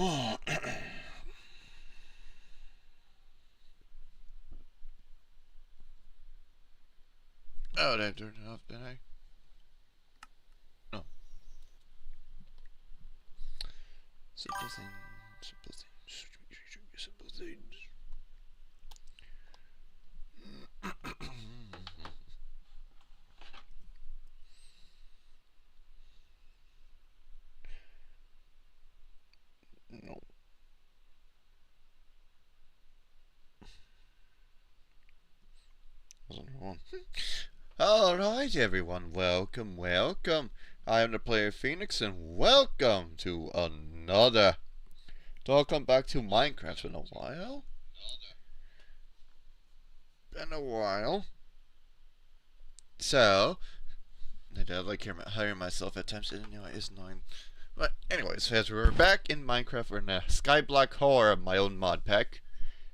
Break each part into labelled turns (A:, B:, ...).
A: Oh, that turned off, did I? No. Simple things. Simple things. Simple things. No. Wasn't wrong. Alright, everyone. Welcome, welcome. I am the player Phoenix, and welcome to another. Welcome back to Minecraft. Been a while. Been a while. So, I did like hearing myself at times. Anyway, it's annoying. But anyways, as we're back in Minecraft, we're in a Skyblock horror, my own mod pack.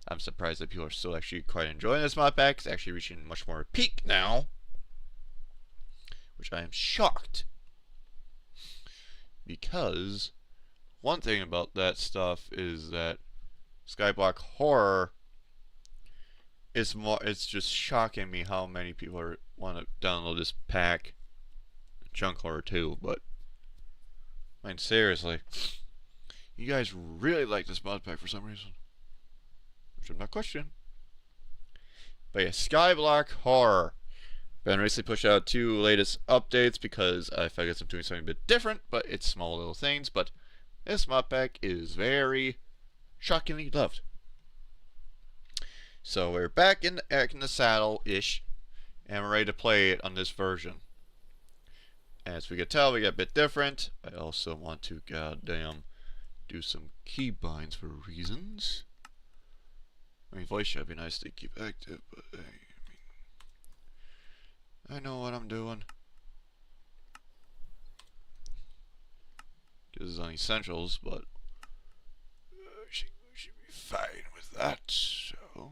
A: I'm surprised that people are still actually quite enjoying this mod pack. It's actually reaching much more peak now, which I am shocked. Because one thing about that stuff is that Skyblock horror is more. It's just shocking me how many people want to download this pack. Junk horror too, but I mean seriously, you guys really like this mod pack for some reason, which I'm not questioning. But yeah, Skyblock horror. Been recently pushed out 2 latest updates because I figured I'm doing something a bit different, but it's small little things. But this mod pack is very shockingly loved. So we're back in the saddle-ish, and we're ready to play it on this version. As we can tell, we got a bit different. I also want to goddamn do some keybinds for reasons. I mean, voice chat would be nice to keep active, but hey, I know what I'm doing. This is on essentials, but we should be fine with that. So,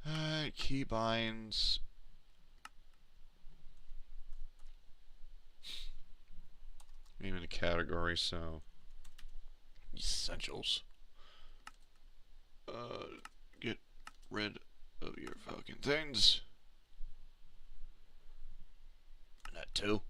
A: keybinds. Name in the category, so essentials. Get rid of your fucking things. And that too.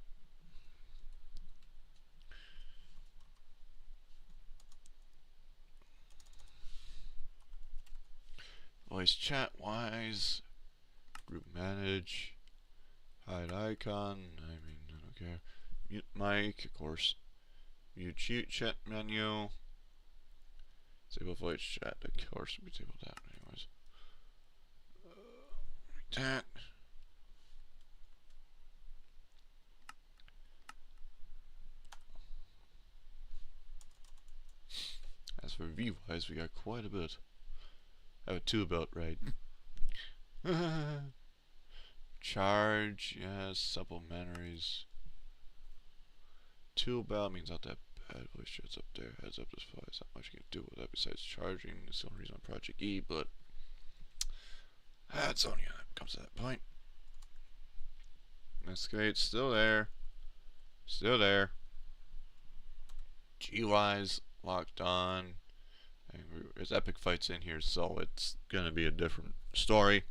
A: Voice chat wise. Group manage. Hide icon. I mean, I don't care. Mute mic, of course. Mute chat menu. Disable voice chat, of course. We disable that, anyways. Like that. As for view wise, we got quite a bit. I have a 2 about right. Charge, yes, supplementaries. 2 about means not that bad. Voice chat's up there. Heads up, there's probably not much you can do with that besides charging. It's the only reason on Project E, but that's only when it comes to that point. Escalate, still there. Still there. GUI's locked on. And there's epic fights in here, so it's gonna be a different story.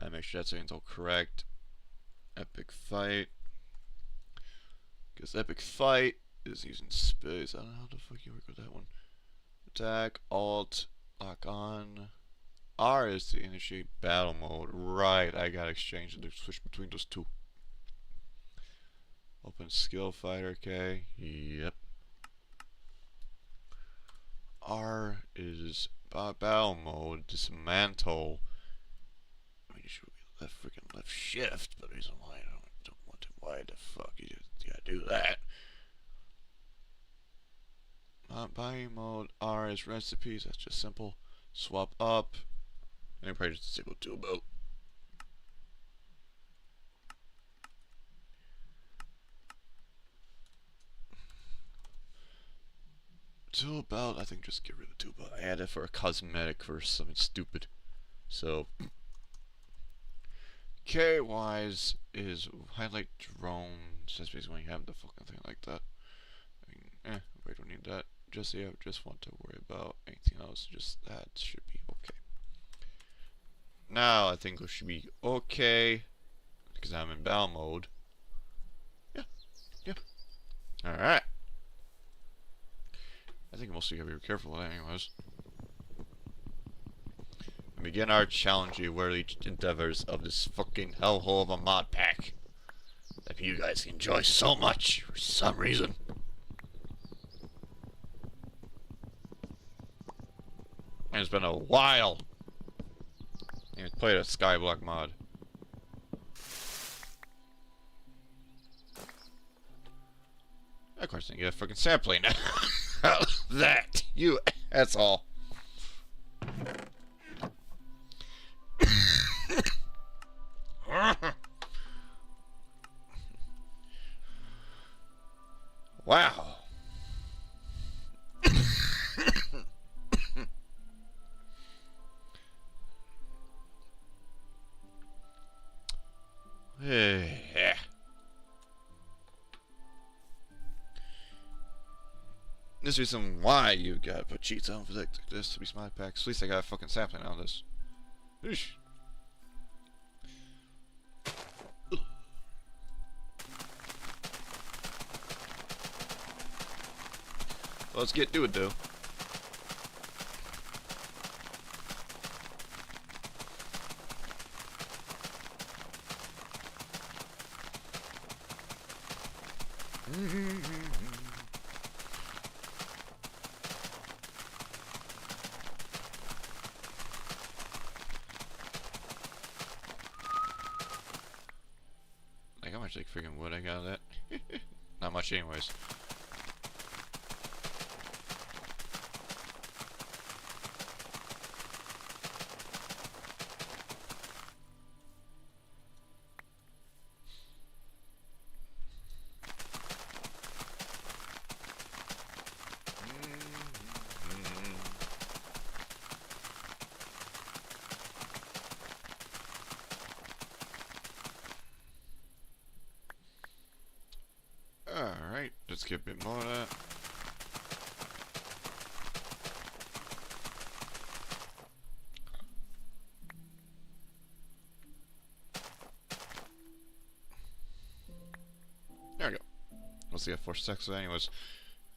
A: I make sure that settings all correct. Epic fight. Because epic fight is using space. I don't know how the fuck you work with that one. Attack, alt, lock on. R is to initiate battle mode. Right, I gotta exchange and switch between those two. Open skill fighter, okay. Yep. R is battle mode. Dismantle. I mean, you should be left shift, but the reason why I don't want to. Why the fuck you gotta do that? Buy mode. R is recipes. That's just simple. Swap up. And you probably just disable to about. Tool belt, I think just get rid of the tool belt. I had it for a cosmetic for something stupid. So, K-wise is highlight drone. That's basically when you have the fucking thing like that. We don't need that just yet. Just want to worry about anything else. Just that should be okay. Now I think it should be okay because I'm in battle mode. Yeah. Alright. I think mostly gotta be careful with that anyways. And begin our challenging worthy endeavors of this fucking hellhole of a mod pack that you guys enjoy so much for some reason. And it's been a while. I played a Skyblock mod. Of course, I get a fucking sampling now. That you asshole. Wow. This is reason why you gotta put cheats on for this to be smart packs. At least I got a fucking sampling out of this. Eesh. Let's get to it though. Like how much like freaking wood I got of that? Not much anyways. Alright, let's get a bit more of that. There we go. Let's get 4 stacks anyways.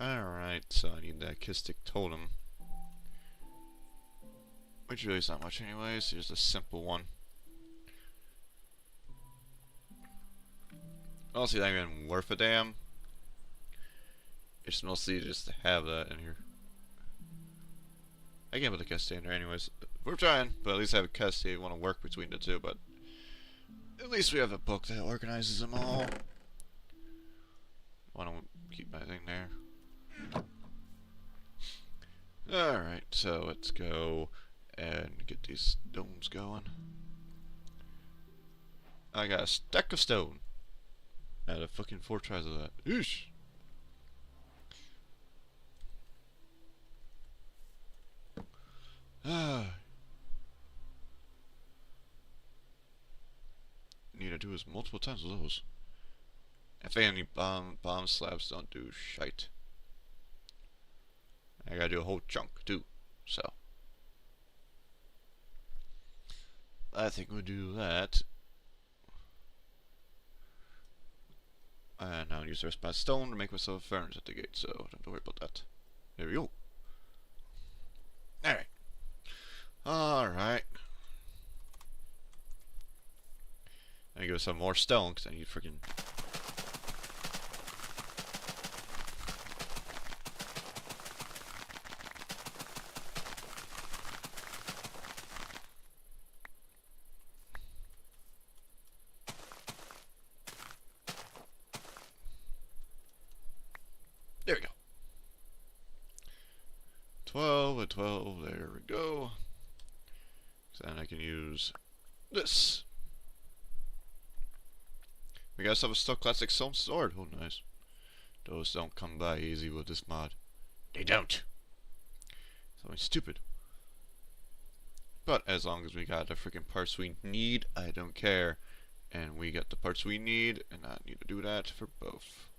A: Alright, so I need that Kistic Totem. Which really is not much anyways, here's a simple one. Honestly, not even worth a damn. It's mostly just to have that in here. I can't put the cast in there anyways. We're trying, but at least I have a cast I want to work between the two, but at least we have a book that organizes them all. Want to keep my thing there. Alright, so let's go and get these domes going. I got a stack of stone. I had a fucking 4 tries of that. Eesh! Need to do this multiple times with those. If any bomb slabs don't do shite. I gotta do a whole chunk too, so I think we'll do that. And now use the rest of my stone to make myself a furnace at the gate, so don't have to worry about that. There we go. Alright. Alright. I give us some more stone, because I need freaking... There we go. 12 and 12, there we go. So then I can use this. We got ourselves a Stuck Classic Stone Sword. Oh, nice. Those don't come by easy with this mod. They don't. Something stupid. But as long as we got the freaking parts we need, I don't care. And we got the parts we need, and I need to do that for both.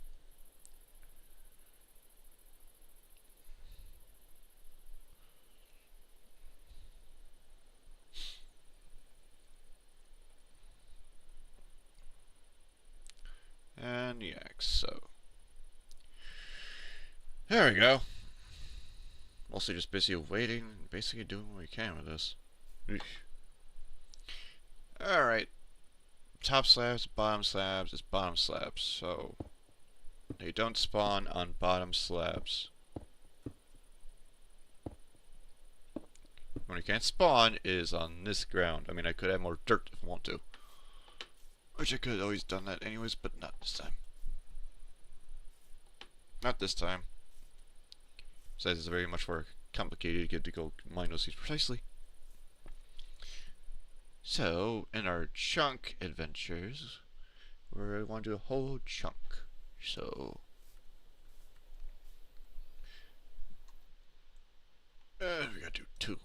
A: So there we go. Mostly just busy waiting and basically doing what we can with this. Alright. Top slabs, bottom slabs, is bottom slabs. So they don't spawn on bottom slabs. When you can't spawn is on this ground. I mean, I could add more dirt if I want to. Which I could have always done that anyways, but not this time. Not this time. Besides, it's very much more complicated to get to go mine those seeds precisely. So, in our chunk adventures, we want to do a whole chunk. So, we gotta do 2.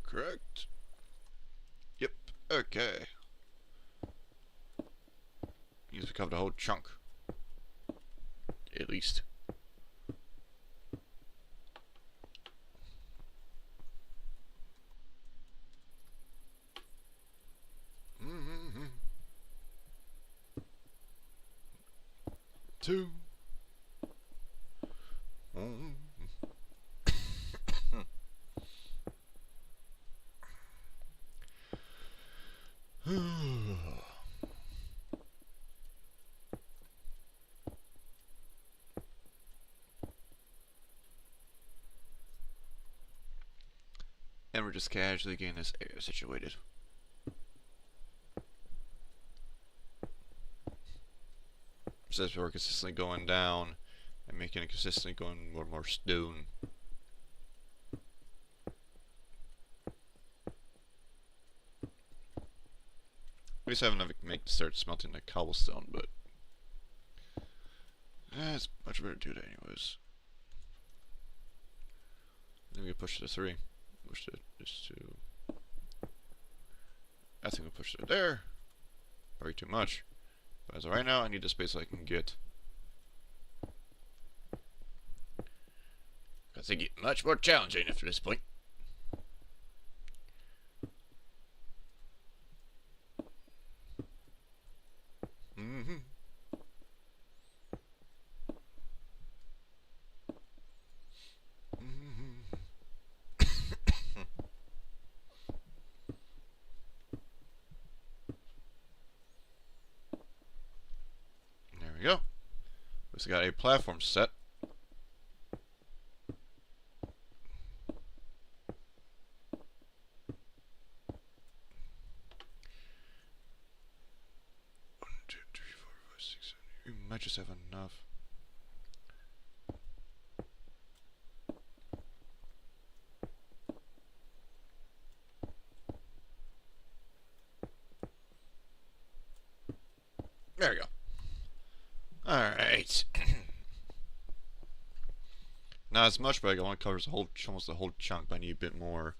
A: Correct? Yep, okay. Means we covered a whole chunk. At least. Two. And we're just casually getting this area situated. Says we're consistently going down and making it consistently going more and more stone. At least I haven't enough to make to start smelting the cobblestone, but it's much better to do that anyways. Then we push it to 3. Push it just to. I think we pushed it there. Probably too much. But as of right now, I need the space I can get. Because they get much more challenging after this point. There we go. We got a platform set. We might just have enough. There we go. Alright. Not as much, but I want to cover the whole, almost the whole chunk, but I need a bit more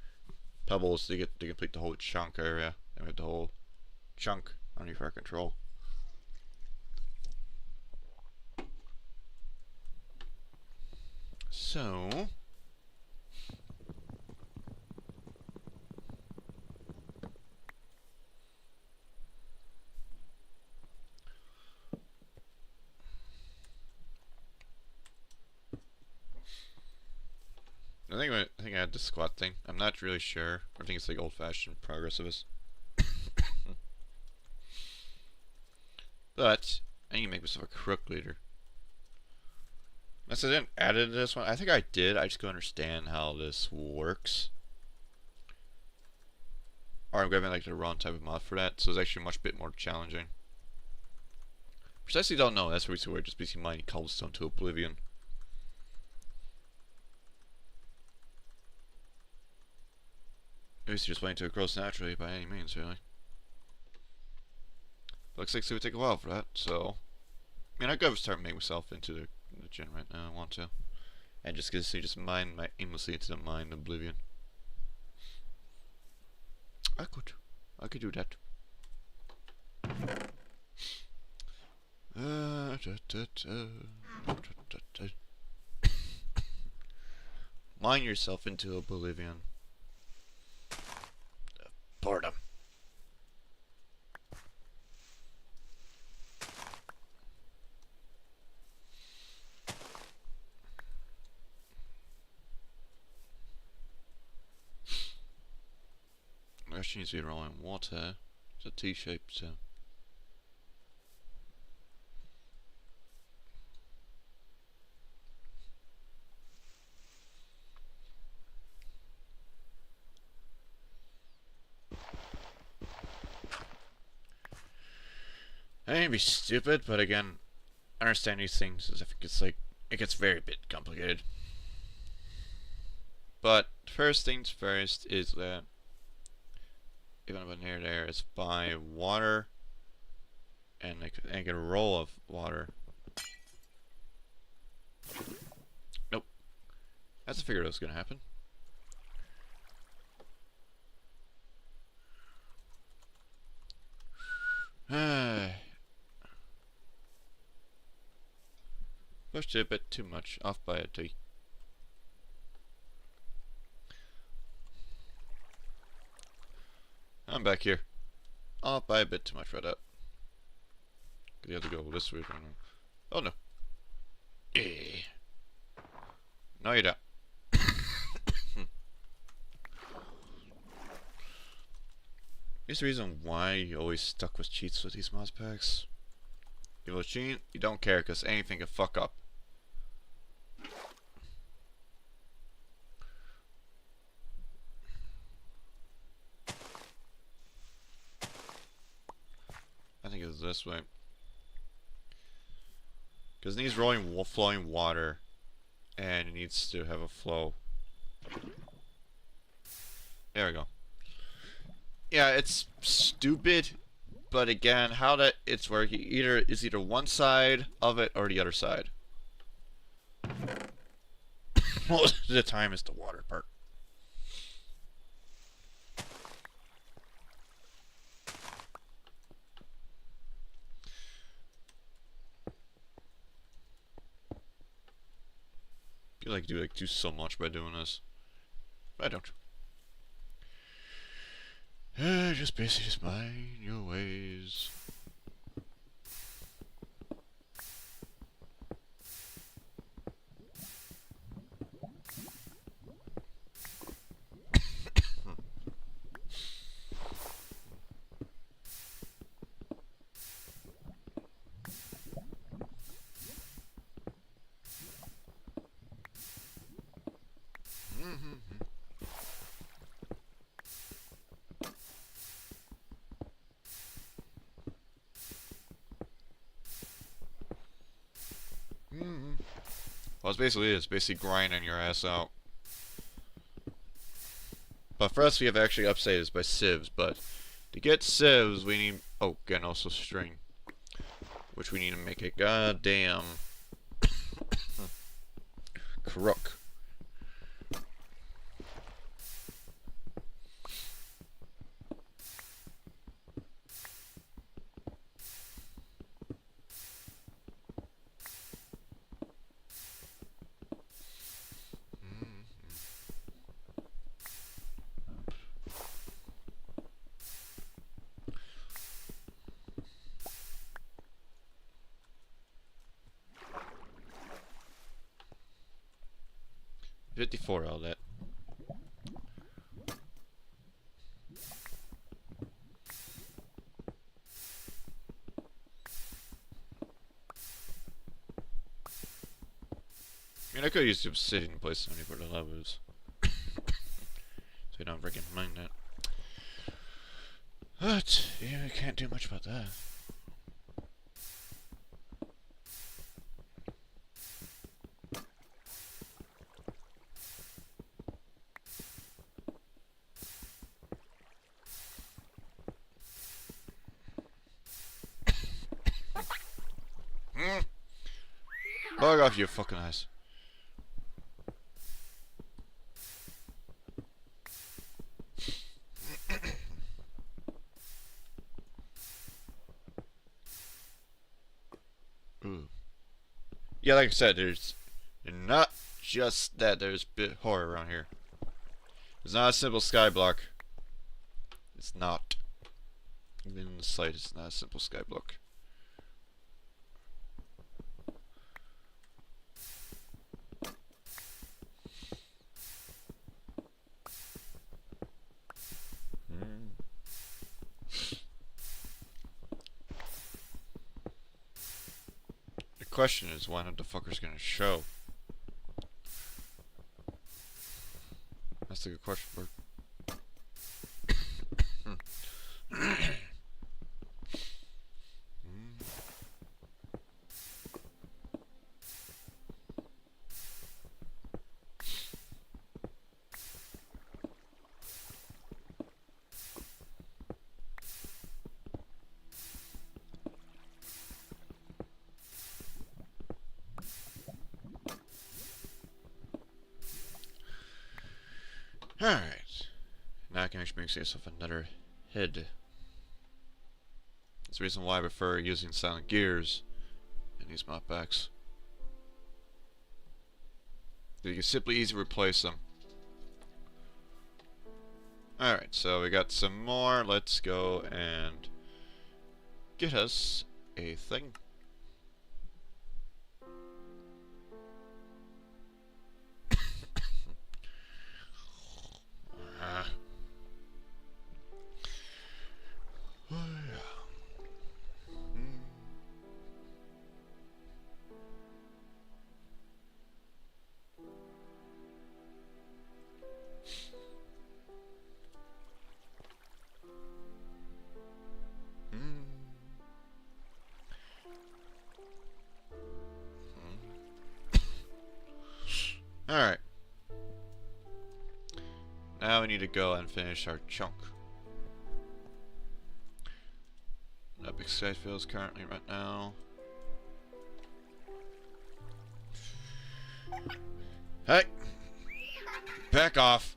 A: pebbles to get to complete the whole chunk area. And we have the whole chunk underneath our control. So I think I had the squat thing. I'm not really sure. I think it's like old-fashioned progressivist. But I need to make myself a crook later. Unless I didn't add it to this one. I think I did. I just don't understand how this works. Or I'm grabbing like the wrong type of mod for that, so it's actually much bit more challenging. Precisely don't know. That's the reason we're just basically mining cobblestone to oblivion. At least you're just waiting to it grows naturally by any means, really. Looks like it would take a while for that, so I mean I could start making myself into the gen right now. I want to, and just mine my aimlessly into the mine oblivion. I could do that. Mine yourself into oblivion. Boredom. needs to be rolling water. It's a T-shape, so. I ain't be stupid, but again, I understand these things as if it gets it gets very bit complicated. But first things first is that even up near there is by water and I get a roll of water. Nope. That's a figure that was gonna happen. Pushed it a bit too much, off by a T. I'm back here. Off by a bit too much for that. You have to go this way. Oh no. Eh. No, you don't. Here's the reason why you always stuck with cheats with these mods packs. You will cheat, you don't care because anything can fuck up. I think it's this way. Because it needs flowing water, and it needs to have a flow. There we go. Yeah, it's stupid, but again, how that it's working is either one side of it or the other side. Most of the time, it's the water part. I feel like do so much by doing this, but I don't. Just basically just mind your ways. Well, it's basically grinding your ass out. But for us, we have actually upside this by sieves, but to get sieves, we need, oh, again, also string. Which we need to make a goddamn crook. $54 all that. I mean, I could use the obsidian to place somebody for the levels. So you don't freaking mind that. But, yeah, I can't do much about that. Bug off your fucking eyes. Ooh. Yeah, like I said, there's not just that, there's bit horror around here. It's not a simple skyblock. It's not. Even in the site, it's not a simple skyblock. question is, when the fucker's gonna show? That's a good question, Bert. Alright. Now I can actually make yourself another head. That's the reason why I prefer using silent gears in these mop packs. You can simply easily replace them. Alright, so we got some more. Let's go and get us a thing. Alright. Now we need to go and finish our chunk. Epic Skyfield is currently right now. Hey! Back off!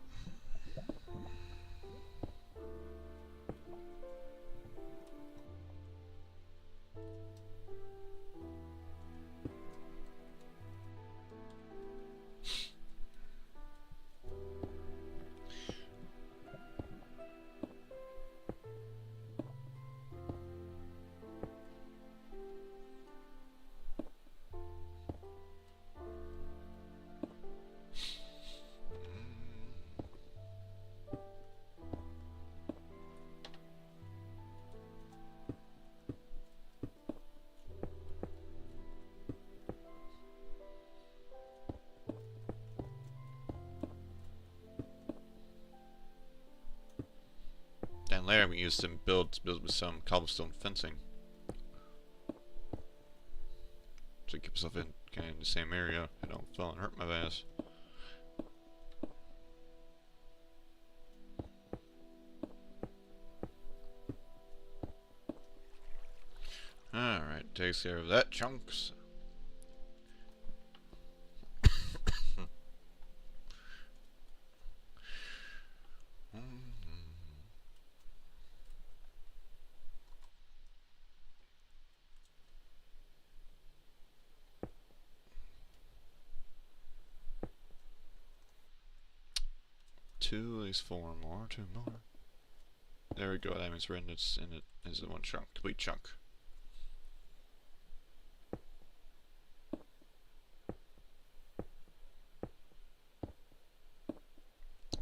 A: And later we used some build with some cobblestone fencing. So keep yourself in kind of in the same area. I don't fall and hurt my ass. Alright, takes care of that chunks. Two, at least four more, two more. There we go, that means we're in it is one chunk, complete chunk.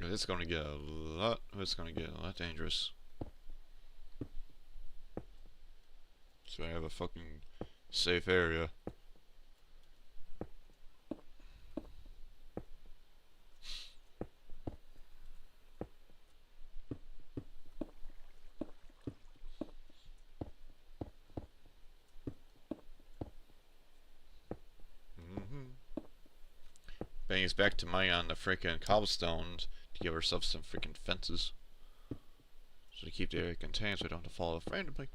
A: It's gonna get a lot dangerous. So I have a fucking safe area. Bring us back to money on the freaking cobblestones to give ourselves some freaking fences. So to keep the area contained so we don't have to fall off randomly.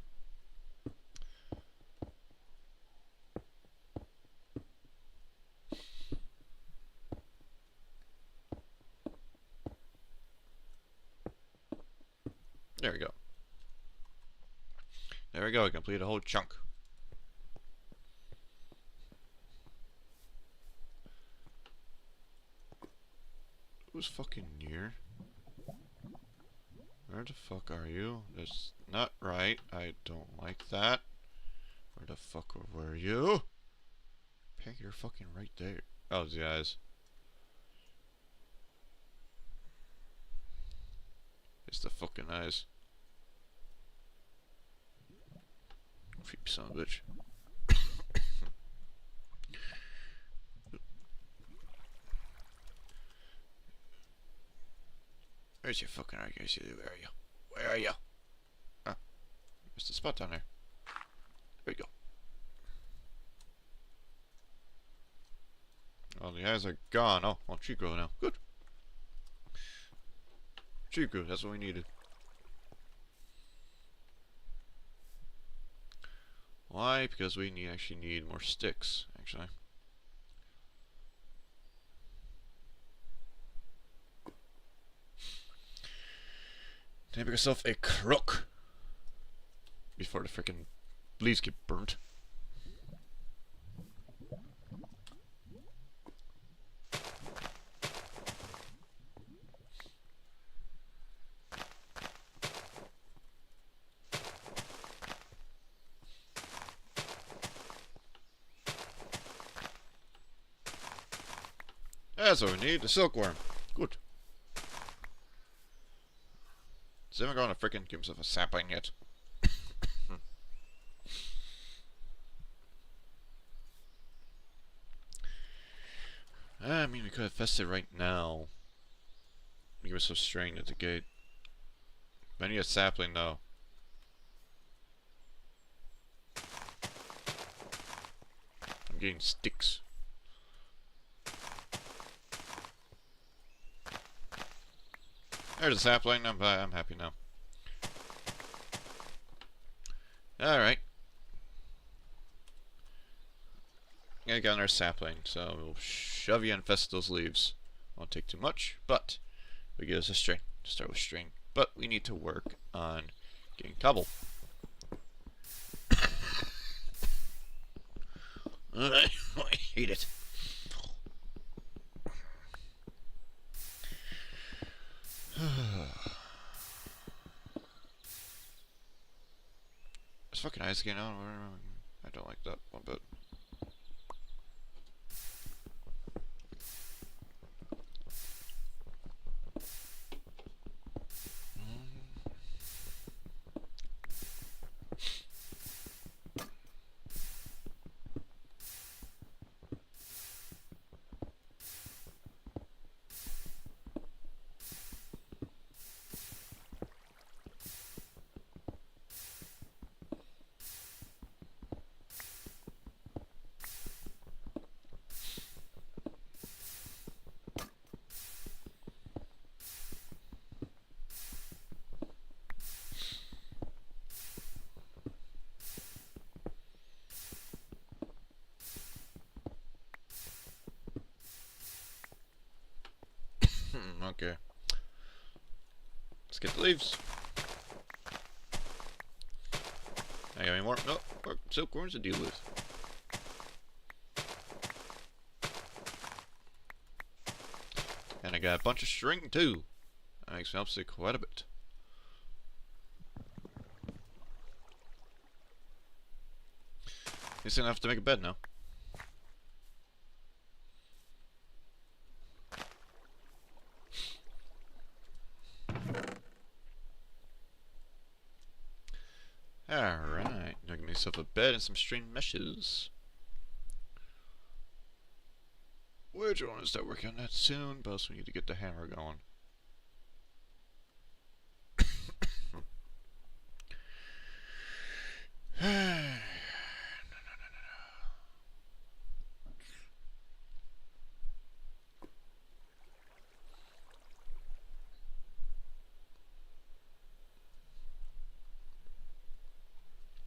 A: There we go. There we go, we complete a whole chunk. Who's fucking near? Where the fuck are you? That's not right. I don't like that. Where the fuck were you? Peg, you're fucking right there. Oh, guys. It's the fucking eyes. Creepy son of a bitch. Where's your fucking argues? Where are you? Where are you? Ah, there's the spot down there. There you go. Oh, the eyes are gone. Oh, well, tree grow now. Good. Tree grow, that's what we needed. Why? Because we actually need more sticks, actually. Then make yourself a crook before the frickin' leaves get burnt. That's what we need, the silkworm. Good. Is anyone going to frickin' give himself a sapling yet? I mean, we could have fested right now. Give us some string at the gate. But I need a sapling, though. I'm getting sticks. There's a sapling. I'm happy now. Alright. Gotta get on our sapling, so we'll shove you and infest those leaves. Won't take too much, but we get us a string. Start with string. But we need to work on getting cobble. I hate it. It's fucking ice getting out. I don't like that one bit. Okay. Let's get the leaves. I got any more? No, more silkworms to deal with. And I got a bunch of string too. That makes me upset quite a bit. He's gonna have to make a bed now. Alright, now get myself a bed and some string meshes. Which I want to start working on that soon, but also we need to get the hammer going.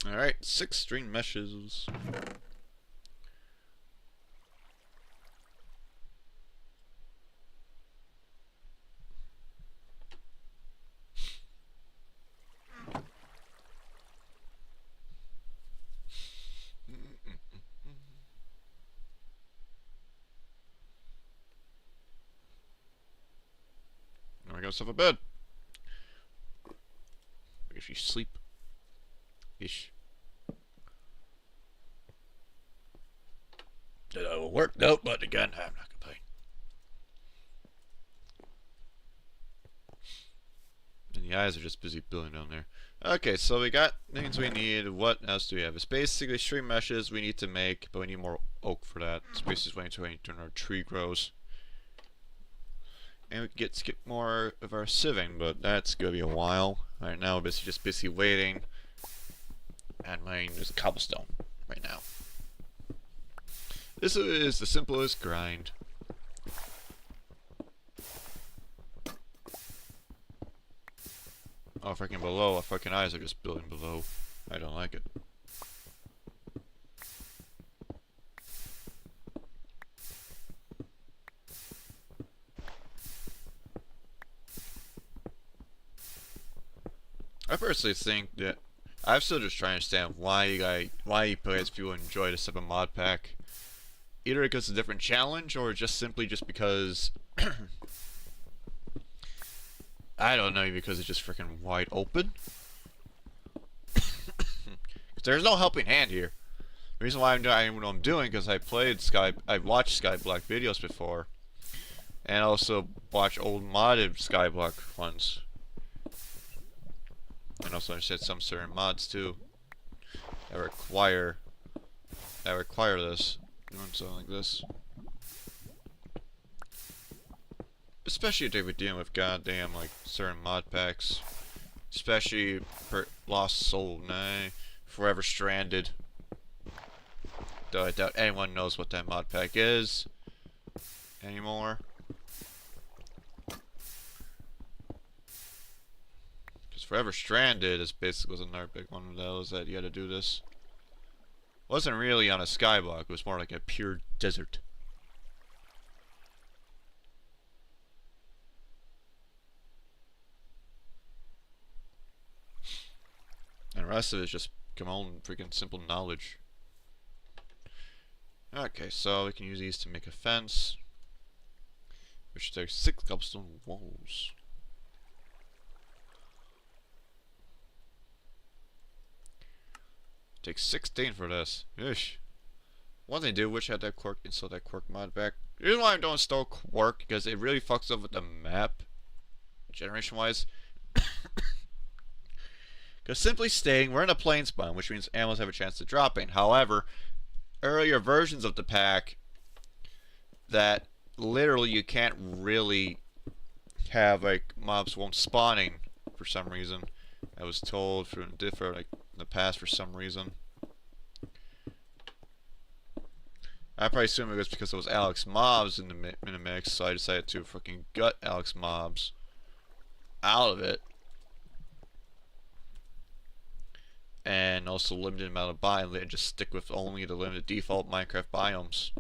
A: Alright, 6 string meshes. Now I got myself a bed. I guess you sleep. Ish. That worked out, but again, I'm not complaining. And the eyes are just busy building down there. Okay, so we got things we need. What else do we have? It's basically string meshes we need to make, but we need more oak for that. It's basically waiting until our tree grows. and we get to get more of our sieving, but that's gonna be a while. Right now, we're just busy waiting. And mine is a cobblestone right now. This is the simplest grind. Oh, freaking below. Our fucking eyes are just building below. I don't like it. I personally think that I'm still just trying to understand why you guys people enjoy this type of mod pack. Either because it's a different challenge, or just simply just because I don't know, because it's just freaking wide open. There's no helping hand here. The reason why I'm doing what I'm doing because I've watched Skyblock videos before, and also watch old modded Skyblock ones. And also I said some certain mods too that require this. Doing something like this. Especially if they're dealing with goddamn like certain mod packs. Especially for Lost Soul 9, Forever Stranded. Though I doubt anyone knows what that mod pack is anymore. Forever Stranded is basically was another big one of those that you had to do this. Wasn't really on a skyblock, it was more like a pure desert. And the rest of it is just come on freaking simple knowledge. Okay, so we can use these to make a fence. Which takes 6 cobblestone walls. Takes 16 for this. Ish. One thing to do, which had that quirk, install that quirk mod back. The reason why I'm doing install quirk, because it really fucks up with the map, generation wise. Because simply stating, we're in a plains biome, which means animals have a chance of dropping. However, earlier versions of the pack, that literally you can't really have like mobs won't spawning for some reason. I was told for like in the past for some reason. I probably assume it was because there was Alex mobs in the mix, so I decided to fucking gut Alex mobs out of it. And also limited amount of biomes and just stick with only the limited default Minecraft biomes.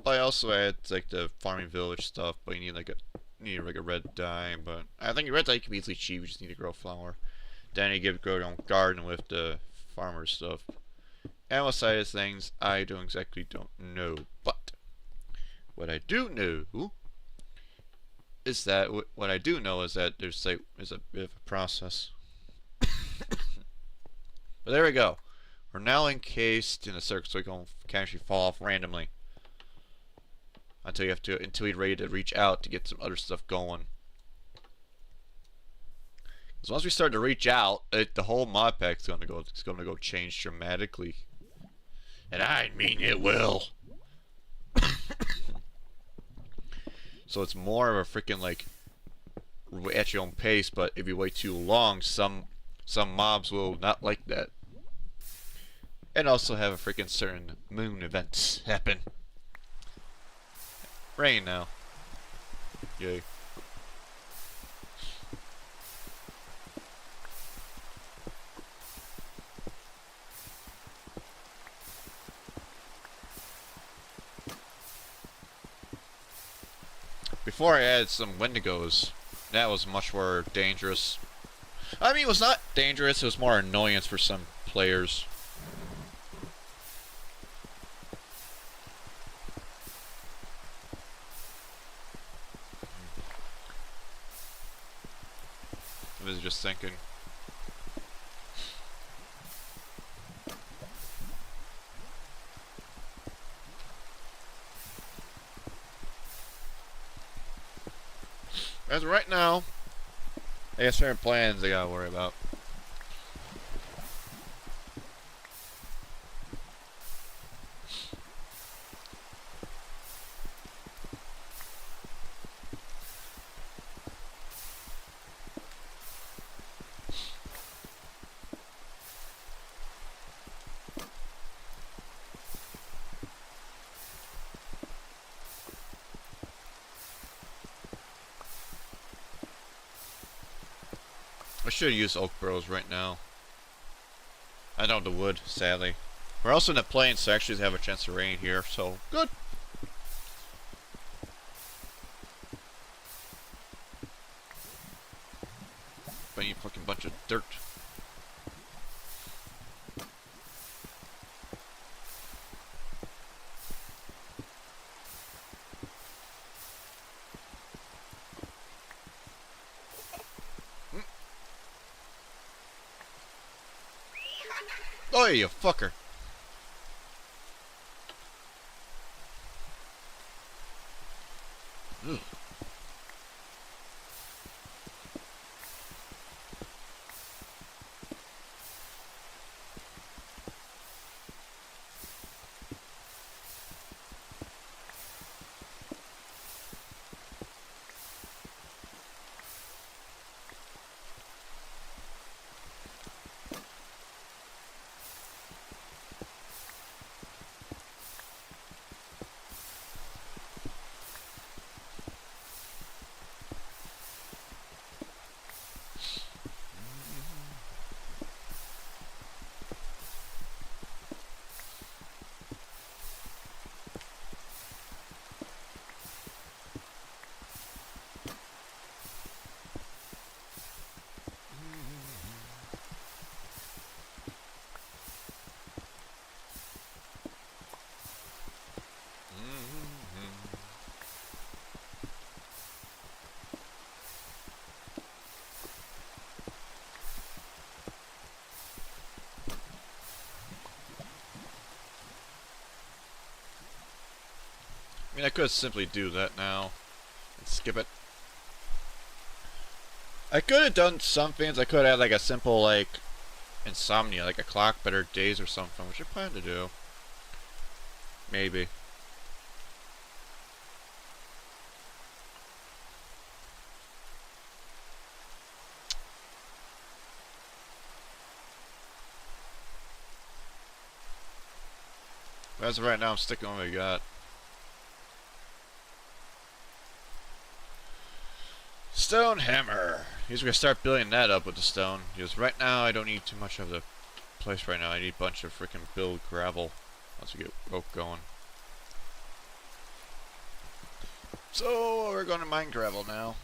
A: But I also add like the farming village stuff, but you need like a red dye. But I think a red dye can be easily achieved. You just need to grow a flower. Then you grow your own garden with the farmer stuff. Animal side of things, I don't know. But what I do know is that there's a bit of a process. But there we go. We're now encased in a circle, so we can actually fall off randomly until you're ready to reach out to get some other stuff going. Because once we start to reach out, the whole mod pack's gonna go change dramatically, and I mean it will. So it's more of a freaking like at your own pace, but if you wait too long, some mobs will not like that, and also have a freaking certain moon events happen. Rain now. Yay. Before I added some Wendigos, that was much more dangerous. I mean, it was not dangerous, it was more annoyance for some players. I was just thinking. As of right now, I got certain plans I gotta worry about. I should use oak burrows right now. I don't have the wood, sadly. We're also in the plains, so actually have a chance to rain here, so good. But you fucking bunch of dirt. Oh, you fucker. Ugh. I mean, I could simply do that now and skip it. I could have done some things. I could have had like a simple like insomnia, like a clock better days or something, which I plan to do. Maybe. But as of right now, I'm sticking with what I got. Stone hammer. He's gonna start building that up with the stone. Because right now I don't need too much of the place right now. I need a bunch of freaking build gravel once we get rope going. So we're going to mine gravel now.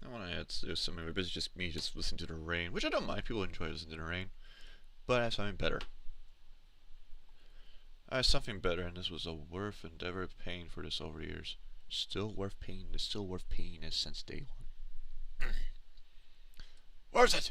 A: I want to add to something, but it's just me just listening to the rain, which I don't mind. People enjoy listening to the rain, but I have something better. I have something better, and this was a worth endeavor of paying for this over the years. Still worth paying. It's still worth paying this since day one. Where's it?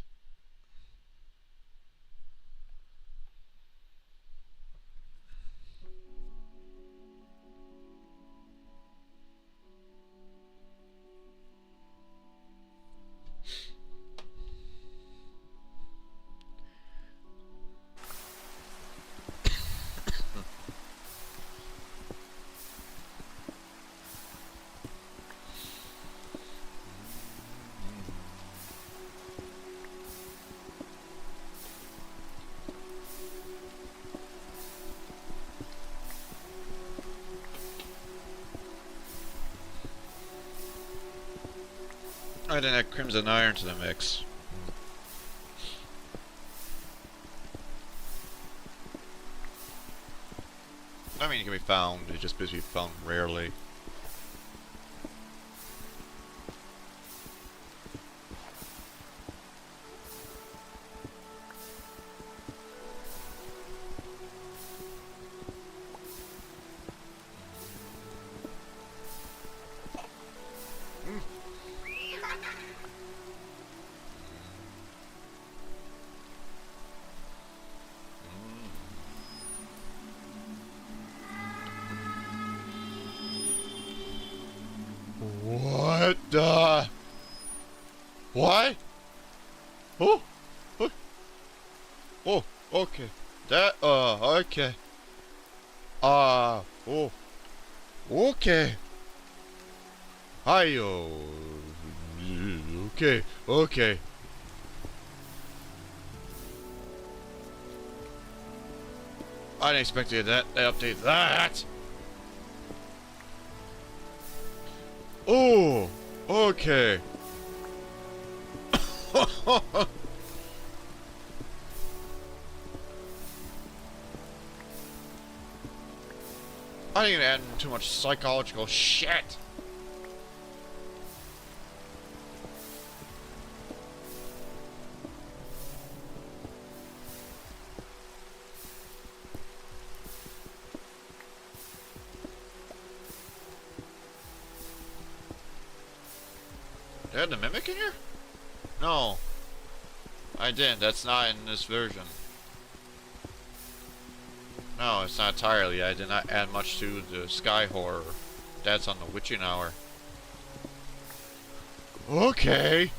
A: I didn't add crimson iron to the mix. I mean, it can be found. It just basically found rarely. What? Oh, oh, oh, okay. That, okay. Oh, okay. Hi-yo. Okay, okay. I didn't expect to get that. They update that. Oh, okay. I didn't even add too much psychological shit. Did I add the mimic in here? No, I didn't. That's not in this version. No, it's not entirely. I did not add much to the sky horror. That's on the witching hour. Okay.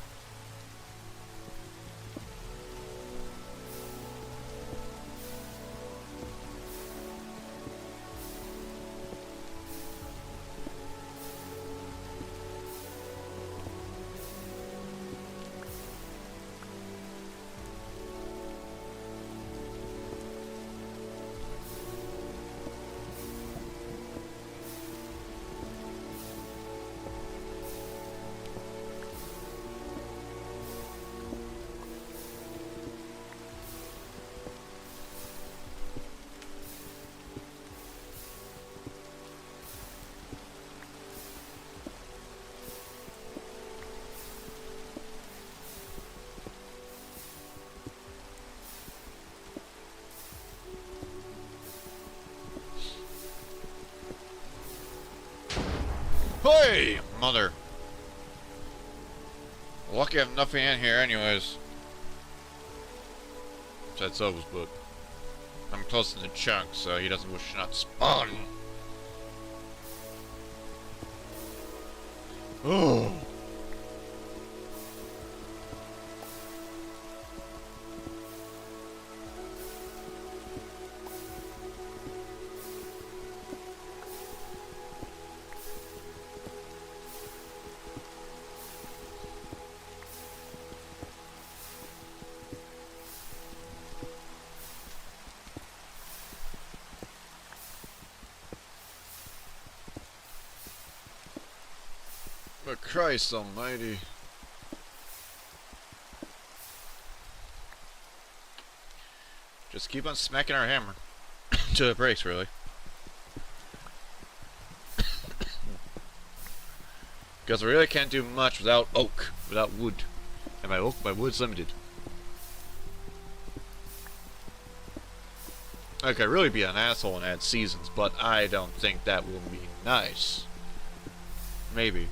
A: Hey, mother. Lucky I have nothing in here anyways. Besides those, but I'm close to the chunk, so he doesn't wish not to spawn. Oh. But Christ almighty. Just keep on smacking our hammer. Till it breaks, really. Because we really can't do much without oak, without wood. And my wood's limited. I could really be an asshole and add seasons, but I don't think that will be nice. Maybe.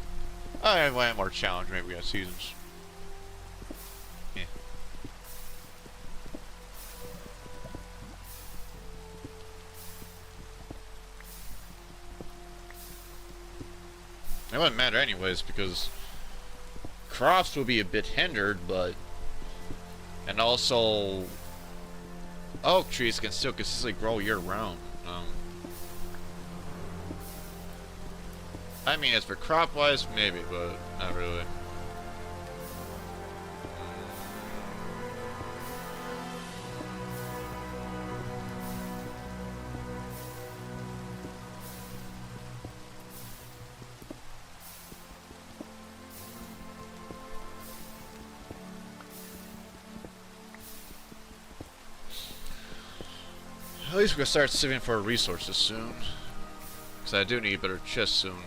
A: I want more challenge, maybe we got seasons. Yeah. It wouldn't matter anyways, because crops will be a bit hindered, but... And also... Oak trees can still consistently grow year-round. I mean, as for crop-wise, maybe, but not really. At least we're gonna start saving for resources soon. Because I do need better chests soon.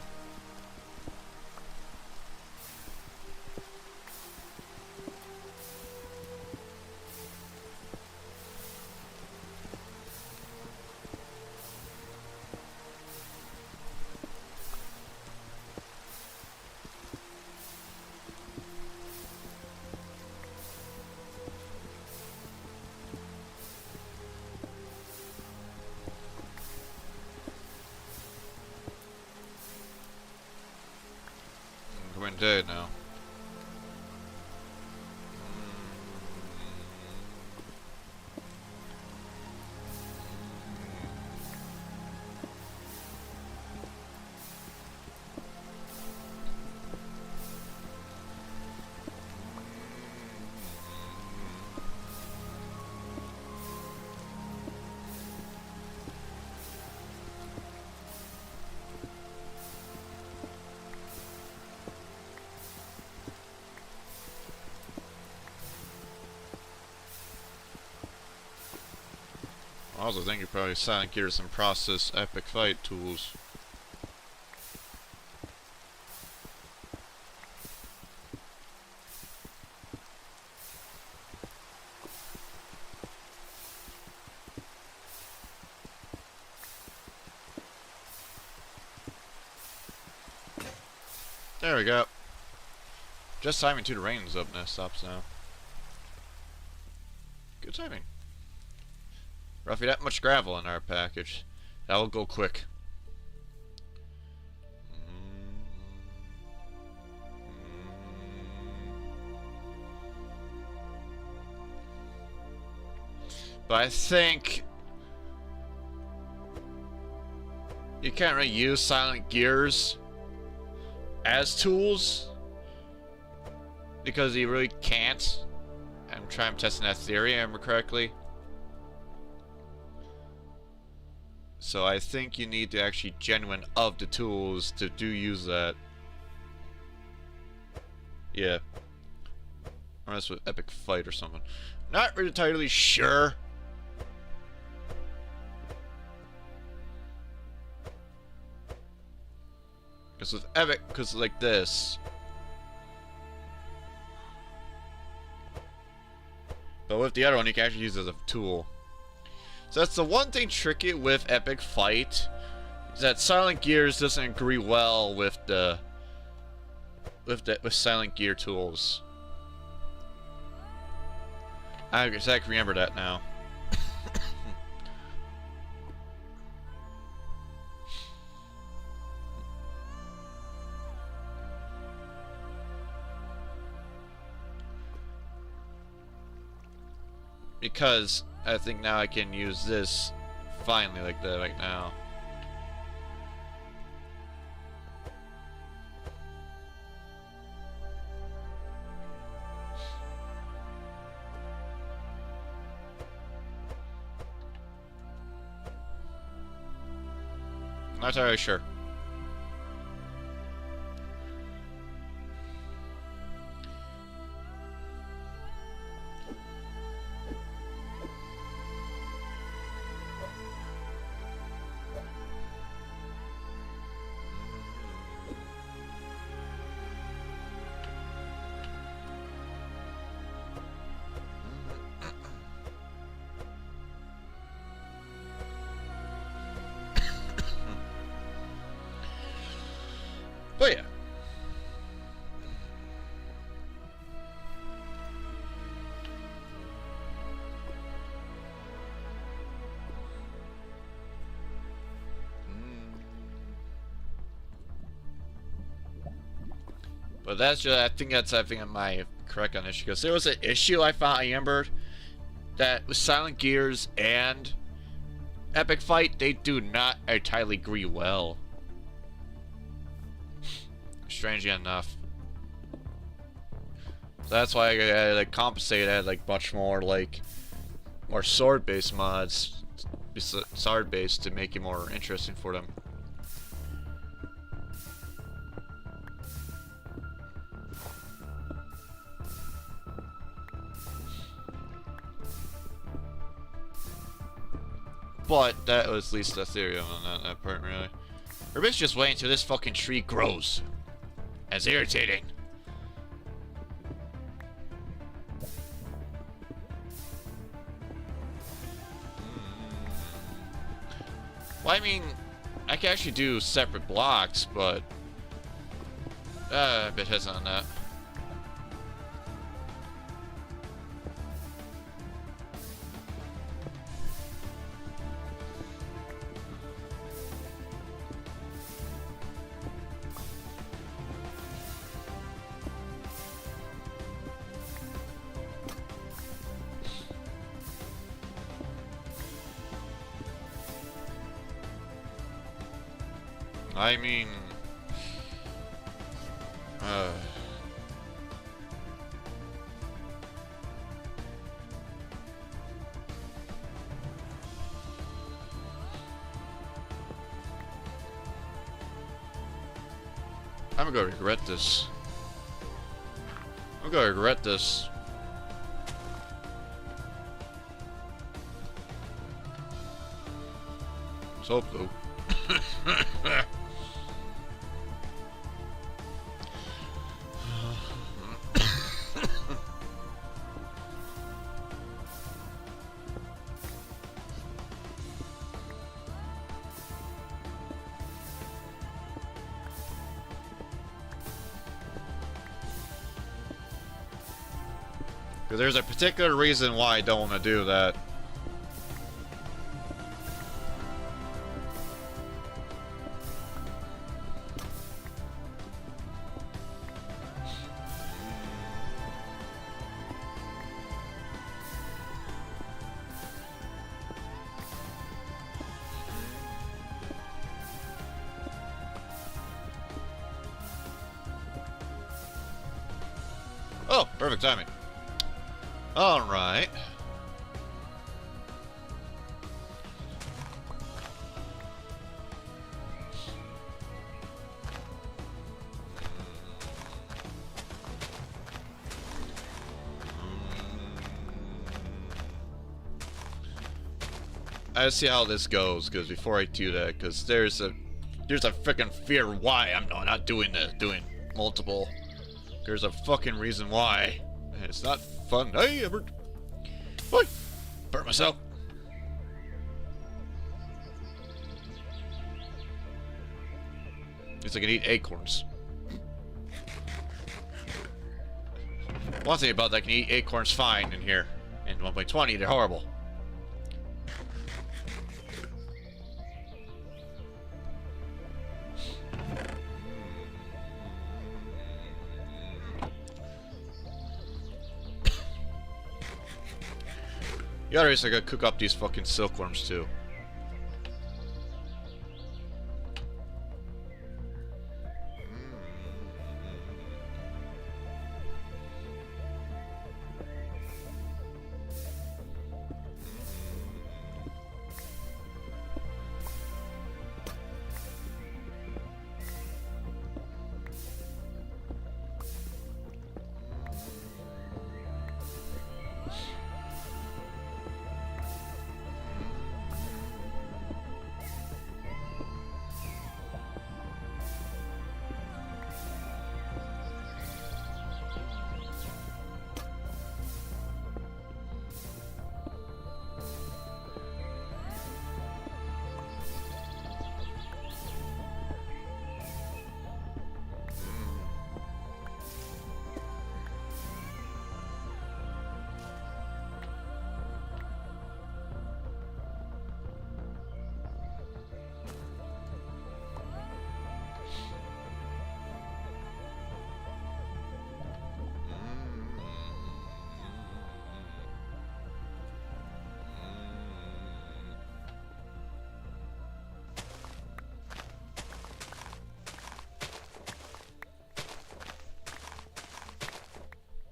A: Dead now. I also think you probably silent gear some process epic fight tools. There we go. Just timing to the rain's up now. Stops now. Good timing. Roughly that much gravel in our package. That'll go quick. But I think you can't really use silent gears as tools because you really can't. I'm testing that theory, I remember correctly. So I think you need to actually genuine of the tools to use that. Yeah. Unless with epic fight or something. Not really entirely sure. Because with epic, because like this. But with the other one, you can actually use it as a tool. So that's the one thing tricky with epic fight, is that silent gears doesn't agree well with with silent gear tools. I exactly remember that now. Because I think now I can use this finally like that right now. Not entirely sure. But yeah. But that's just, I think am I correct on this, because there was an issue I remembered that with Silent Gears and Epic Fight, they do not entirely agree well. Strangely enough. So that's why I like compensate at like much more like more sword-based mods, sword-based, to make it more interesting for them. But that was at least a theory on that part, really. We're basically just waiting until this fucking tree grows. That's irritating. Well, I mean, I can actually do separate blocks, but a bit hesitant on that. I mean, I'm gonna regret this. I'm gonna regret this. hope so. Because there's a particular reason why I don't want to do that. Oh, perfect timing. Alright. I see how this goes, because before I do that, because there's a freaking fear why I'm not doing this, doing multiple. There's a fucking reason why. And it's not fun. Hey, ever. Boy! Burn myself. At least I can eat acorns. One thing about that, I can eat acorns fine in here. In 1.20, they're horrible. The other is I gotta cook up these fucking silkworms too.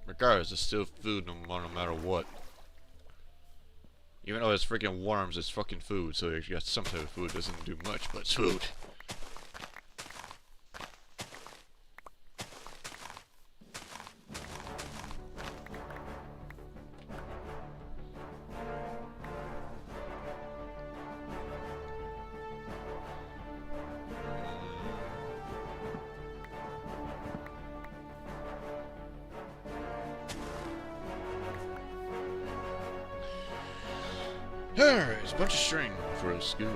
A: Regardless, it's still food no matter what. Even though it's freaking worms, it's fucking food, so you got some type of food, doesn't do much, but it's food. Alright, it's a bunch of string for us. Good.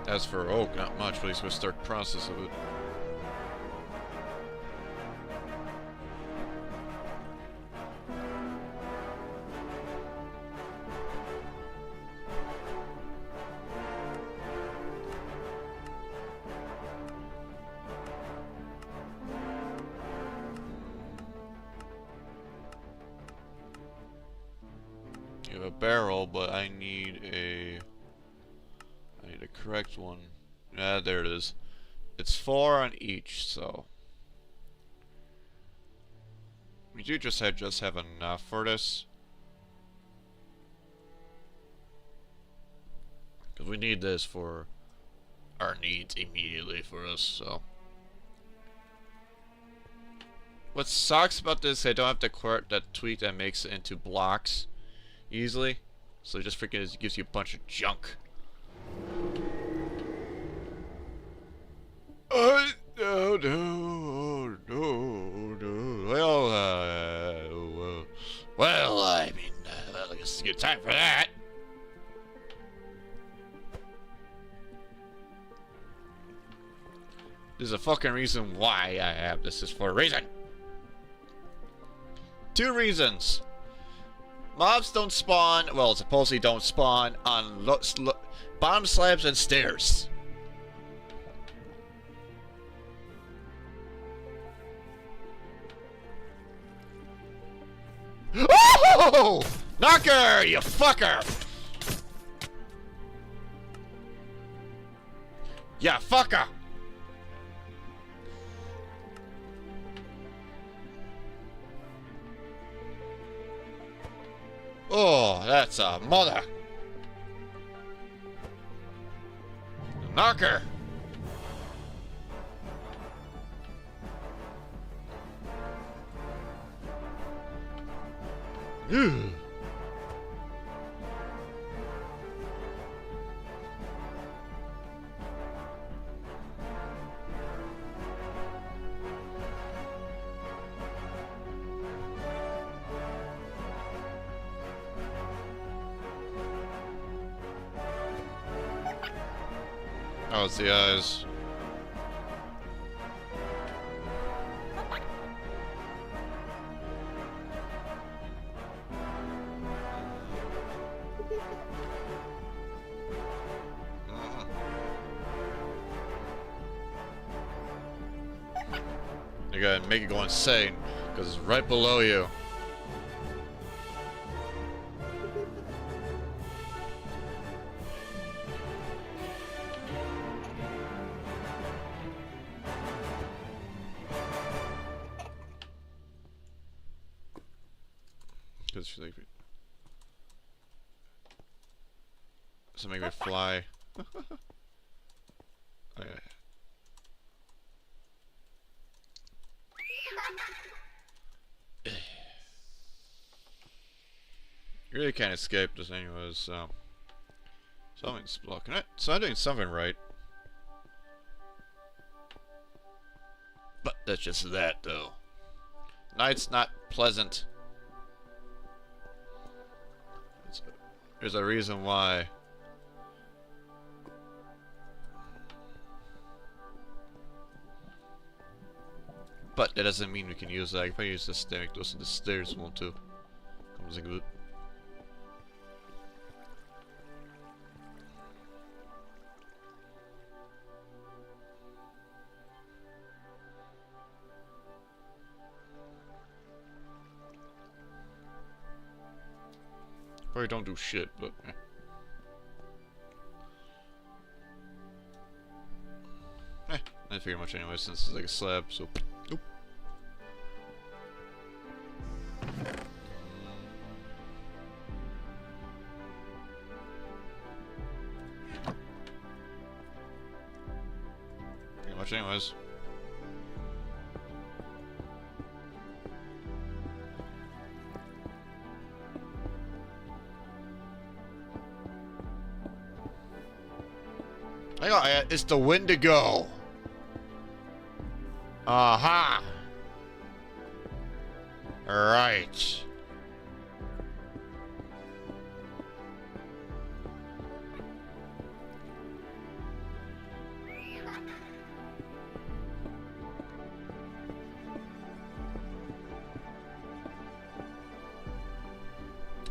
A: As for oak, not much, but he's gonna start the process of it. You have a barrel, but I need a correct one. Ah, there it is. It's 4 on each, so we do just have enough for this. Because we need this for our needs immediately for us, so. What sucks about this, I don't have that tweak that makes it into blocks easily. So it just freaking gives you a bunch of junk. No, no, no, no. Well, I mean, I guess it's a good time for that. There's a fucking reason why I have this. Is for a reason. 2 reasons. Mobs don't spawn, well, supposedly don't spawn on bottom slabs and stairs. Oh! Knocker, you fucker! Yeah, fucker! Oh, that's a mother. Knocker. Ew. Oh, it's the eyes. You gotta make it go insane, because it's right below you. Like, so make me fly. Okay. You really can't escape this anyways, so something's blocking it. So I'm doing something right. But that's just that though. Night's not pleasant. There's a reason why. But that doesn't mean we can use that. If I use this to make those the stairs won't too. Comes in good. Probably don't do shit, but I figure much anyway since it's like a slab, so nope. Pretty much anyways. It's the Wendigo. Aha. Right.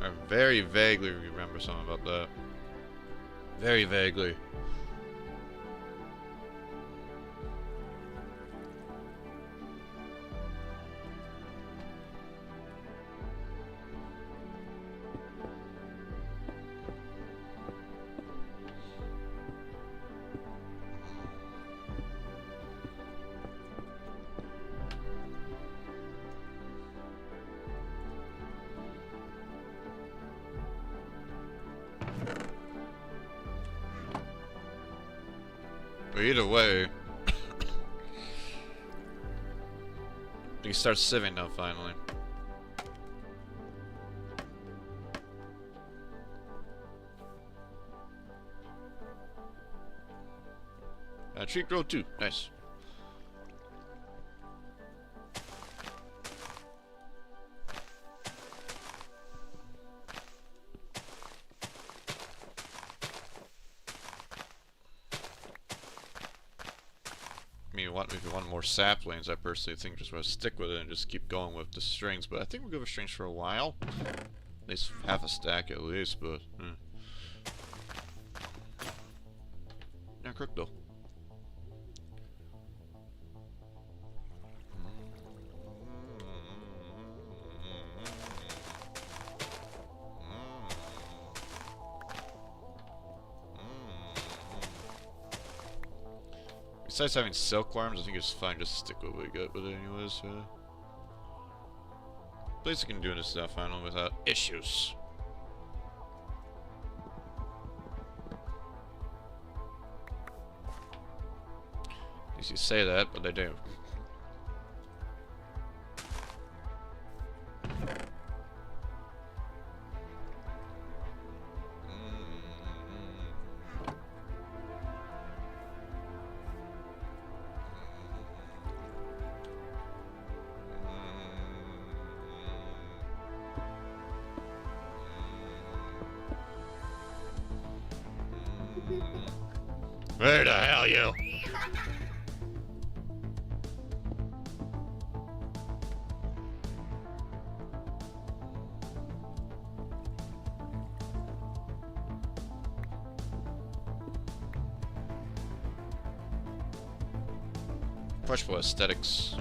A: I very vaguely remember something about that. Very vaguely. But either way, can start sieving now, finally. Tree grow too. Nice. If you want more saplings, I personally think just want to stick with it and just keep going with the strings. But I think we'll go with strings for a while. At least half a stack at least, but... Yeah, crook though. Besides having silkworms, I think it's fine just to stick with what we got with it anyways. At least I can do this stuff finally without issues. At least you say that, but they do. Where the hell you? Questionable aesthetics.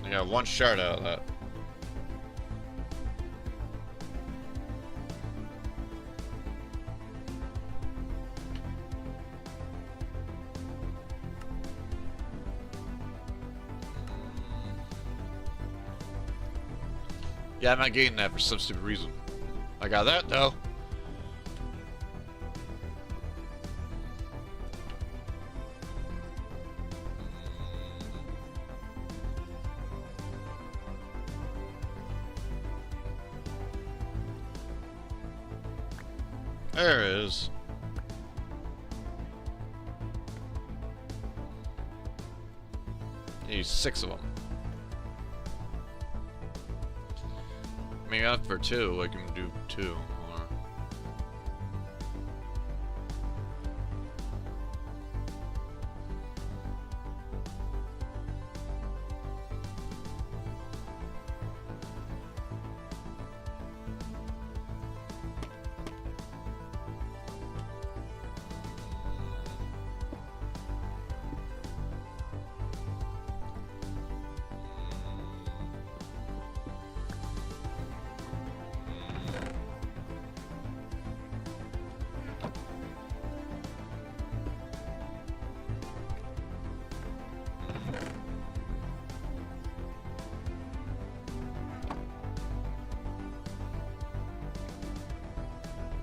A: I got one shard out of that. Yeah, I'm not getting that for some stupid reason. I got that though. There it is. Need 6 of them. I mean, out for 2, I can do 2 more.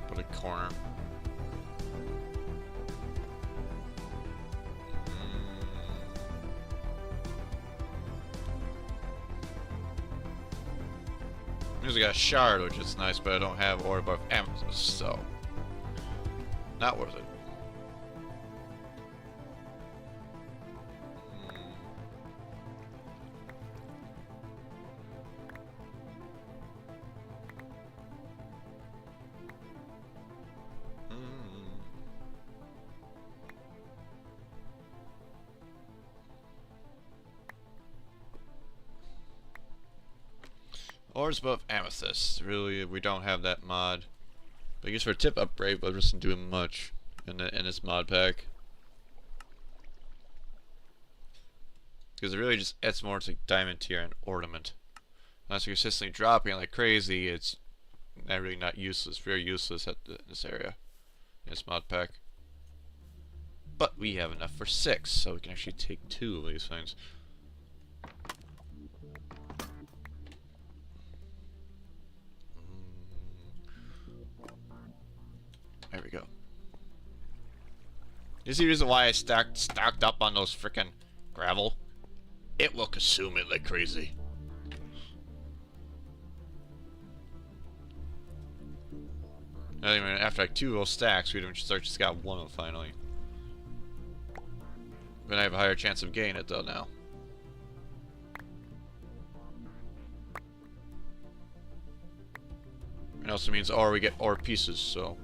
A: Put a corner. Music got a shard, which is nice, but I don't have orb of amethyst, so not worth it. Ores above amethyst. Really, we don't have that mod. But I guess for a tip upgrade, but it doesn't do much in this mod pack. Because it really just adds more to diamond tier and ornament. Unless you're consistently dropping like crazy, it's really not useless. Very useless at this area. In this mod pack. But we have enough for 6, so we can actually take 2 of these things. There we go. This is the reason why I stocked up on those frickin' gravel. It will consume it like crazy. Anyway, after like 2 of those stacks, we just got 1 of them finally. But I have a higher chance of getting it though now. It also means ore, we get ore pieces, so.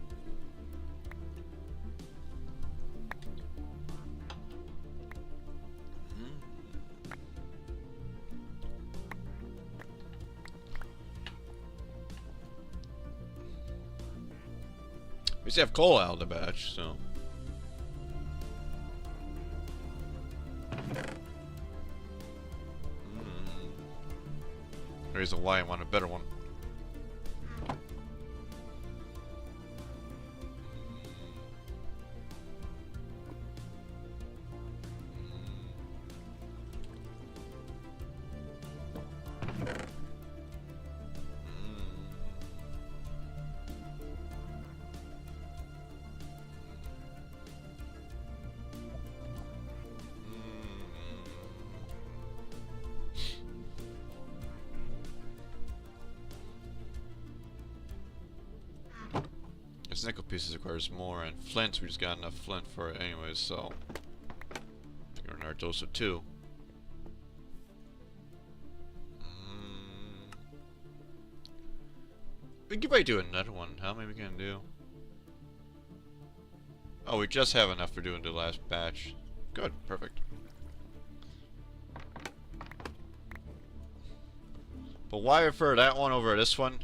A: We still have coal out of the batch, so. There's a why I want a better one. This nickel pieces requires more, and flint, we just got enough flint for it anyways, so figure in our dose of 2. We could probably do another one. How many we gonna do? Oh, we just have enough for doing the last batch. Good, perfect. But why prefer that one over this one?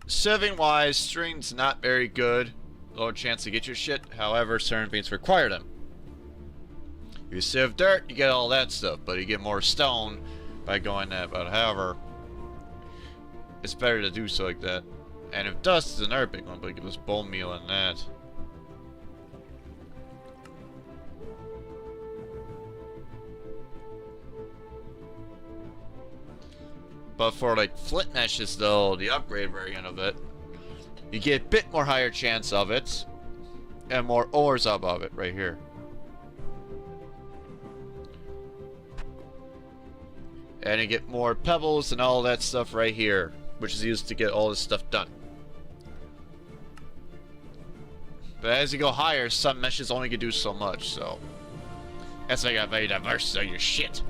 A: Sieving wise, string's not very good. Low chance to get your shit. However, certain things require them. If you sieve dirt, you get all that stuff, but you get more stone by going that. But however, it's better to do so like that. And if dust is another big one, but it gives us bone meal and that. But for like flint meshes though, the upgrade variant of it, you get a bit more higher chance of it, and more ores above it right here. And you get more pebbles and all that stuff right here, which is used to get all this stuff done. But as you go higher, some meshes only can do so much, so that's why you got very diverse of your shit.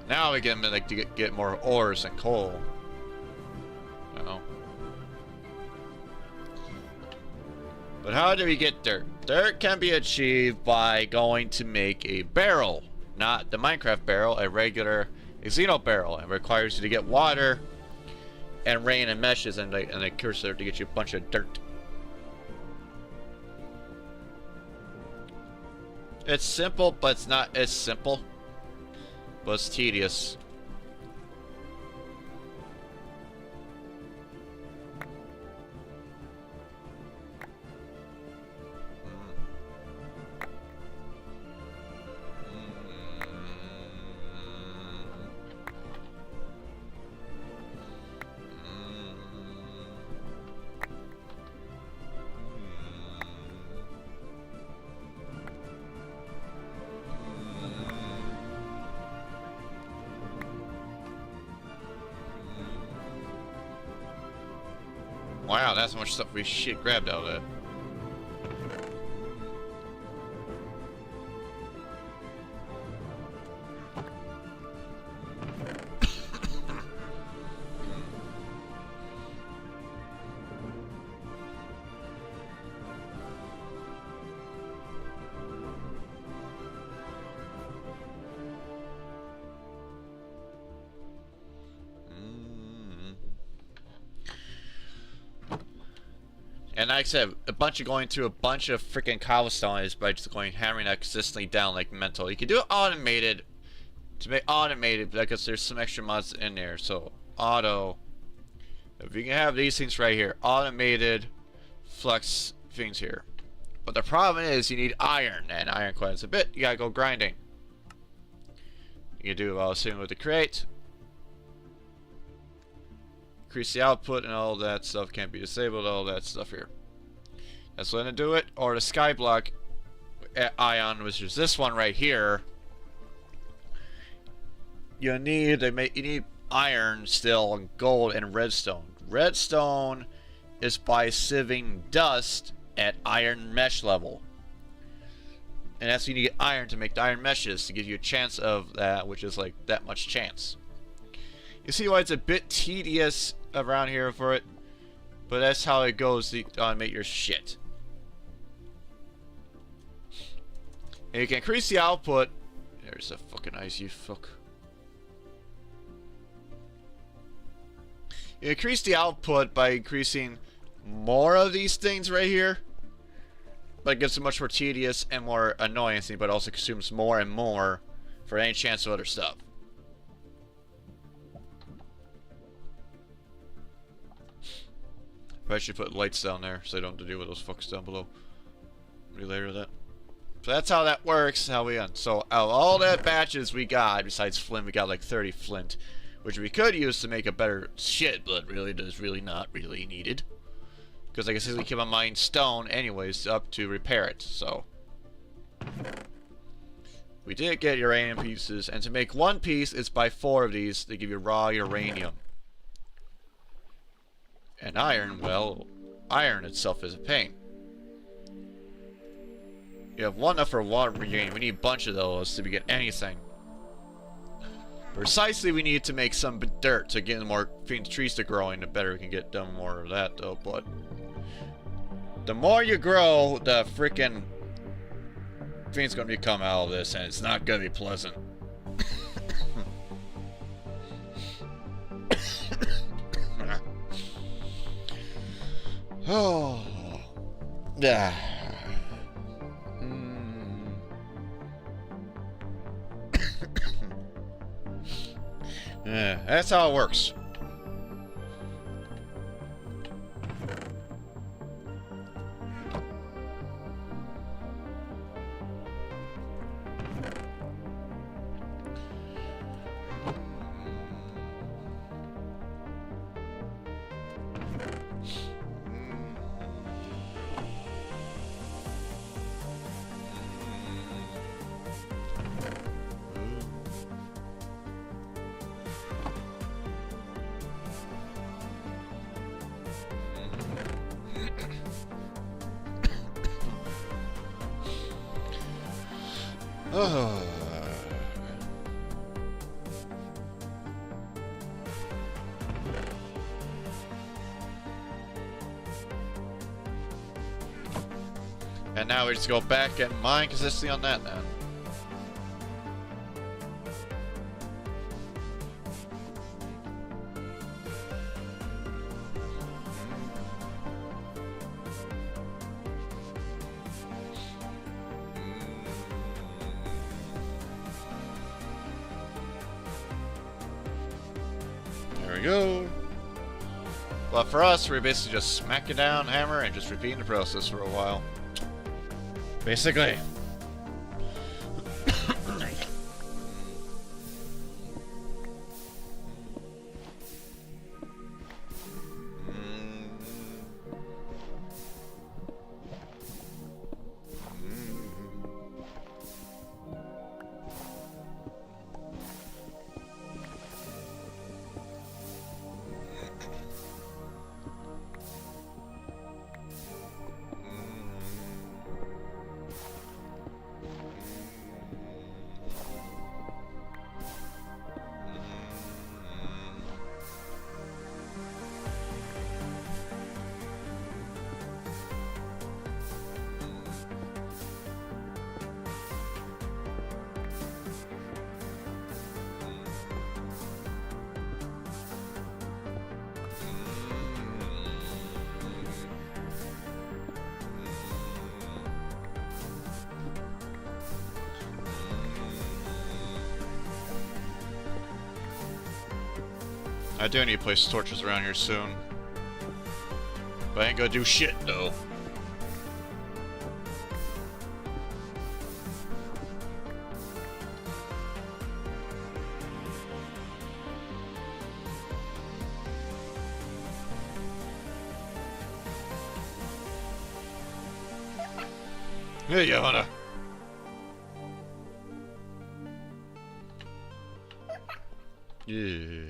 A: Now we can like to get more ores and coal. No. But how do we get dirt? Dirt can be achieved by going to make a barrel, not the Minecraft barrel, a regular Xeno barrel. It requires you to get water and rain and meshes and a cursor to get you a bunch of dirt. It's simple, but it's not as simple. But it's tedious. Wow, that's how much stuff we shit grabbed out of that. And like I said, a bunch of going through a bunch of freaking cobblestone is by just going hammering that consistently down like mental. You can do it automated to make automated because there's some extra mods in there. So auto, if you can have these things right here, automated flex things here. But the problem is you need iron, and iron quite a bit. You gotta go grinding. You can do what I was saying with the crate. Increase the output and all that stuff can't be disabled, all that stuff here. That's when to do it. Or the Skyblock ion, which is this one right here. You need iron still, and gold and redstone. Redstone is by sieving dust at iron mesh level. And that's when you get iron to make the iron meshes to give you a chance of that, which is like that much chance. You see why it's a bit tedious around here for it, but that's how it goes to automate your shit. And you can increase the output. There's a fucking ice, you fuck. You increase the output by increasing more of these things right here, but it gets it much more tedious and more annoying, but also consumes more and more for any chance of other stuff. I should put lights down there so I don't have to deal with those fucks down below. Later with that. So that's how that works, how we end. So out of all that batches we got, besides flint, we got like 30 flint, which we could use to make a better shit, but really does really not really needed. Because like I said, we keep on mining stone anyways up to repair it, so. We did get uranium pieces, and to make one piece, it's by 4 of these, they give you raw uranium. And iron, well, iron itself is a pain. You have one enough for water uranium. We need a bunch of those to get anything. Precisely, we need to make some dirt to get more trees to growing. The better we can get done more of that, though. But the more you grow, the freaking thing's gonna come out of this, and it's not gonna be pleasant. Oh, yeah. Yeah, that's how it works. Oh. And now we just go back and mine consistently on that now. There we go. But for us, we basically just smack it down, hammer, and just repeating the process for a while. Basically. I do need to place torches around here soon. But I ain't gonna do shit, though. Here you wanna. Yeah.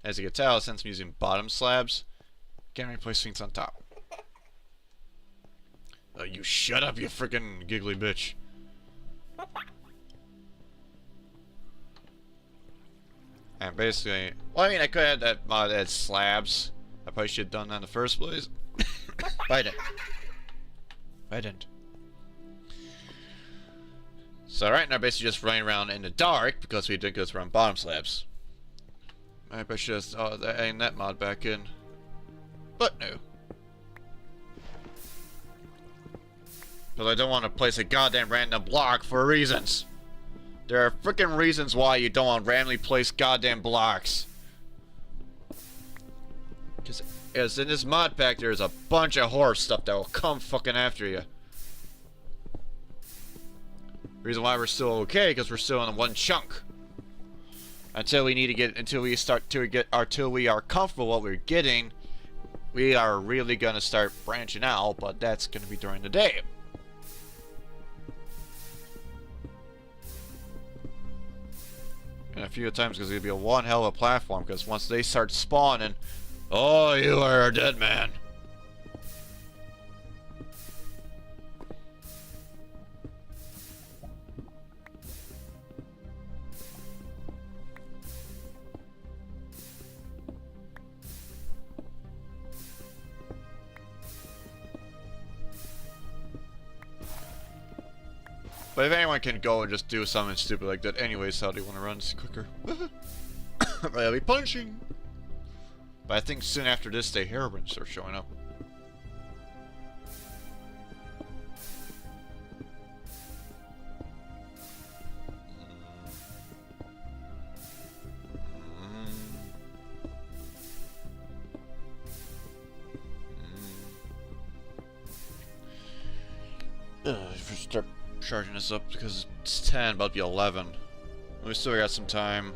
A: As you can tell, since I'm using bottom slabs, can't replace things on top. Oh, you shut up, you freaking giggly bitch. And basically, well, I mean, I could have that mod that slabs. I probably should have done that in the first place. But I didn't. I didn't. So right now, basically just running around in the dark because we didn't go around bottom slabs. I bet should have adding that mod back in. But no. Because I don't want to place a goddamn random block for reasons. There are freaking reasons why you don't want to randomly place goddamn blocks. Because in this mod pack, there's a bunch of horror stuff that will come fucking after you. Reason why we're still okay, because we're still in one chunk. Until we need to get, until we are comfortable with what we're getting, we are really gonna start branching out, but that's gonna be during the day. And a few times because it'll be a one hell of a platform, because once they start spawning, oh, you are a dead man. But if anyone can go and just do something stupid like that anyways, how do you want to run this quicker? But I'll be punching. But I think soon after this, the heroines start showing up. Start charging this up because it's 10, about to be 11. We still got some time.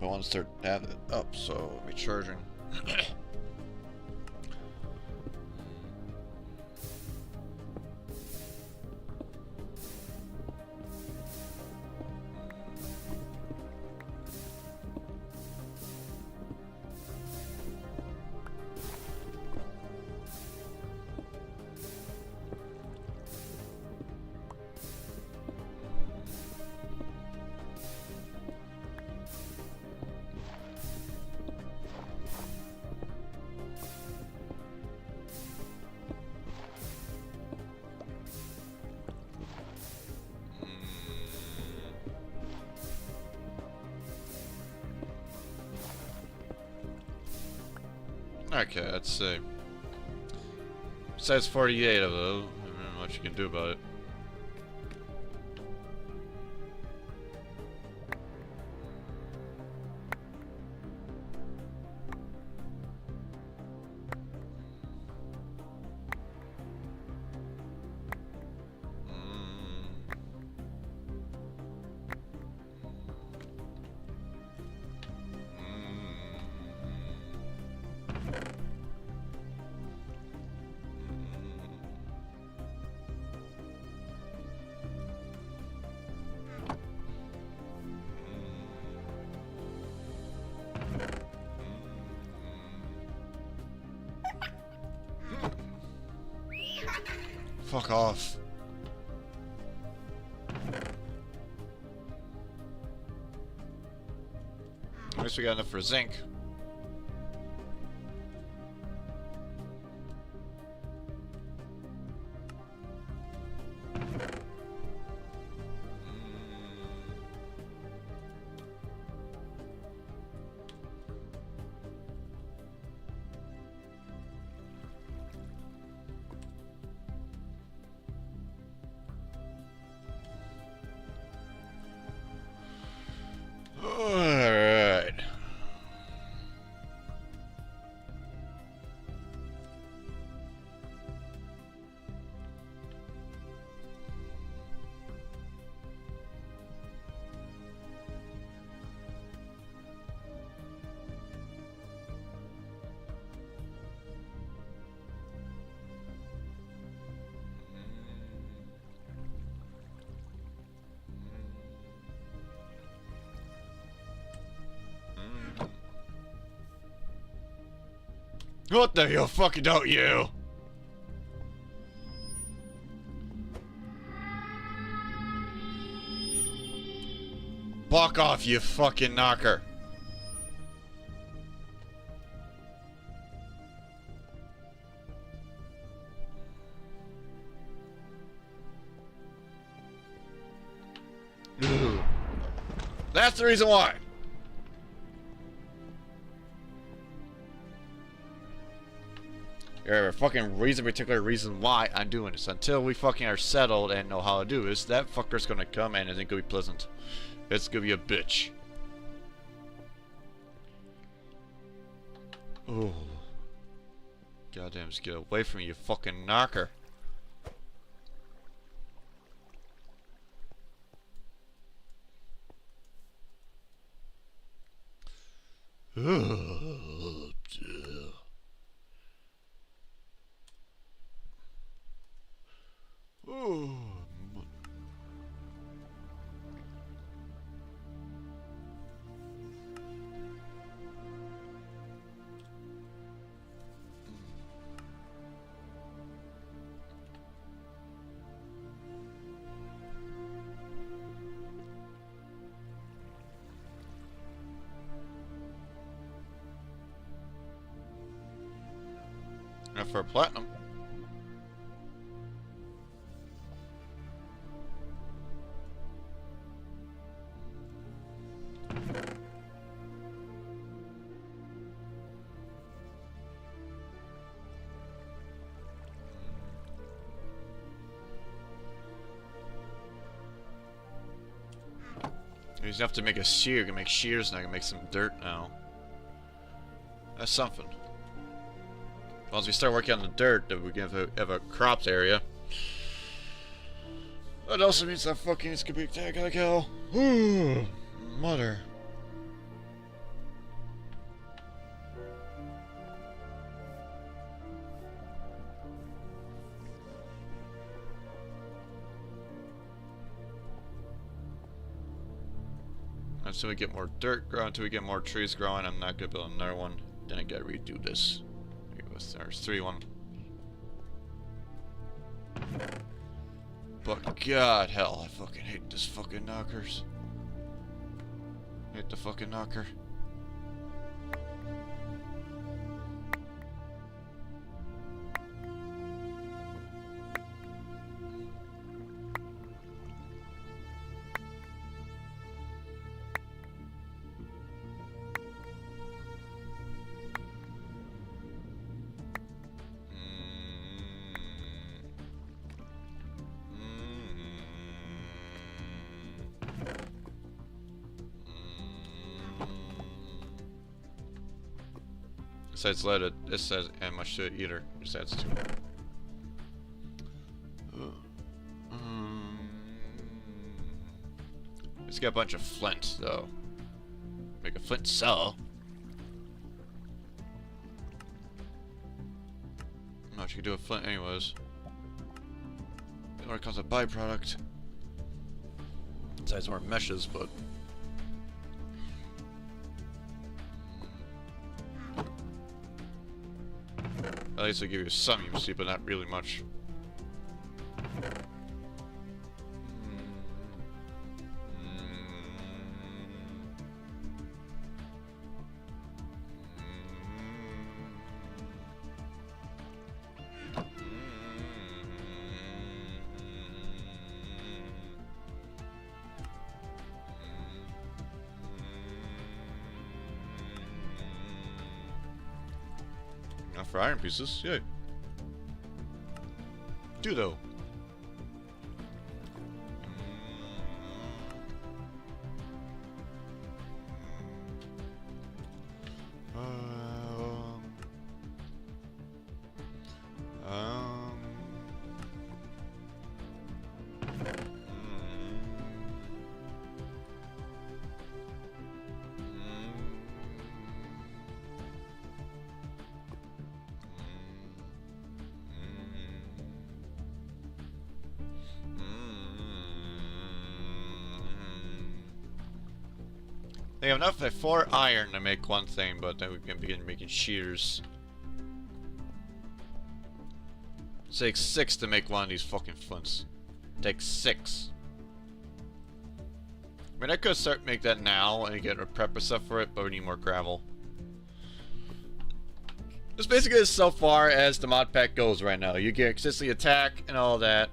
A: I want to start having it up, so I'll be charging. Okay, let's see. Besides 48 of those, I don't know what you can do about it. Fuck off. At least we got enough for zinc. What the hell fucking don't you? Walk off, you fucking knocker. Ugh. That's the reason why. There a fucking particular reason why I'm doing this. Until we fucking are settled and know how to do this, that fucker's gonna come and it ain't gonna be pleasant. It's gonna be a bitch. Oh. Goddamn, just get away from me, you fucking knocker. Enough for a platinum. You just have to make a shear. You can make shears now. I can make some dirt now. That's something. Once we start working on the dirt, then we can have a cropped area. That also means that fucking it's gonna be I gotta go. Ooh, mother. Until we get more dirt growing, until we get more trees growing, I'm not gonna build another one. Then I gotta redo this. There's 3-1. But god hell, I fucking hate this fucking knockers. Hate the fucking knocker. Besides let it, this says and much to it either. Just adds to it. It's got a bunch of flint though. Make a flint cell. No, you could do a flint anyways. It only comes a byproduct. Besides more meshes, but at least they give you some UC, but not really much. Enough for iron pieces, yay. Do though. They have enough for 4 iron to make one thing, but then we can begin making shears. It takes 6 to make one of these fucking flints. It takes 6. I mean, I could start make that now and get a prepper stuff for it, but we need more gravel. This basically is so far as the mod pack goes right now. You get consistently attack and all that.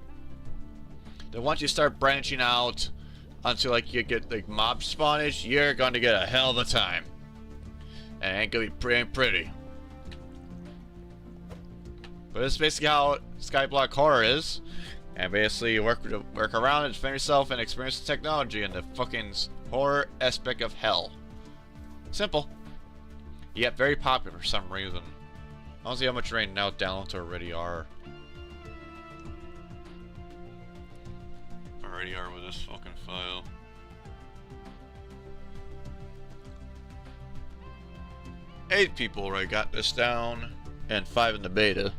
A: Then once you start branching out until like you get like mob spawnage, you're going to get a hell of a time. And it ain't gonna be pretty. But it's basically how Skyblock Horror is. And basically you work around and defend yourself and experience the technology and the fucking horror aspect of hell. Simple. Yet very popular for some reason. I don't see how much rain now downloads already are. Already are with this fucking file. Eight people already got this down, and 5 in the beta.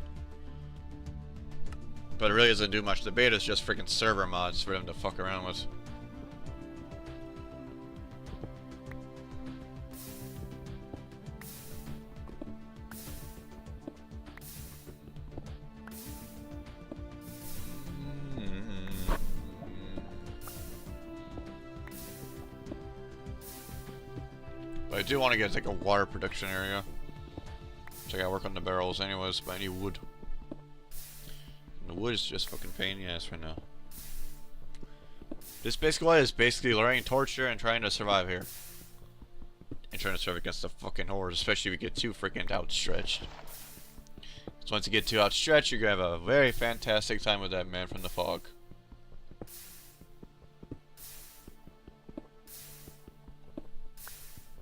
A: But it really doesn't do much. The beta is just freaking server mods for them to fuck around with. But I do want to get like a water production area. So I gotta work on the barrels anyways, but I need wood. And the wood is just fucking pain in the ass right now. This basically is basically learning torture and trying to survive here. And trying to survive against the fucking horrors, especially if you get too freaking outstretched. So once you get too outstretched, you're gonna have a very fantastic time with that man from the fog.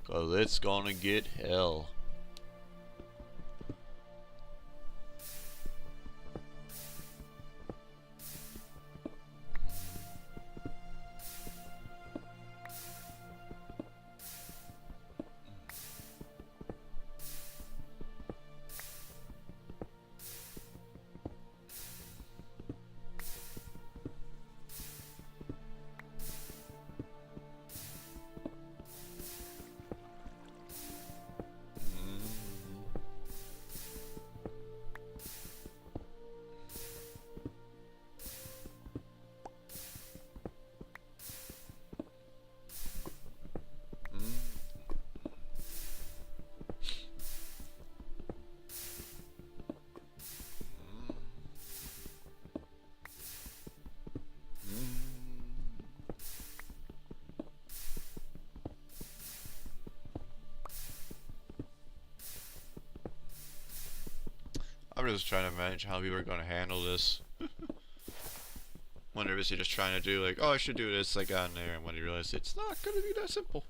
A: Cause it's gonna get hell. I'm just trying to manage how we were going to handle this. When they're basically just trying to do like, oh, I should do this, like on there, and when you realize it's not going to be that simple.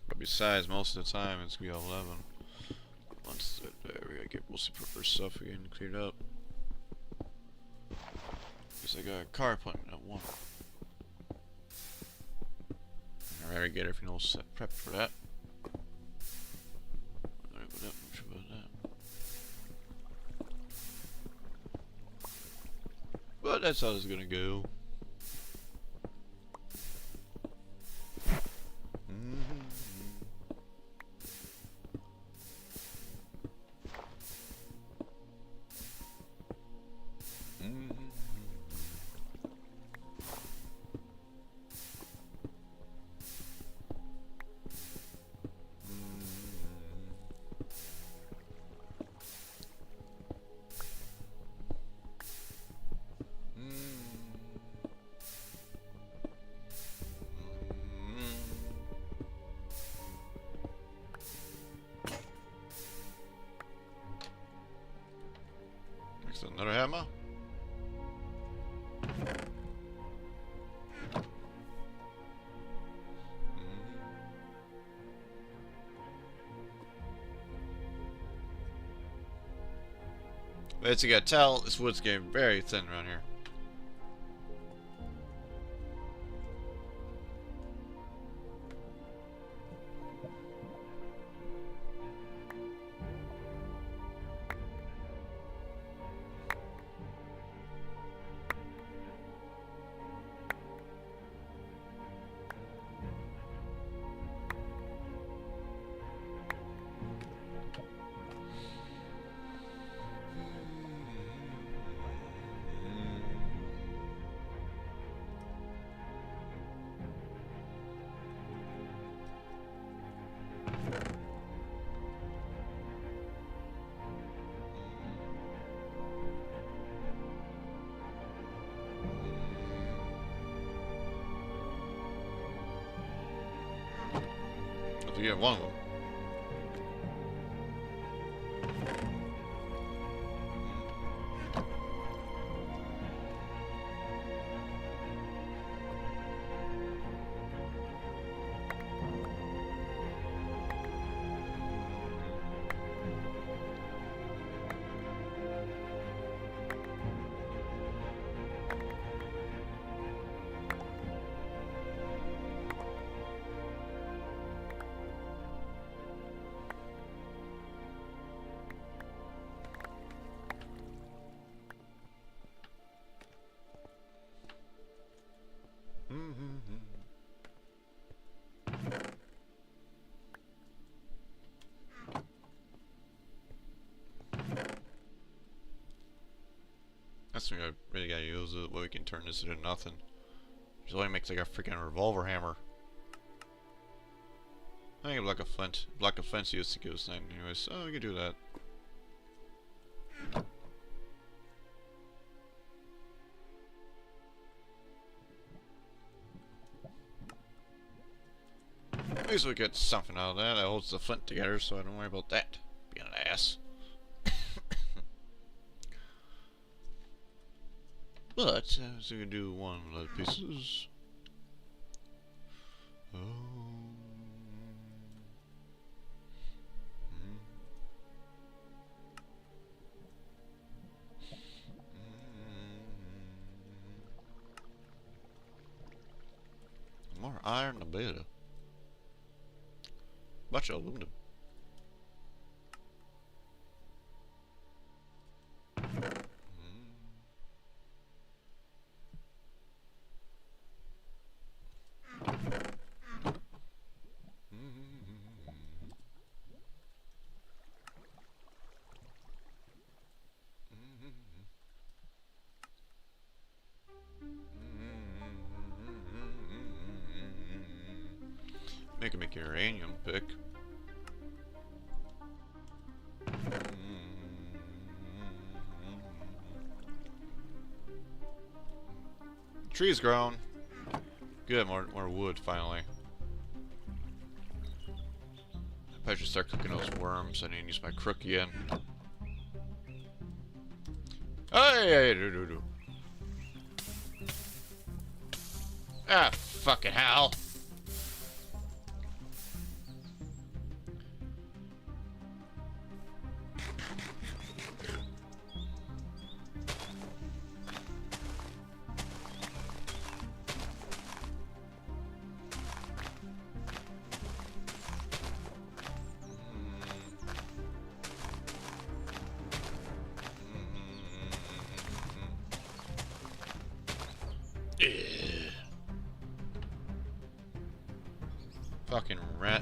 A: But besides, most of the time it's going to be 11. Once we gotta get most of our stuff again cleared up. Because I got a car appointment at 1. I already get everything all set prepped for that. I don't know that much about that. But that's how it's gonna go. Another hammer? But as you can tell, this wood's getting very thin around here. Yeah, one of them. That's what I really gotta use it, where we can turn this into nothing. Which only makes like a freaking revolver hammer. I think a block of flint used to give us that anyways, so we can do that. At least we get something out of that that holds the flint together, so I don't worry about that being an ass. But, so we can do one of the pieces. Oh. More iron, a beta. Bunch of aluminum. Make your uranium pick. Tree's grown. Good, more wood finally. I should start cooking those worms. I need to use my crook again. Hey, ah, fucking hell. Fucking rat.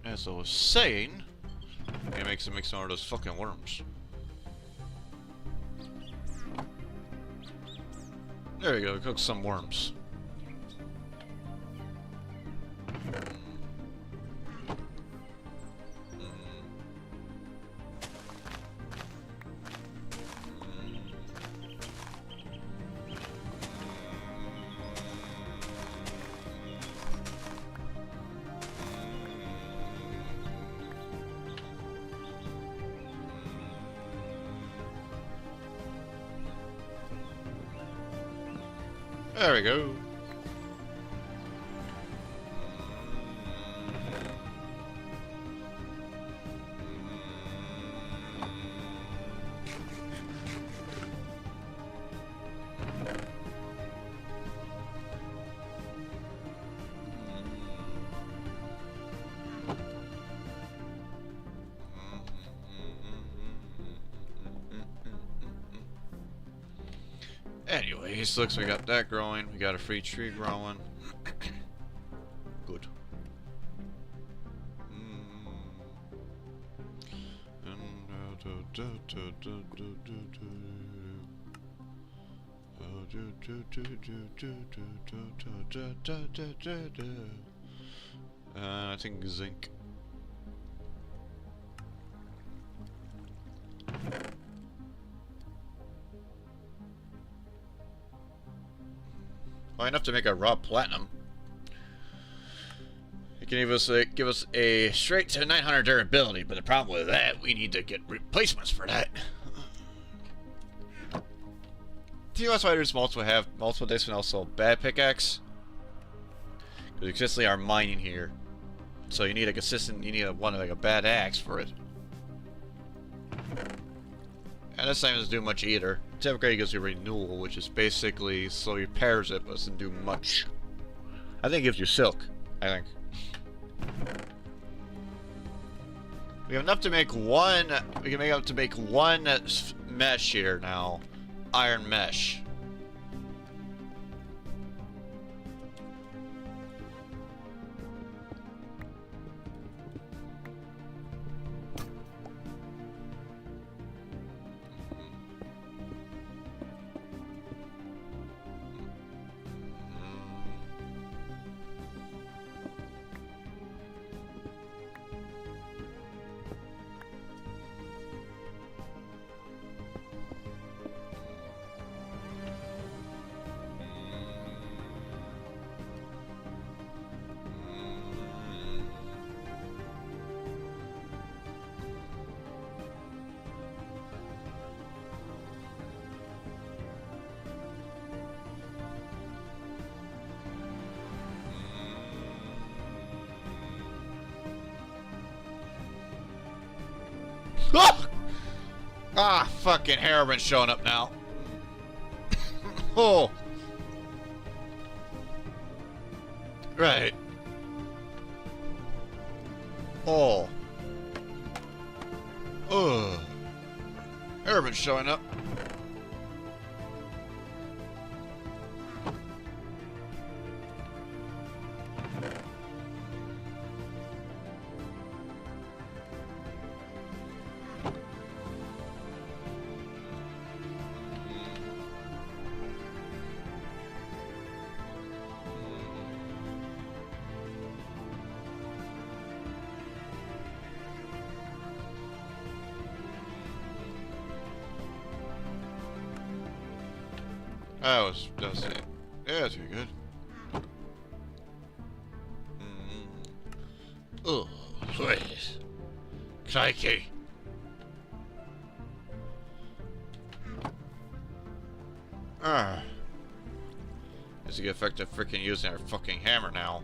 A: As I was saying, I make some of those fucking worms. There we go, cook some worms. There we go. Anyways, looks we got that growing. We got a free tree growing. Good. I think zinc. Well, enough to make a raw platinum. It can give us a straight to 900 durability, but the problem with that, we need to get replacements for that. Do you know why there's multiple discs and also bad pickaxe? Because we consistently are mining here. So you need a consistent, you need a bad axe for it. And this time doesn't do much either. Its upgrade gives you renewal, which is basically slowly repairs it, but doesn't do much. I think it gives you silk, I think. We have enough to make one, we can make up to make one mesh here now. Iron mesh. Ah! Ah, fucking heroin showing up now. Oh. Right. Oh. Ugh. Heroin showing up. That was it. Yeah, that's pretty good. Oh, please. Crikey. Guess we get effective freaking using our fucking hammer now.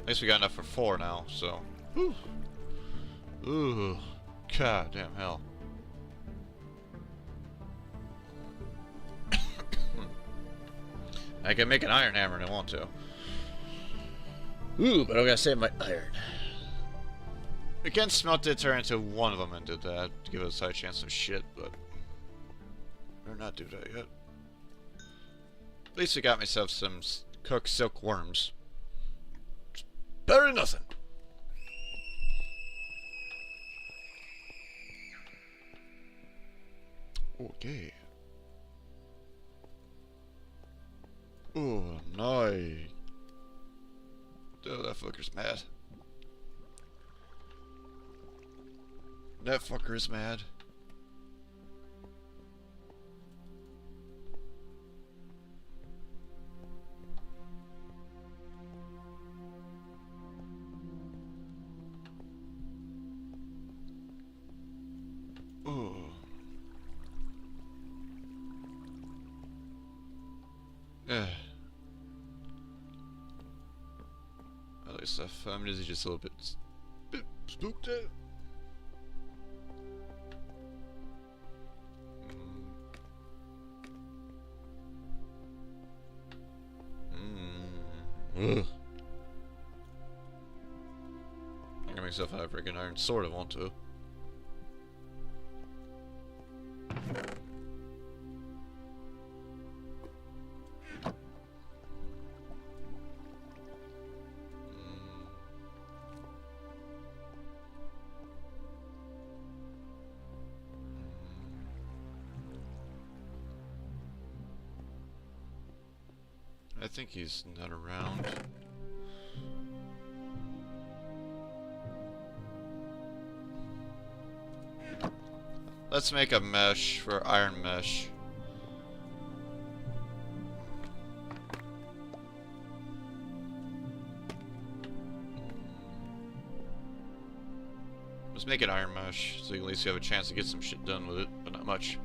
A: At least we got enough for 4 now, so. Whew. Ooh. God damn hell. I can make an iron hammer if I want to. Ooh, but I gotta save my iron. We can smelt it, turn into one of them and did that to give us a side chance of shit, but better not do that yet. At least I got myself some cooked silk worms. It's better than nothing. Okay. Oh, nice. Oh, that fucker's mad. That fucker is mad. Oh. Yeah. At least I'm just a little bit spooked out. Ugh. I can make myself a freaking iron sword if I want to. I think he's not around. Let's make a mesh for iron mesh. Let's make it iron mesh, so at least you have a chance to get some shit done with it, but not much.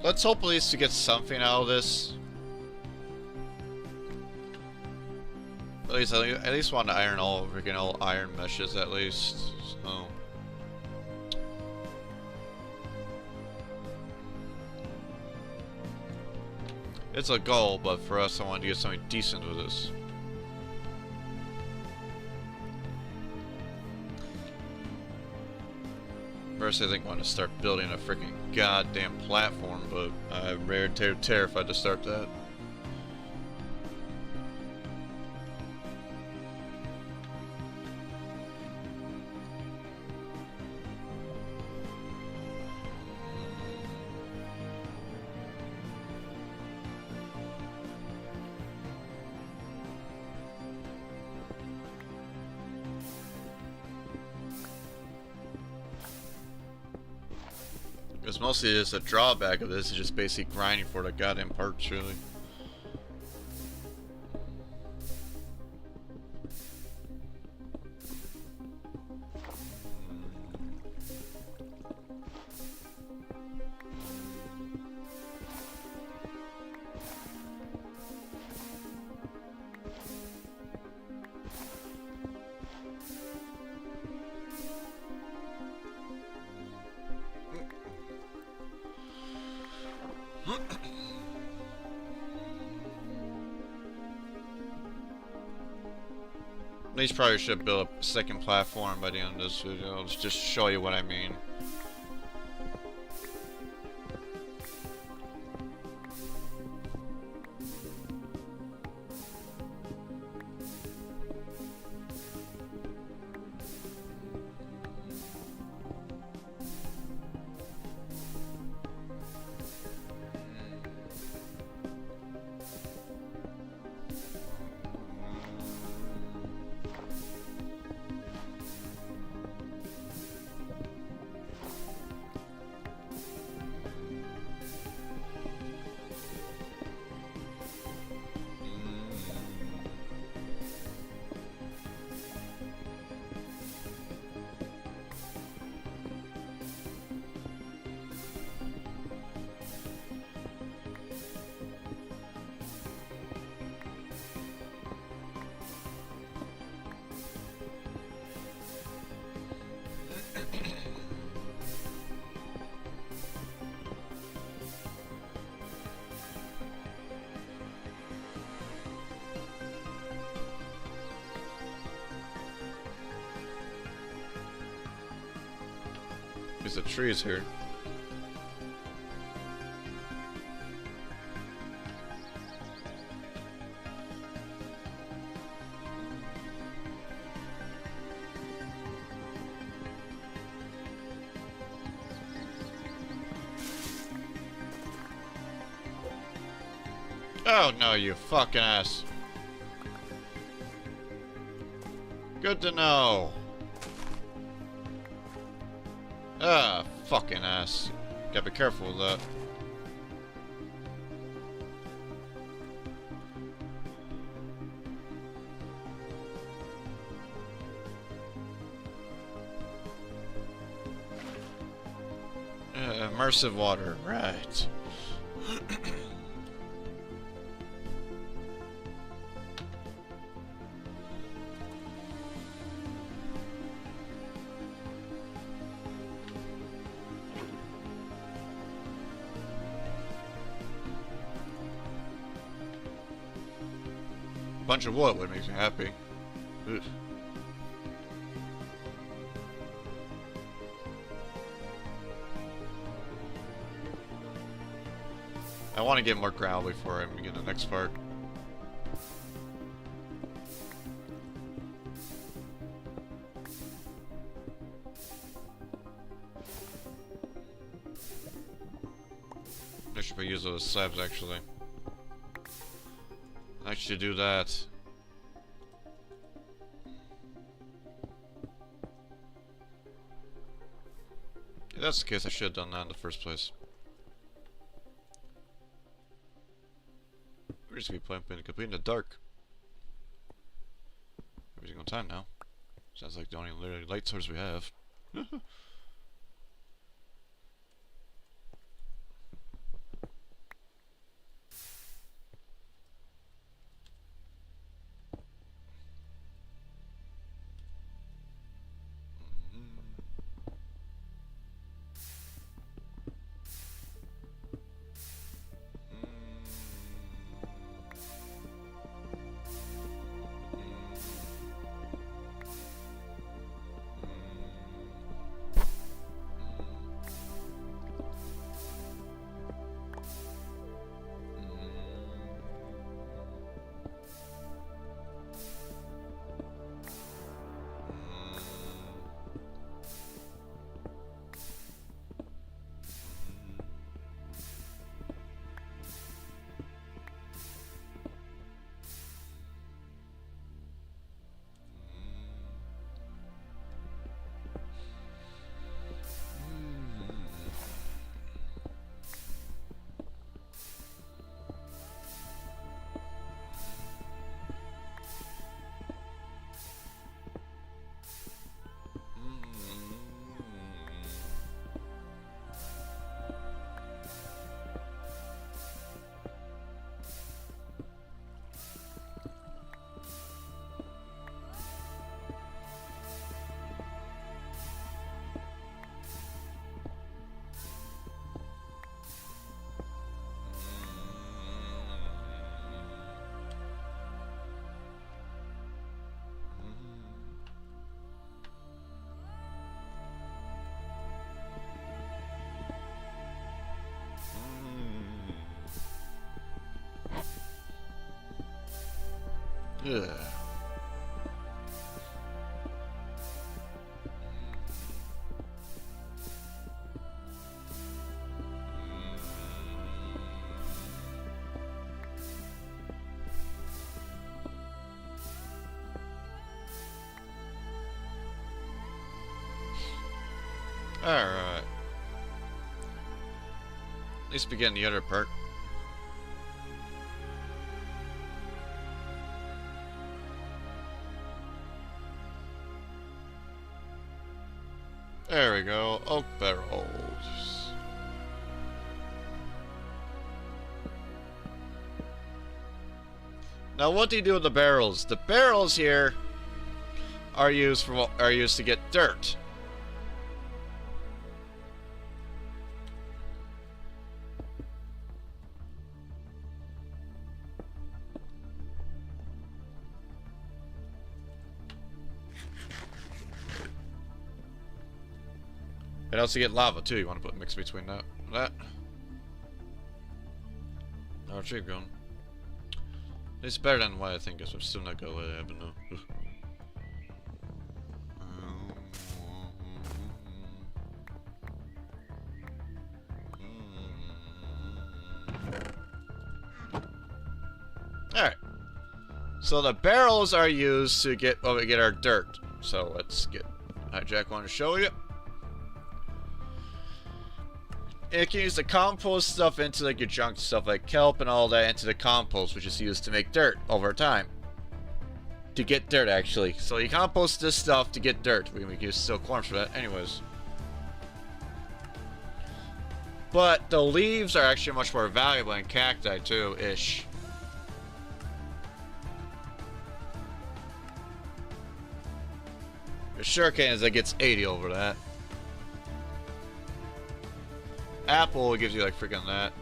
A: Let's hope at least to get something out of this. At least want to iron all freaking all iron meshes at least. So it's a goal, but for us, I want to get something decent with this. First, I think I want to start building a freaking goddamn platform, but I'm very terrified to start that. Because mostly it's a drawback of this is just basically grinding for the goddamn parts, really. These probably should build a second platform by the end of this video. Let's just show you what I mean. There's the trees here. Oh no, you fucking ass. Good to know. Ah, fucking ass. Gotta be careful with that. Immersive water, right. Bunch of wood would make me happy. Ugh. I want to get more gravel before I begin the next part. I should use those slabs actually. I should do that. If that's the case, I should have done that in the first place. We're just gonna be playing complete in the dark. Every single time now. Sounds like the only literally light source we have. Yeah. Alright. At least begin the other part. There we go. Oak barrels. Now, what do you do with the barrels? The barrels here are used to get dirt. And also get lava too. You want to put a mix between that. Oh, cheap gun. It's better than what I think is. I'm still not gonna let it happen though. Alright. So the barrels are used to get we get our dirt. So let's get Jack wanted to show you. It can use the compost stuff into like your junk stuff like kelp and all that into the compost, which is used to make dirt over time. To get dirt actually. So you compost this stuff to get dirt. We can use still corn for that anyways. But the leaves are actually much more valuable in cacti too, ish. The sugarcane is that gets 80 over that. Apple gives you like freaking that.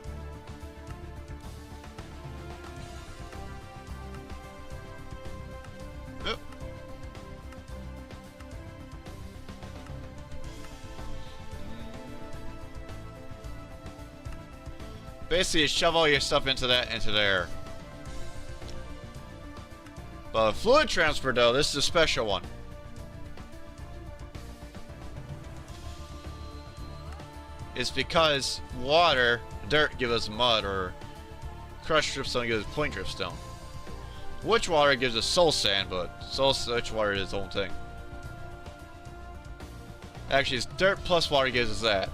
A: Yep. Basically, you shove all your stuff into there. But fluid transfer, though, this is a special one. It's because water, dirt gives us mud, or crushed dripstone gives us point dripstone. Witch water gives us soul sand, but witch water is its own thing. Actually, it's dirt plus water gives us that.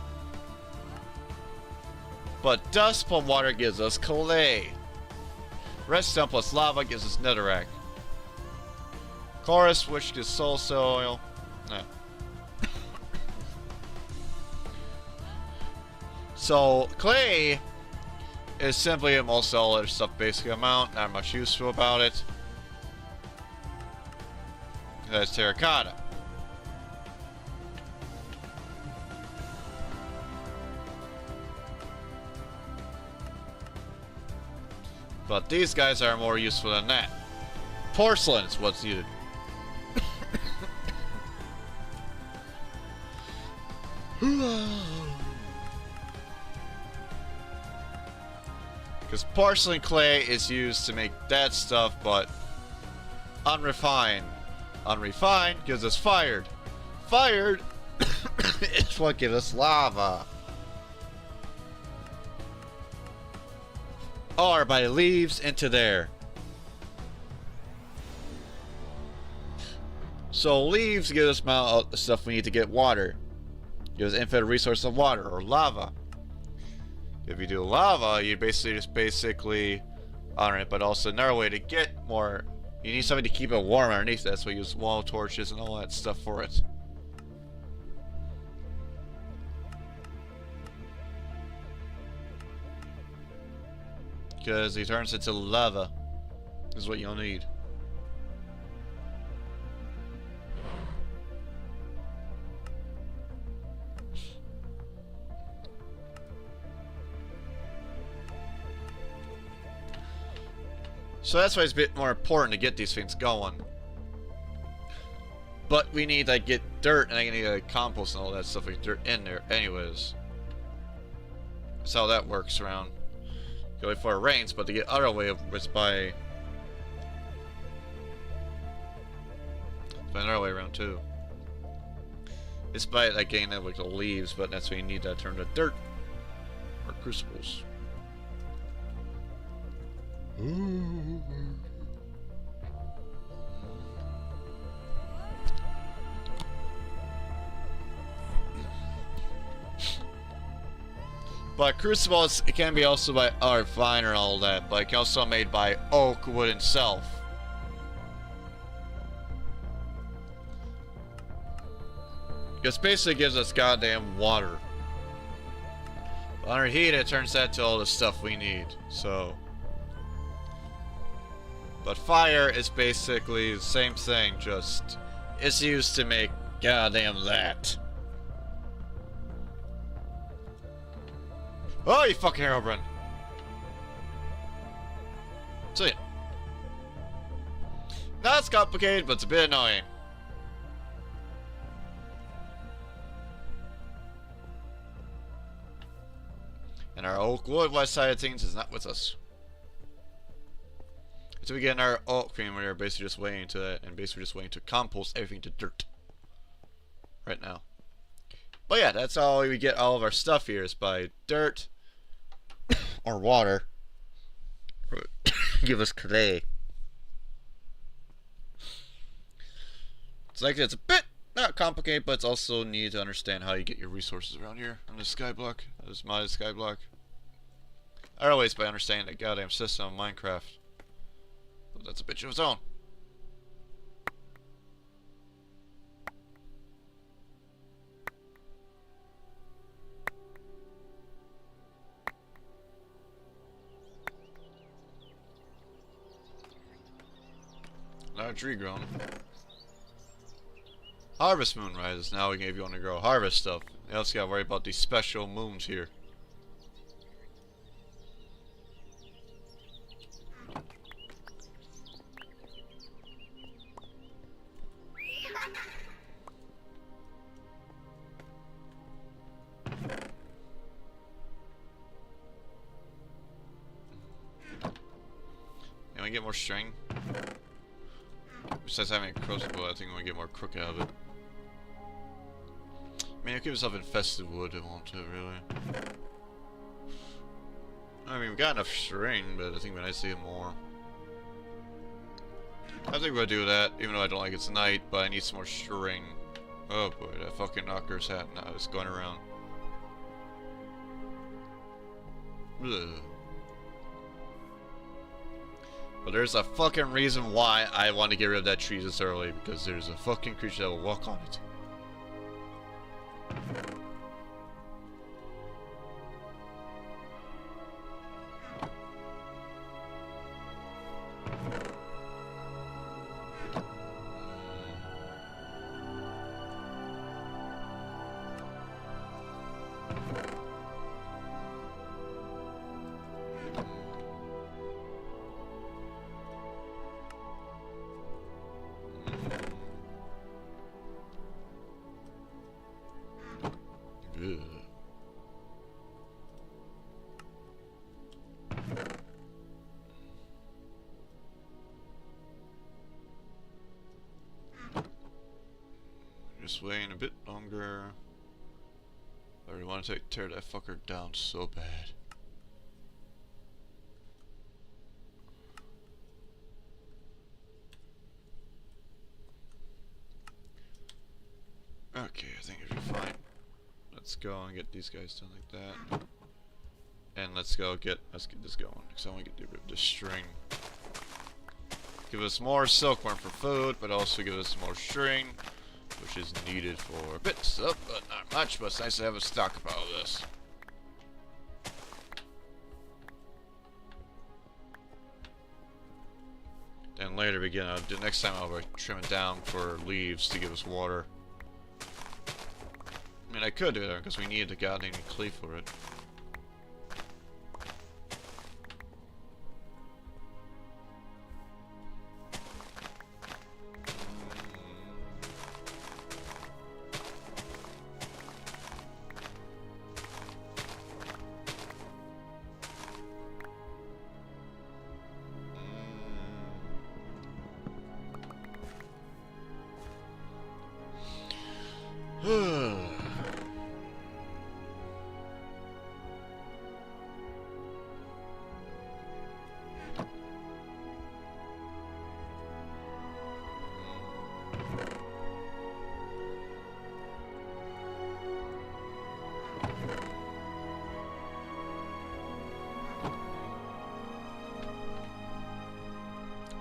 A: But dust plus water gives us clay. Redstone plus lava gives us netherrack. Chorus, which gives soul soil. No. So, clay is simply a most all other stuff basic amount, not much useful about it. That's terracotta. But these guys are more useful than that. Porcelain is what's needed. Because porcelain clay is used to make that stuff, but unrefined. Unrefined gives us fired. Fired is what gives us lava. Or by leaves into there. So leaves give us amount of stuff we need to get water. Give us infinite resource of water or lava. If you do lava, you basically on it, but also another way to get more. You need something to keep it warm underneath that, so we use wall torches and all that stuff for it. Because he turns into lava. Is what you'll need. So that's why it's a bit more important to get these things going. But we need to get dirt, and I need compost and all that stuff like dirt in there anyways. That's how that works around. You wait for it rains, but to get other way it's by another way around too. It's by like getting that with the leaves, but that's when you need to turn to dirt or crucibles. But crucibles, it can be also by fine and all that, but it can also be made by oak wood itself. This basically gives us goddamn water. But under heat, it turns that to all the stuff we need. So, but fire is basically the same thing, just it's used to make goddamn that. Oh, you fucking Herobrine! See ya. Not as complicated, but it's a bit annoying. And our oak wood west side of things is not with us. Until we get our oak cream, we're basically just waiting to that, and basically just waiting to compost everything to dirt. Right now. But yeah, that's how we get all of our stuff here, is by dirt or water. Give us clay. It's like it's a bit not complicated, but it's also neat to understand how you get your resources around here on this Skyblock. This modded Skyblock. Otherwise, by understanding the goddamn system of Minecraft. But that's a bitch of its own. Now a tree grown. Harvest moon rises. Now we can, if you want to grow harvest stuff. You also gotta worry about these special moons here. I get more string? Besides having a crossbow, I think I'm gonna get more crook out of it. I mean, I keep myself infested wood, I want to, really. I mean, we got enough string, but I think it'd be nice to get more. I think we're gonna do that, even though I don't like it's night, but I need some more string. Oh boy, that fucking knocker's hat now is going around. Ugh. But there's a fucking reason why I want to get rid of that tree this early, because there's a fucking creature that will walk on it. Just waiting a bit longer. I really want to tear that fucker down so bad. Okay, I think it'll be fine. Let's go and get these guys done like that. And let's get this going. Because I want to get rid of the string. Give us more silkworm for food, but also give us more string, which is needed for bits up, but not much, but it's nice to have a stockpile of this. Then later the next time I'll trim it down for leaves to give us water. I mean, I could do that because we need the goddamn clay for it.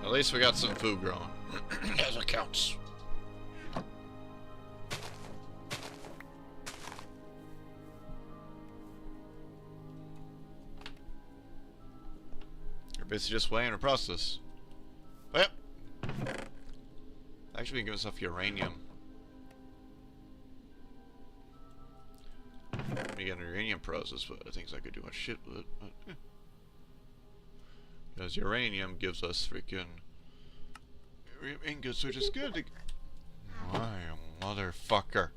A: At least we got some food growing. As it counts. You're basically just waiting to process. Well, actually, we can give ourselves uranium. We get an uranium process, but I think I could do much shit with it. But, because uranium gives us freaking ingots, which is good. Why, motherfucker?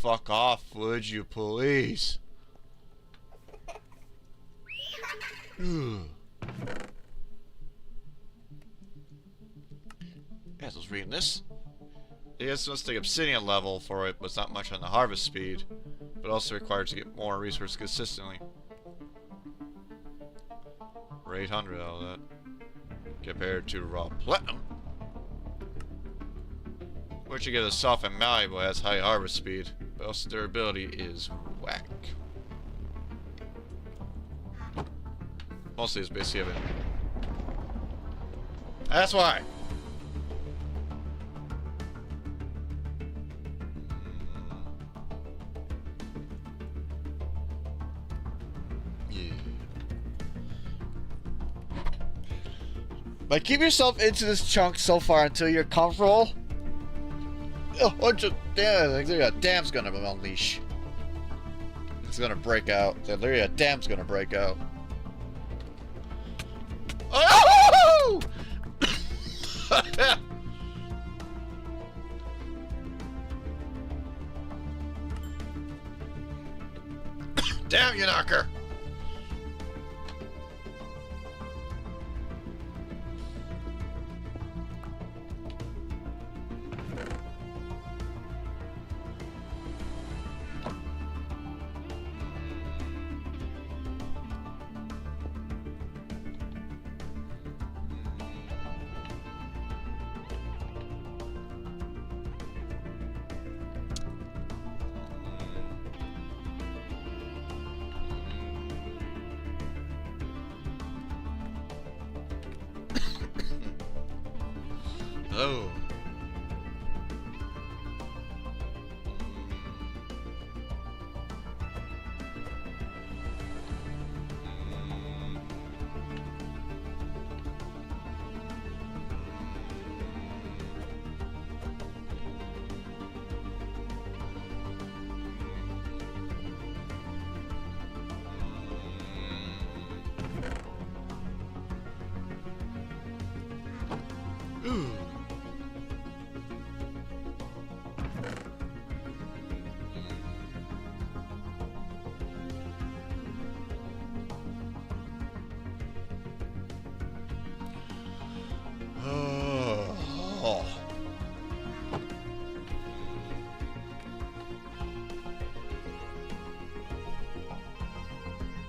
A: Fuck off, would you please? Yeah, I was reading this. It has to take obsidian level for it, but it's not much on the harvest speed. But also required to get more resources consistently. For 800 out of that. Compared to raw platinum. Which you get a soft and malleable, has high harvest speed. But also durability is whack. Mostly it's basically having. That's why!
B: But keep yourself into this chunk so far until you're comfortable. Oh, damn, literally a dam's gonna unleash. It's gonna break out. Literally a dam's gonna break out. Oh!
A: Damn you, knocker! Oh. Ooh. Oh.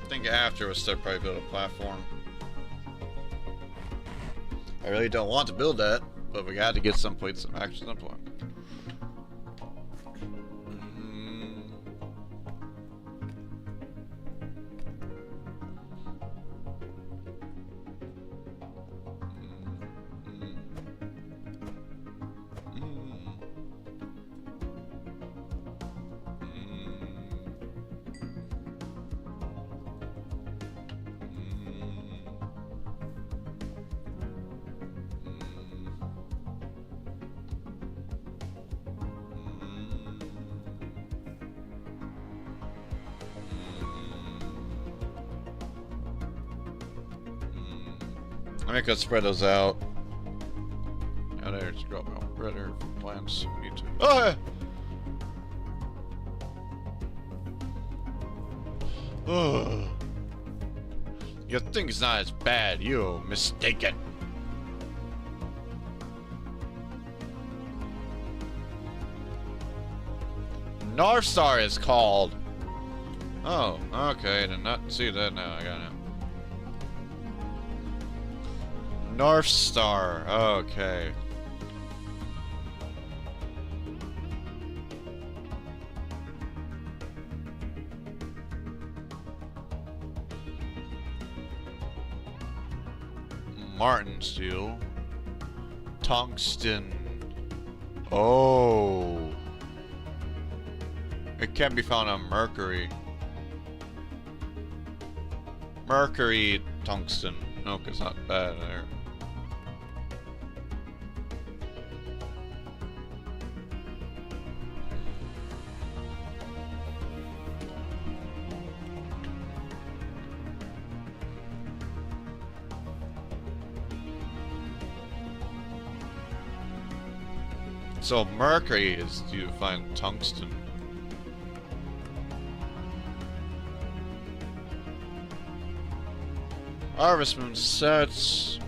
A: I think after we'll start probably build a platform. I really don't want to build that, but we got to get some point, some action at some point. I think I'll spread those out. Yeah, there's drop out redder plants. We need to. Oh! Oh. You think it's not as bad? You mistaken. North Star is called. Oh, okay. I did not see that now. I got it. North Star. Okay. Martin steel. Tungsten. Oh. It can be found on Mercury. Mercury tungsten. Okay, it's not bad there. So Mercury is you find tungsten. Harvest moon sets.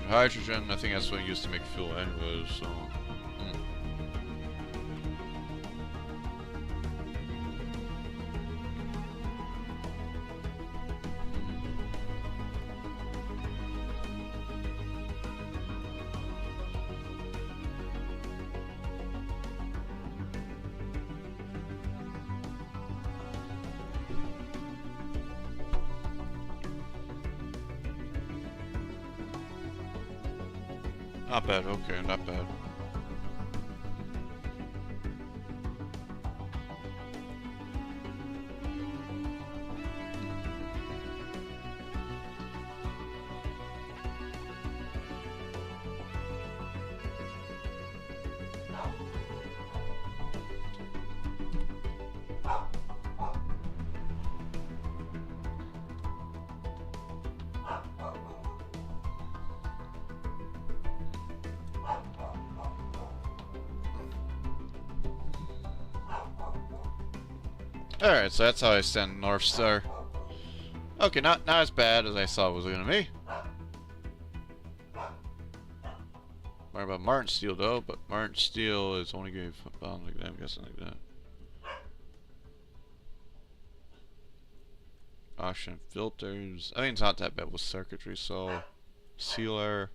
A: Hydrogen, I think that's what you used to make fuel anyways, so. Not bad, okay, not bad. Alright, so that's how I send North Star. Okay, not as bad as I thought it was gonna be. Worry about Martin Steel though, but Martin Steel is only going to be bound like that, I'm guessing like that. Oxygen filters. I think it's not that bad with circuitry, so sealer,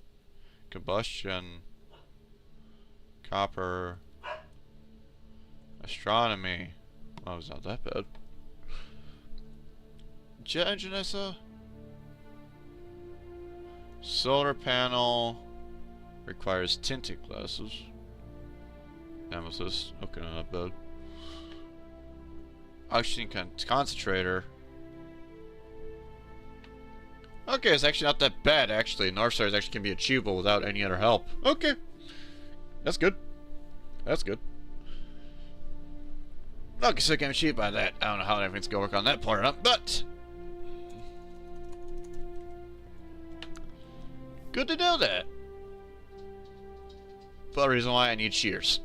A: combustion, copper, astronomy. Oh, it's not that bad. jet engine I saw? Solar panel requires tinted glasses. Amethyst. Okay, not bad. Oxygen concentrator. Okay, it's actually not that bad, actually. North Stars actually can be achievable without any other help. Okay. That's good. That's good. Okay, so I can achieve by that. I don't know how everything's gonna work on that part up, but good to know that. For the reason why I need shears.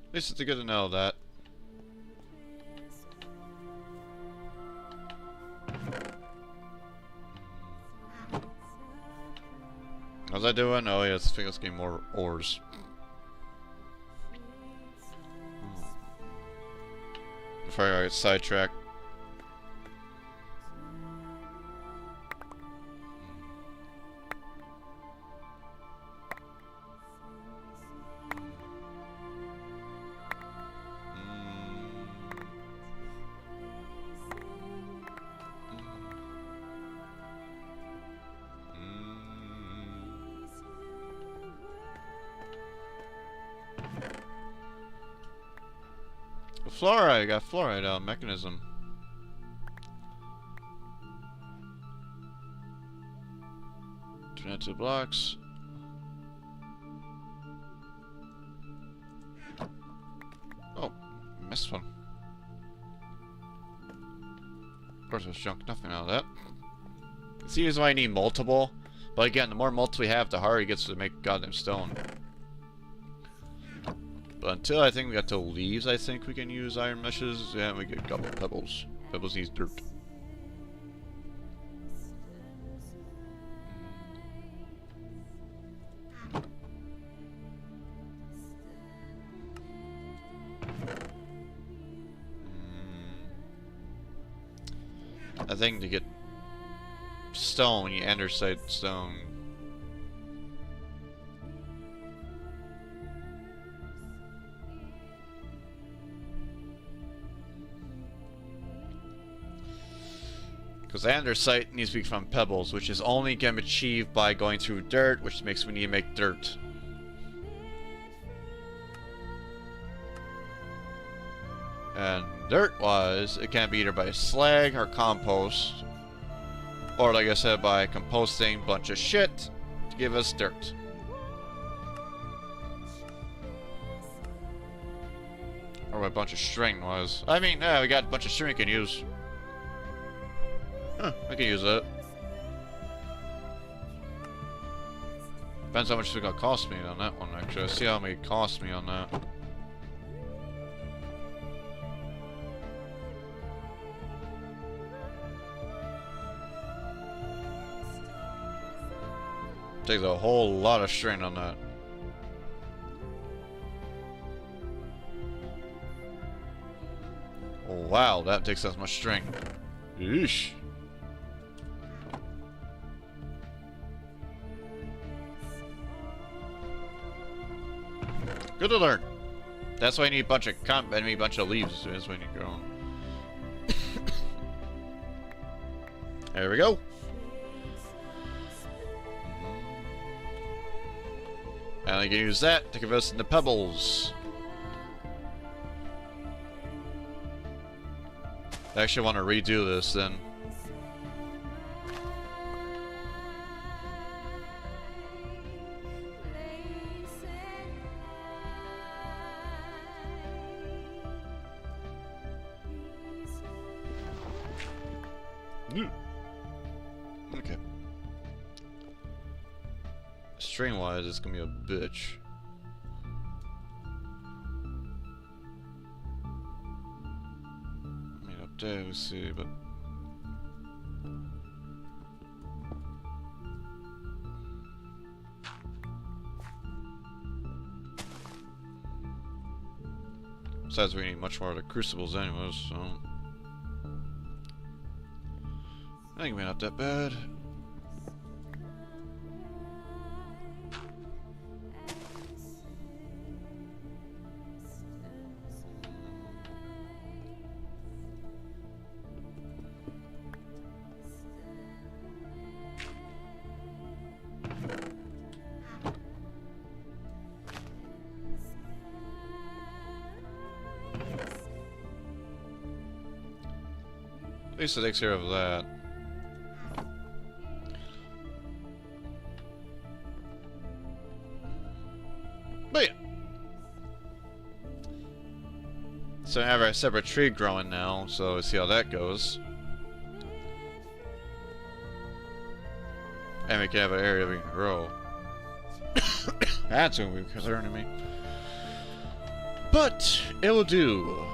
A: At least it's good to know that. How's I doing? Oh yes, I think let's get more ores. Before I get sidetracked. Fluoride, got fluoride mechanism. Turn it to blocks. Oh, missed one. Of course, there's junk. Nothing out of that. See, here's why I need multiple. But again, the more multiple we have, the harder it gets to make goddamn stone. But until I think we got to leaves, I think we can use iron meshes, and we get a couple of pebbles. Pebbles needs dirt. I think to get stone, you andesite stone. Because andesite needs to be from pebbles, which is only can be achieved by going through dirt, which makes we need to make dirt. And dirt-wise, it can be either by slag or compost, or like I said, by composting a bunch of shit to give us dirt. Or what a bunch of string was. I mean, yeah, we got a bunch of string we can use. Huh, I can use that. Depends how much it's gonna cost me on that one, actually. I see how much it cost me on that. Takes a whole lot of strain on that. Oh, wow, that takes that much string. Yeesh. Good to learn. That's why I need a bunch of I need a bunch of leaves. That's why I need to go. There we go. And I can use that to convert into pebbles. I actually want to redo this then. Okay. String wise, it's gonna be a bitch. I mean, up there we see, but besides, we need much more of the crucibles, anyways. So I think we're not that bad. least it takes care of that. But yeah. So I have a separate tree growing now, so let's see how that goes. And we can have an area we can grow. That's going to be concerning me. But it will do.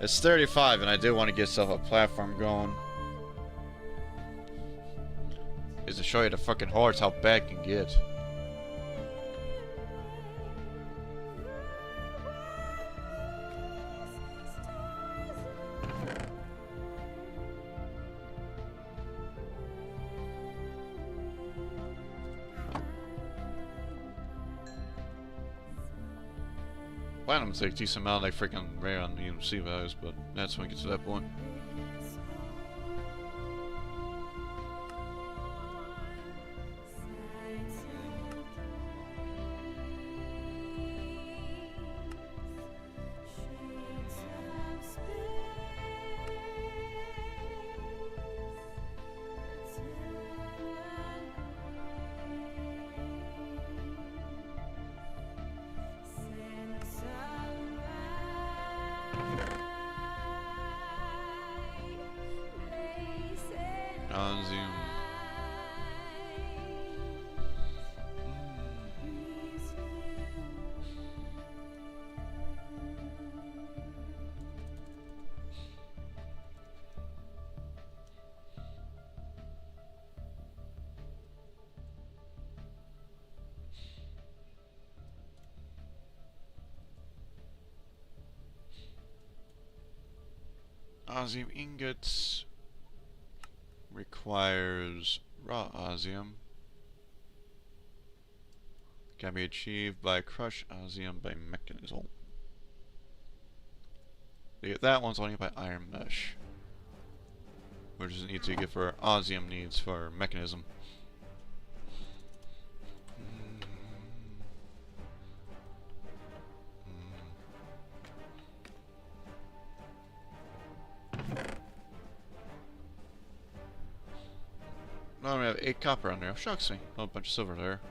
A: It's 35, and I do want to get myself a platform going. Is to show you the fucking horse how bad it can get. Platinum's like decent amount like freaking rare on EMC values, but that's when it gets to that point. Zoom. Osmium ingots requires raw osmium. Can be achieved by crush osmium by mechanism. That one's only by iron mesh, which is need to get for osmium needs for mechanism. No, we have 8 copper on there. Shucks me. Oh, a bunch of silver there.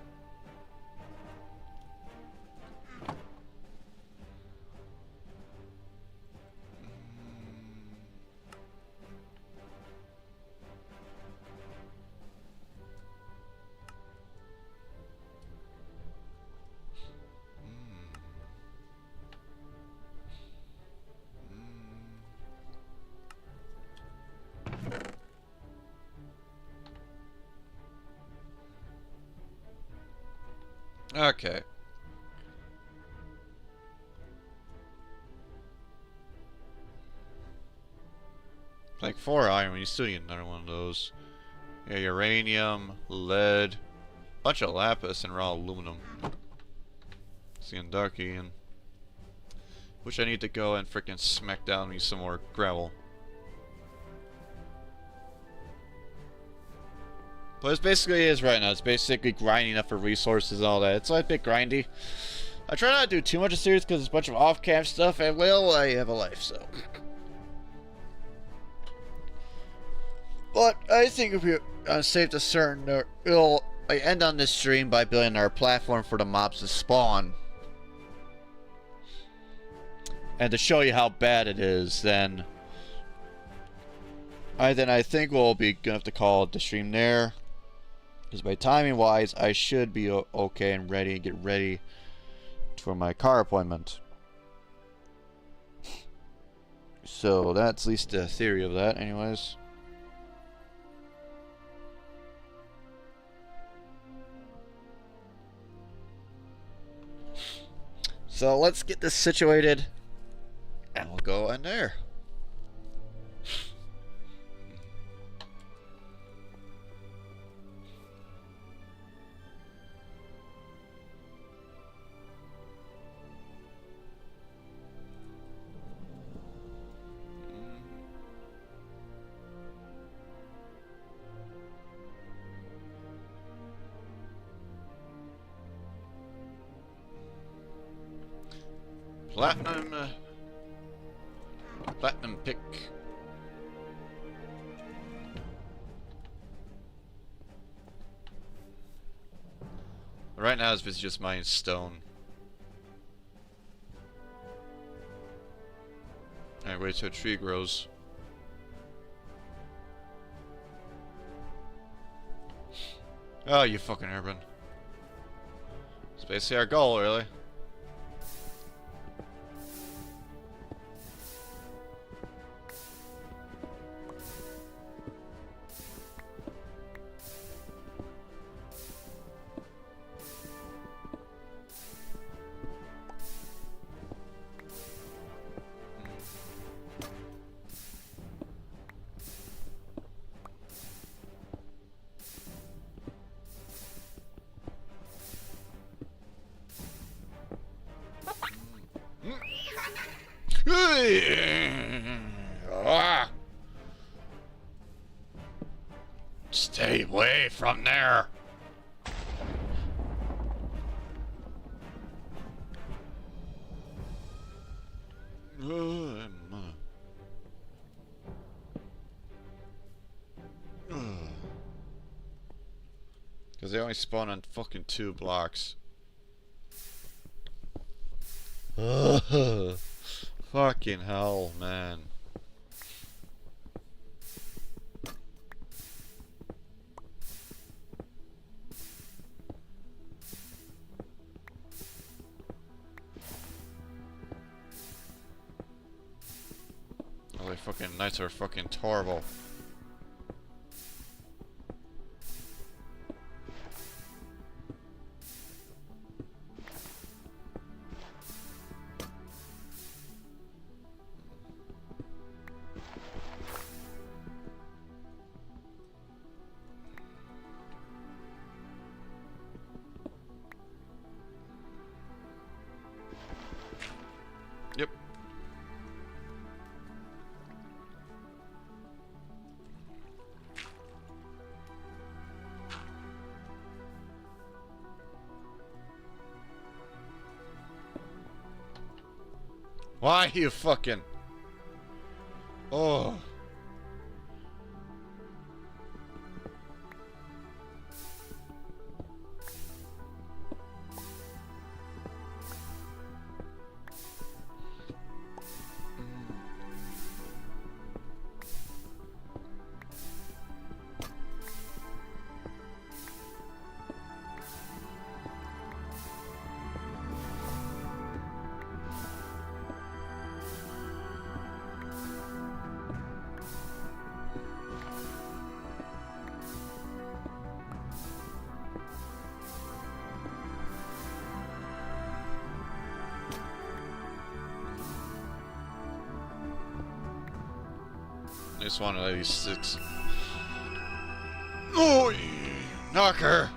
A: Okay. Like 4 iron, you still need another one of those. Yeah, uranium, lead, bunch of lapis, and raw aluminum. Seeing Darky, and wish I need to go and frickin' smack down me some more gravel. But it's basically is right now. It's basically grinding up for resources and all that. It's like a bit grindy. I try not to do too much of series because it's a bunch of off-cam stuff, and well, I have a life, so. But I think if we're safe to certain, we'll end on this stream by building our platform for the mobs to spawn. And to show you how bad it is, then I think we'll be gonna have to call the stream there. Because by timing wise, I should be okay and ready and get ready for my car appointment. So that's at least the theory of that, anyways. So let's get this situated, and we'll go in there. Platinum. Platinum pick. Right now, it's just mining stone. Alright, wait till a tree grows. Oh, you fucking urban. It's basically our goal, really. Stay away from there. Because they only spawn on fucking 2 blocks. Fucking hell, man. All the fucking nights are fucking horrible. Yep. Why you fucking... Oh. This one of these 6. Oh, knocker!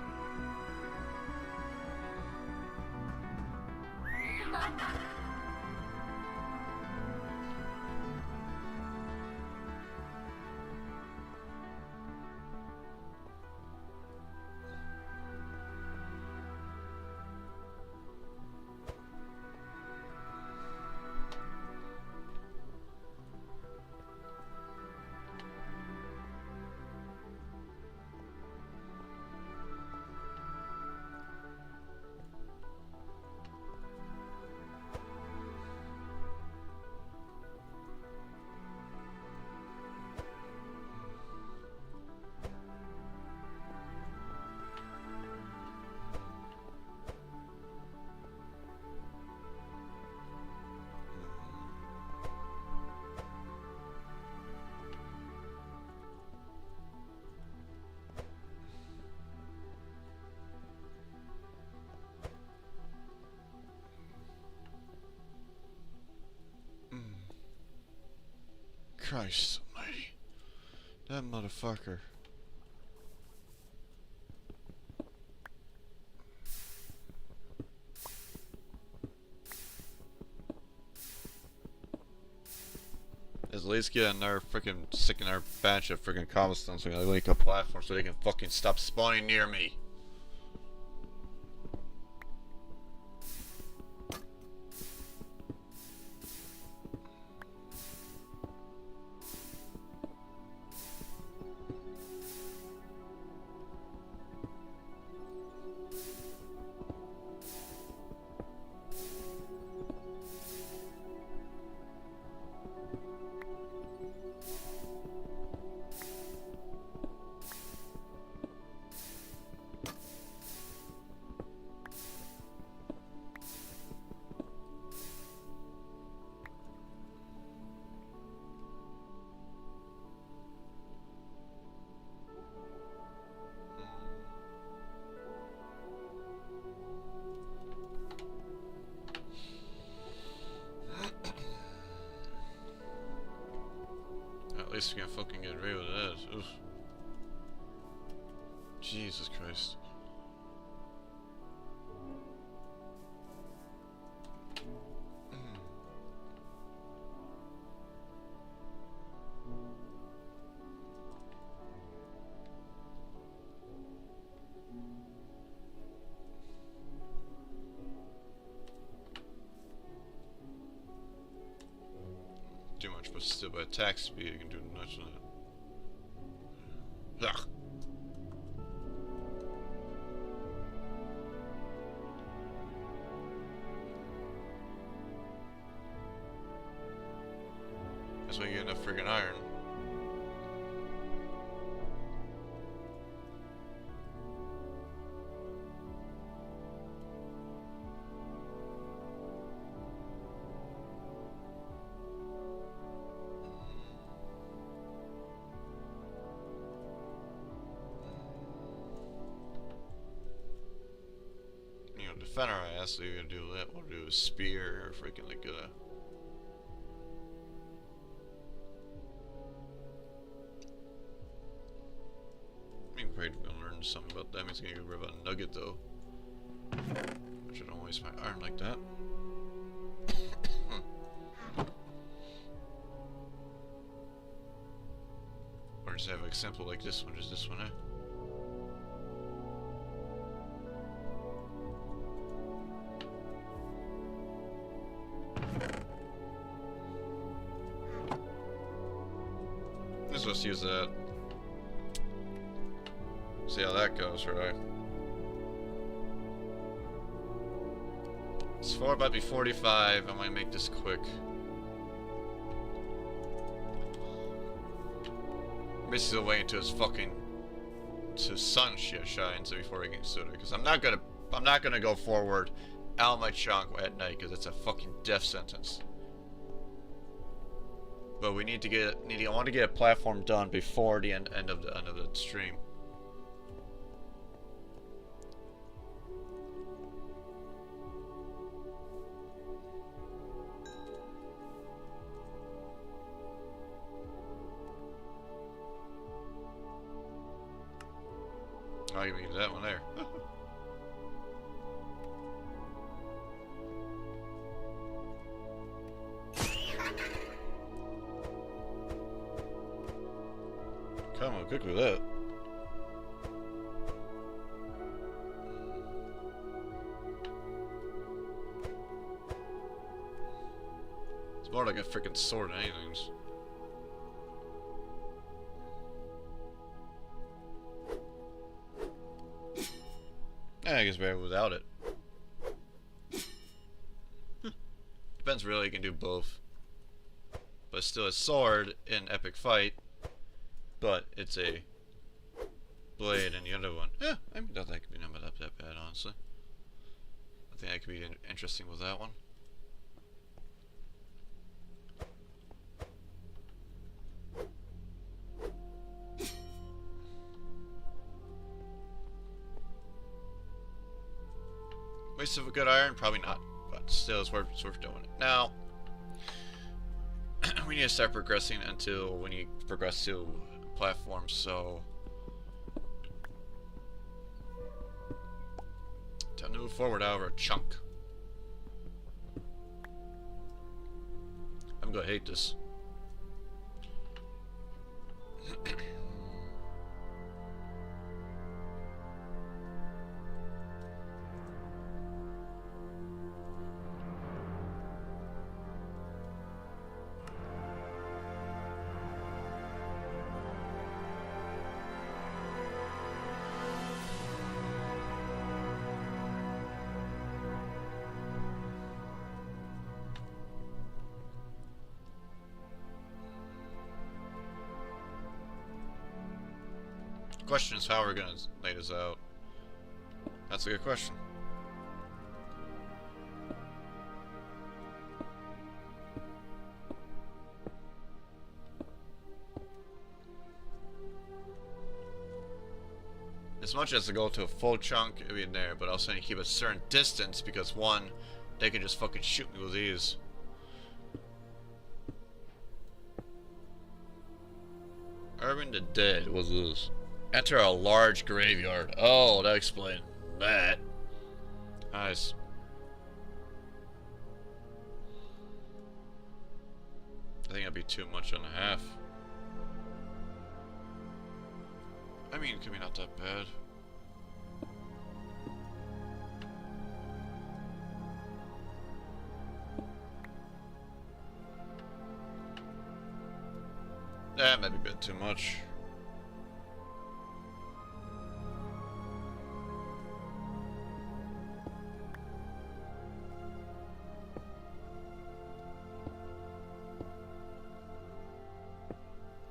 A: Christ almighty. That motherfucker. At least get another freaking stick in our batch of freaking cobblestones so we can link a platform so they can fucking stop spawning near me. least we can fucking get rid of that. Oof. Jesus Christ. Too much, but still by attack speed you can do much of that. Ugh. That's why you get enough friggin' iron. Defender, I asked you to do that. We'll do a spear or freaking like a. I mean, great, we're gonna learn something about that. Means gonna get rid of a nugget though. Which I don't waste my iron like that. Or just have an example like this one, just this one, eh? Let's use that. See how that goes, right? It's about to be 45. I might make this quick. Basically waiting until his fucking sun shines before he can suit it. Because I'm not gonna go forward out my chunk at night because it's a fucking death sentence. But we need to get I want to get a platform done before the end of the stream. Oh, you mean that one there? Come on, quick with that. It's more like a freaking sword than anything. I guess better without it. Depends really, you can do both. But it's still a sword in epic fight. But it's a blade and the other one. Yeah, I mean, that could be not that bad, honestly. I think that could be interesting with that one. Waste of a good iron? Probably not. But still, it's worth doing it. Now, we need to start progressing until when you progress to platform, so time to move forward out of our chunk. I'm gonna hate this. Question is how we're gonna lay this out. That's a good question. As much as to go to a full chunk, it'd be in there, but also need to keep a certain distance because one, they can just fucking shoot me with these.
B: Urban the Dead. What's this? Enter a large graveyard. Oh, that explains that.
A: Nice. I think that'd be too much and a half. I mean, it could be not that bad. That might be a bit too much.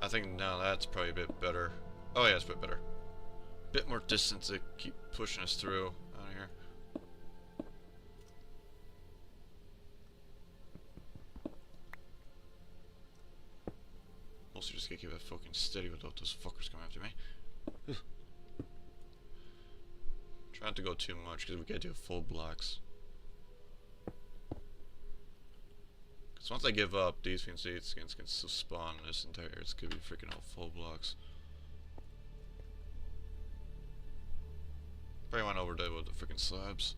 A: I think now that's probably a bit better. Oh yeah, it's a bit better. Bit more distance to keep pushing us through out of here. Also just gotta keep it fucking steady without those fuckers coming after me. Try not to go too much because we gotta do full blocks. Because once I give up, these skins can still spawn this entire. It's gonna be freaking all full blocks. Probably went over there with the freaking slabs.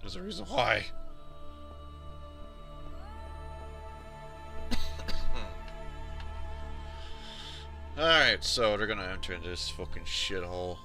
A: There's a reason why. Alright, so they're gonna enter into this fucking shithole.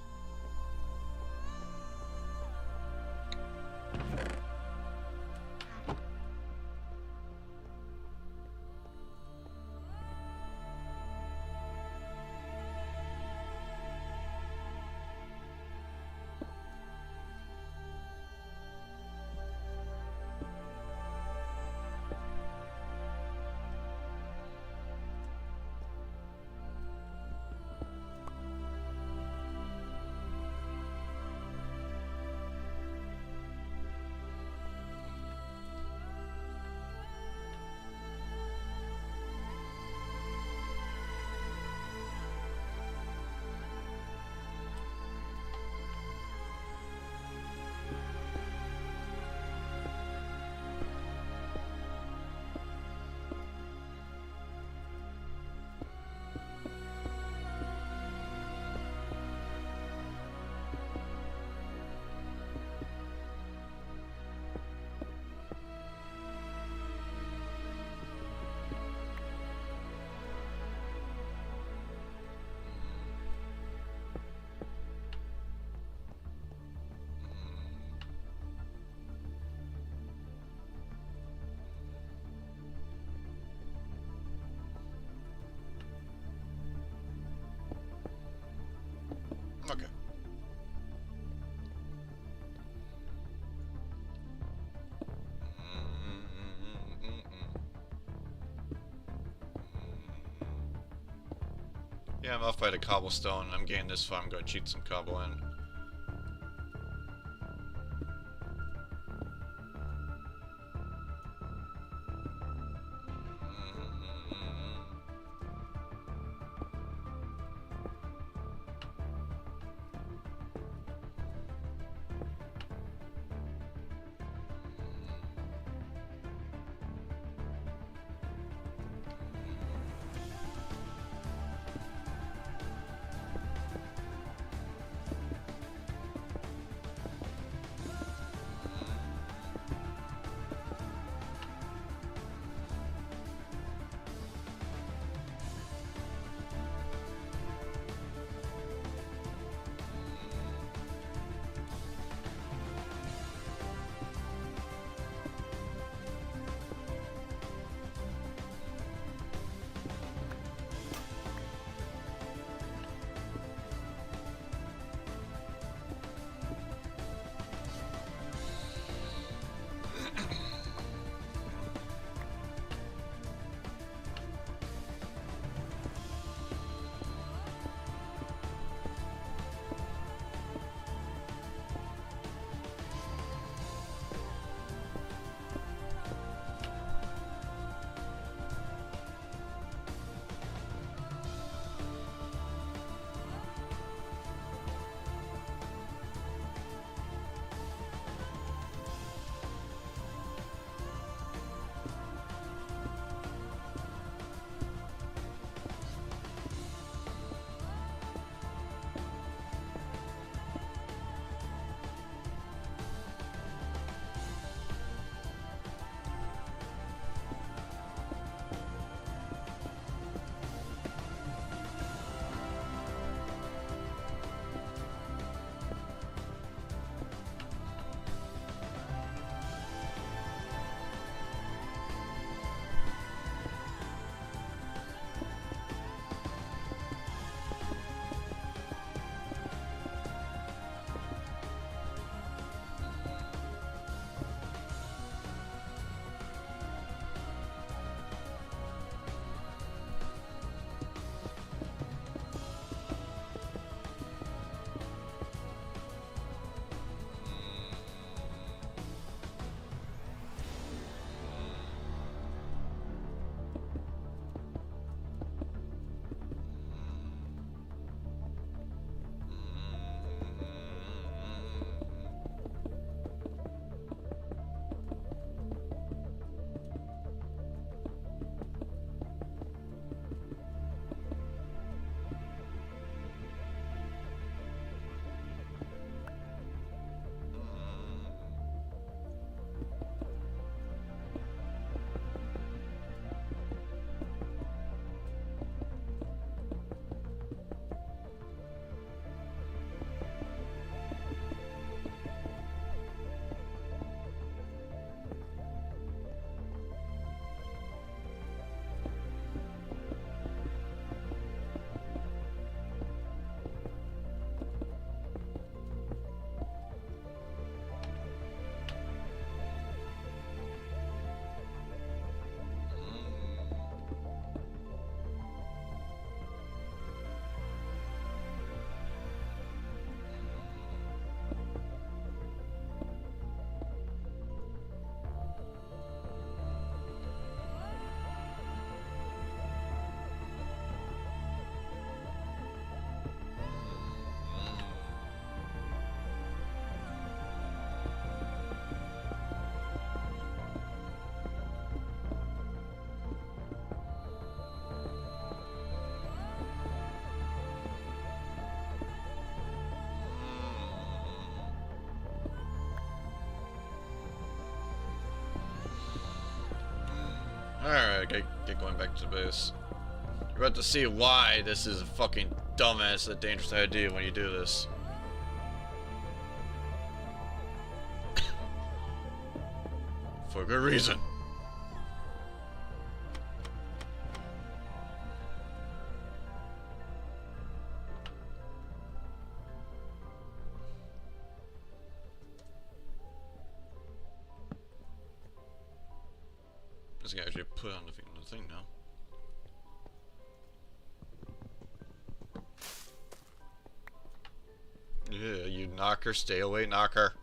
A: Okay. Yeah, I'm off by the cobblestone. I'm getting this far. I'm gonna cheat some cobble in.
B: get going back to base. You're about to see why this is a fucking dumbass, a dangerous idea when you do this. For good reason. This guy actually put on the thing now. Yeah, you knocker, stay away, knocker.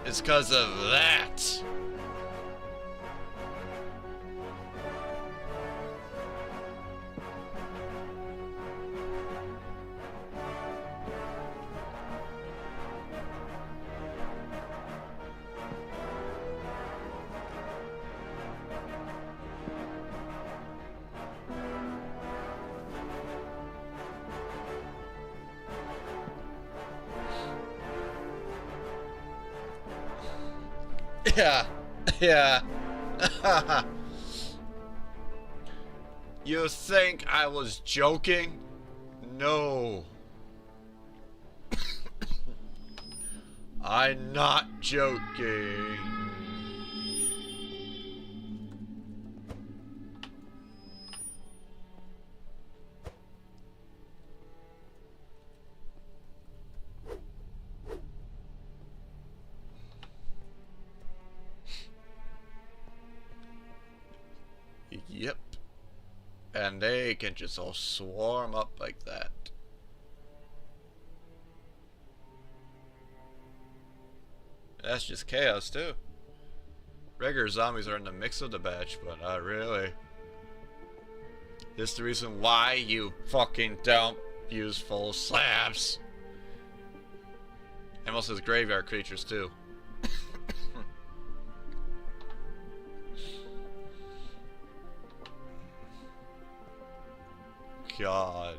B: It's because of that. Yeah, yeah. You think I was joking? No. I'm not joking. Yep. And they can just all swarm up like that. That's just chaos too. Regular zombies are in the mix of the batch, but not really. This is the reason why you fucking don't use full slabs. And most of the graveyard creatures too. God.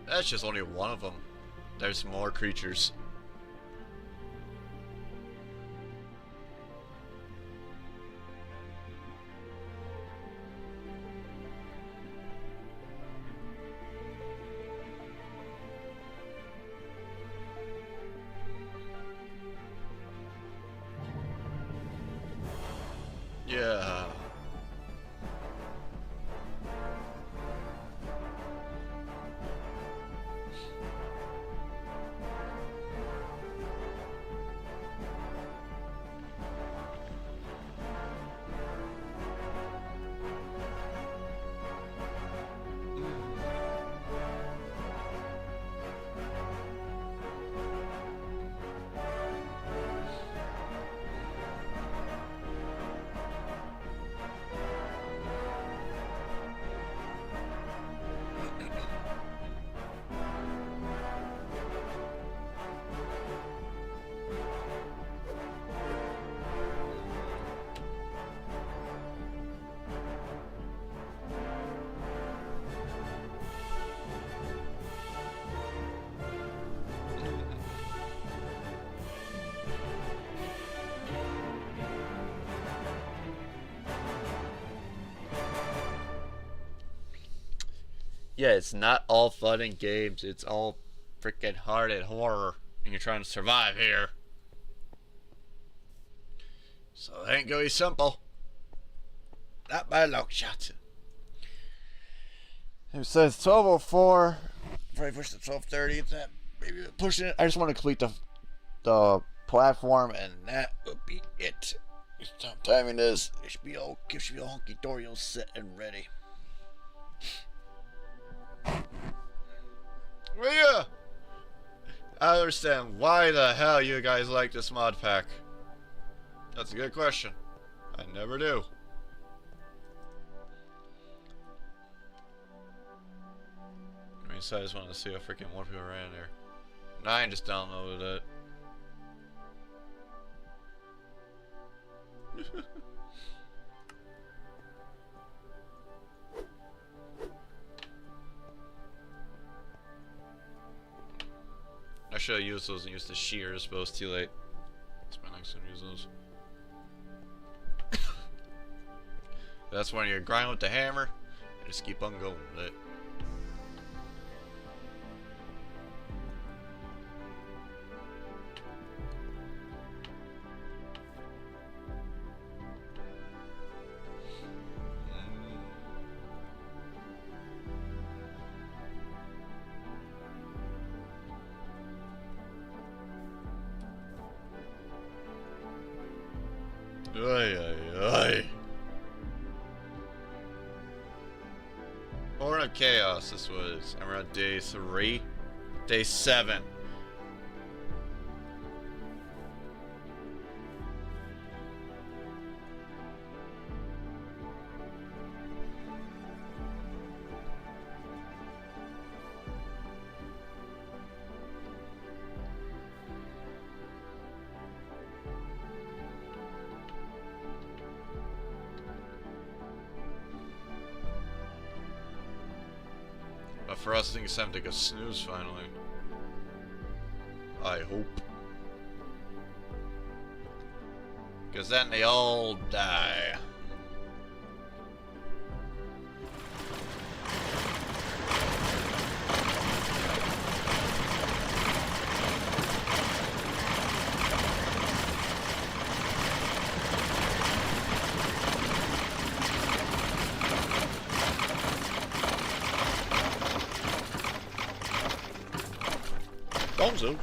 B: That's just only one of them. There's more creatures. Yeah. Yeah, it's not all fun and games. It's all freaking hard and horror. And you're trying to survive here. So it ain't gonna be simple. Not by a long shot. It says 12:04. Probably push to 12:30. It's that maybe pushing it. I just want to complete the platform, and that will be it. Timing is. It should be all hunky dory, all set and ready. Well, yeah. I understand why the hell you guys like this mod pack. That's a good question. I never do.
A: so I just wanted to see how freaking more people ran there. 9 just downloaded it. I should have used those and used the shears, but it was too late. That's my next one to use those. That's when you're grinding with the hammer and just keep on going with it. Ay, ay, ay. Horn of Chaos, this was. I'm on day 3. Day 7. But for us, I think it's time to take a snooze finally. I hope. Because then they all die. Bonzo.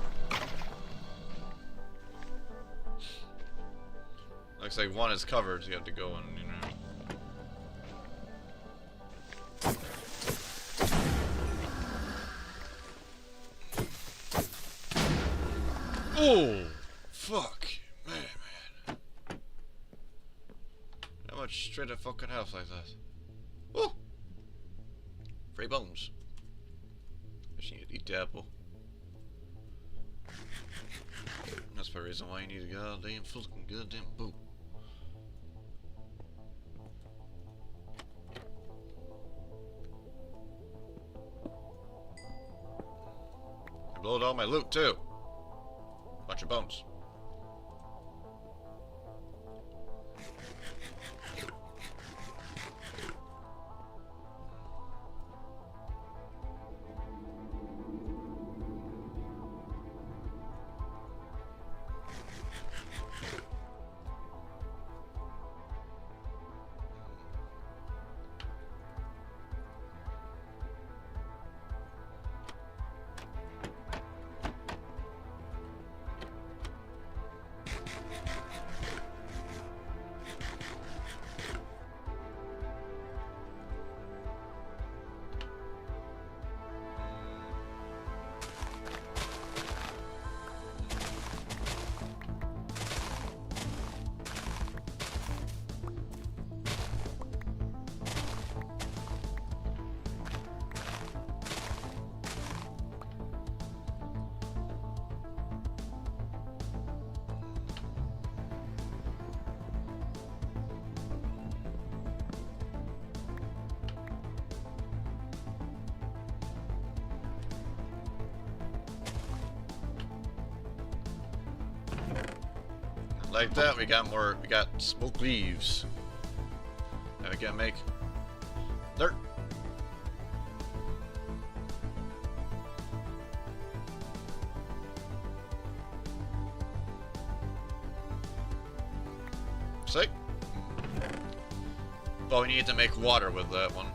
A: Looks like one is covered, so you have to go and, Oh! Fuck. Man. How much straight up fucking health like that? Woo! Free bones. I just need to eat the apple. That's the reason why you need a goddamn fucking goddamn boot. I blowed all my loot too. Bunch of bones. Like that, we got smoke leaves. Now we gotta make dirt. See? But we need to make water with that one.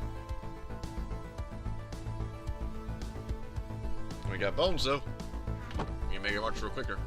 A: We got bones though. We can make it much real quicker.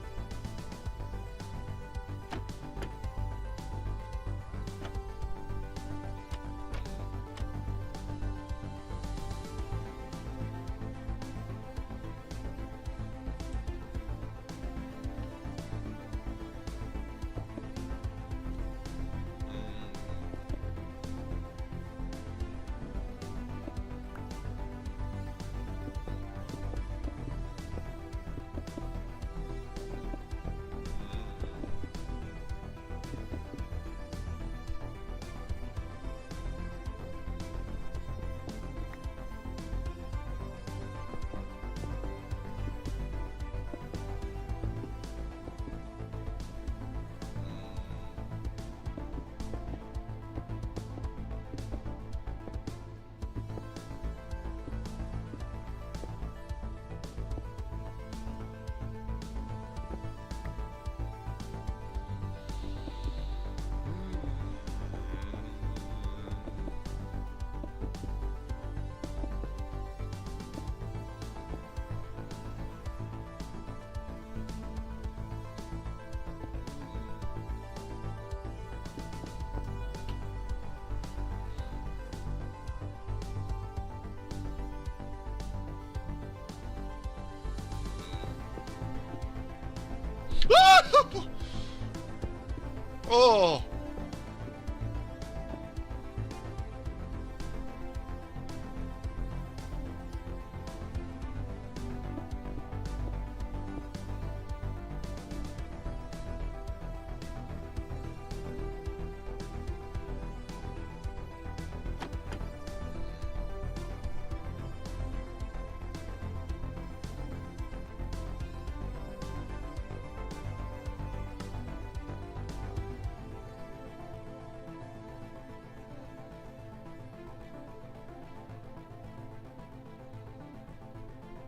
B: Oh!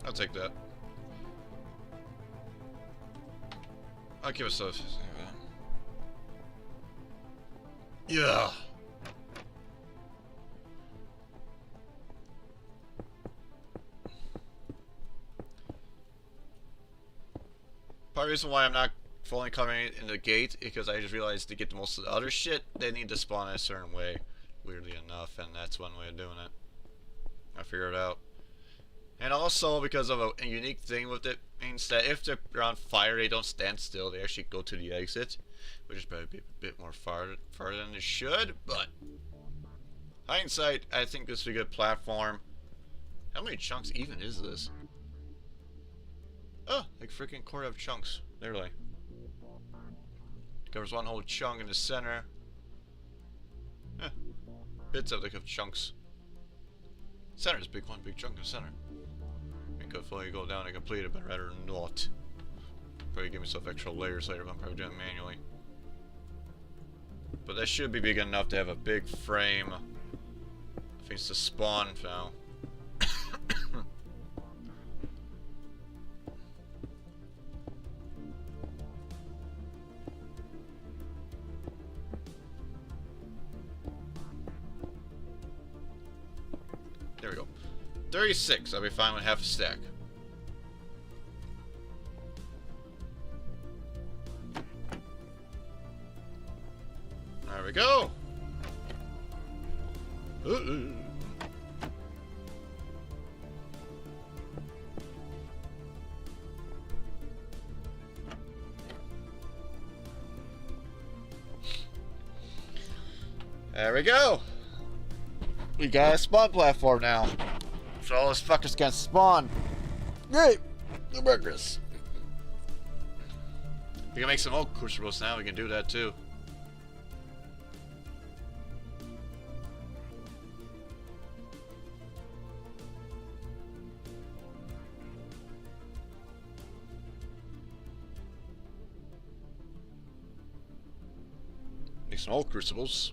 A: I'll take that. I'll give us a... Yeah. Part of the reason why I'm not fully covering it in the gate because I just realized to get the most of the other shit, they need to spawn in a certain way, weirdly enough, and that's one way of doing it. I figured it out. And also because of a unique thing with it means that if they're on fire, they don't stand still. They actually go to the exit, which is probably a bit more farther than it should. But hindsight, I think this is a good platform. How many chunks even is this? Oh, like freaking quarter of chunks, literally. Covers one whole chunk in the center. Eh, bits of like chunks. Center is big, one big chunk in the center. I could fully go down and complete it, but I'd rather not. Probably give myself extra layers later, but I'm probably doing it manually. But that should be big enough to have a big frame. I think it's the spawn now. There we go. 36, I'll be fine with half a stack. There we go. There we go.
B: We got a spawn platform now. So all those fuckers can spawn. Great! The progress.
A: We can make some old crucibles now, we can do that too. Make some old crucibles.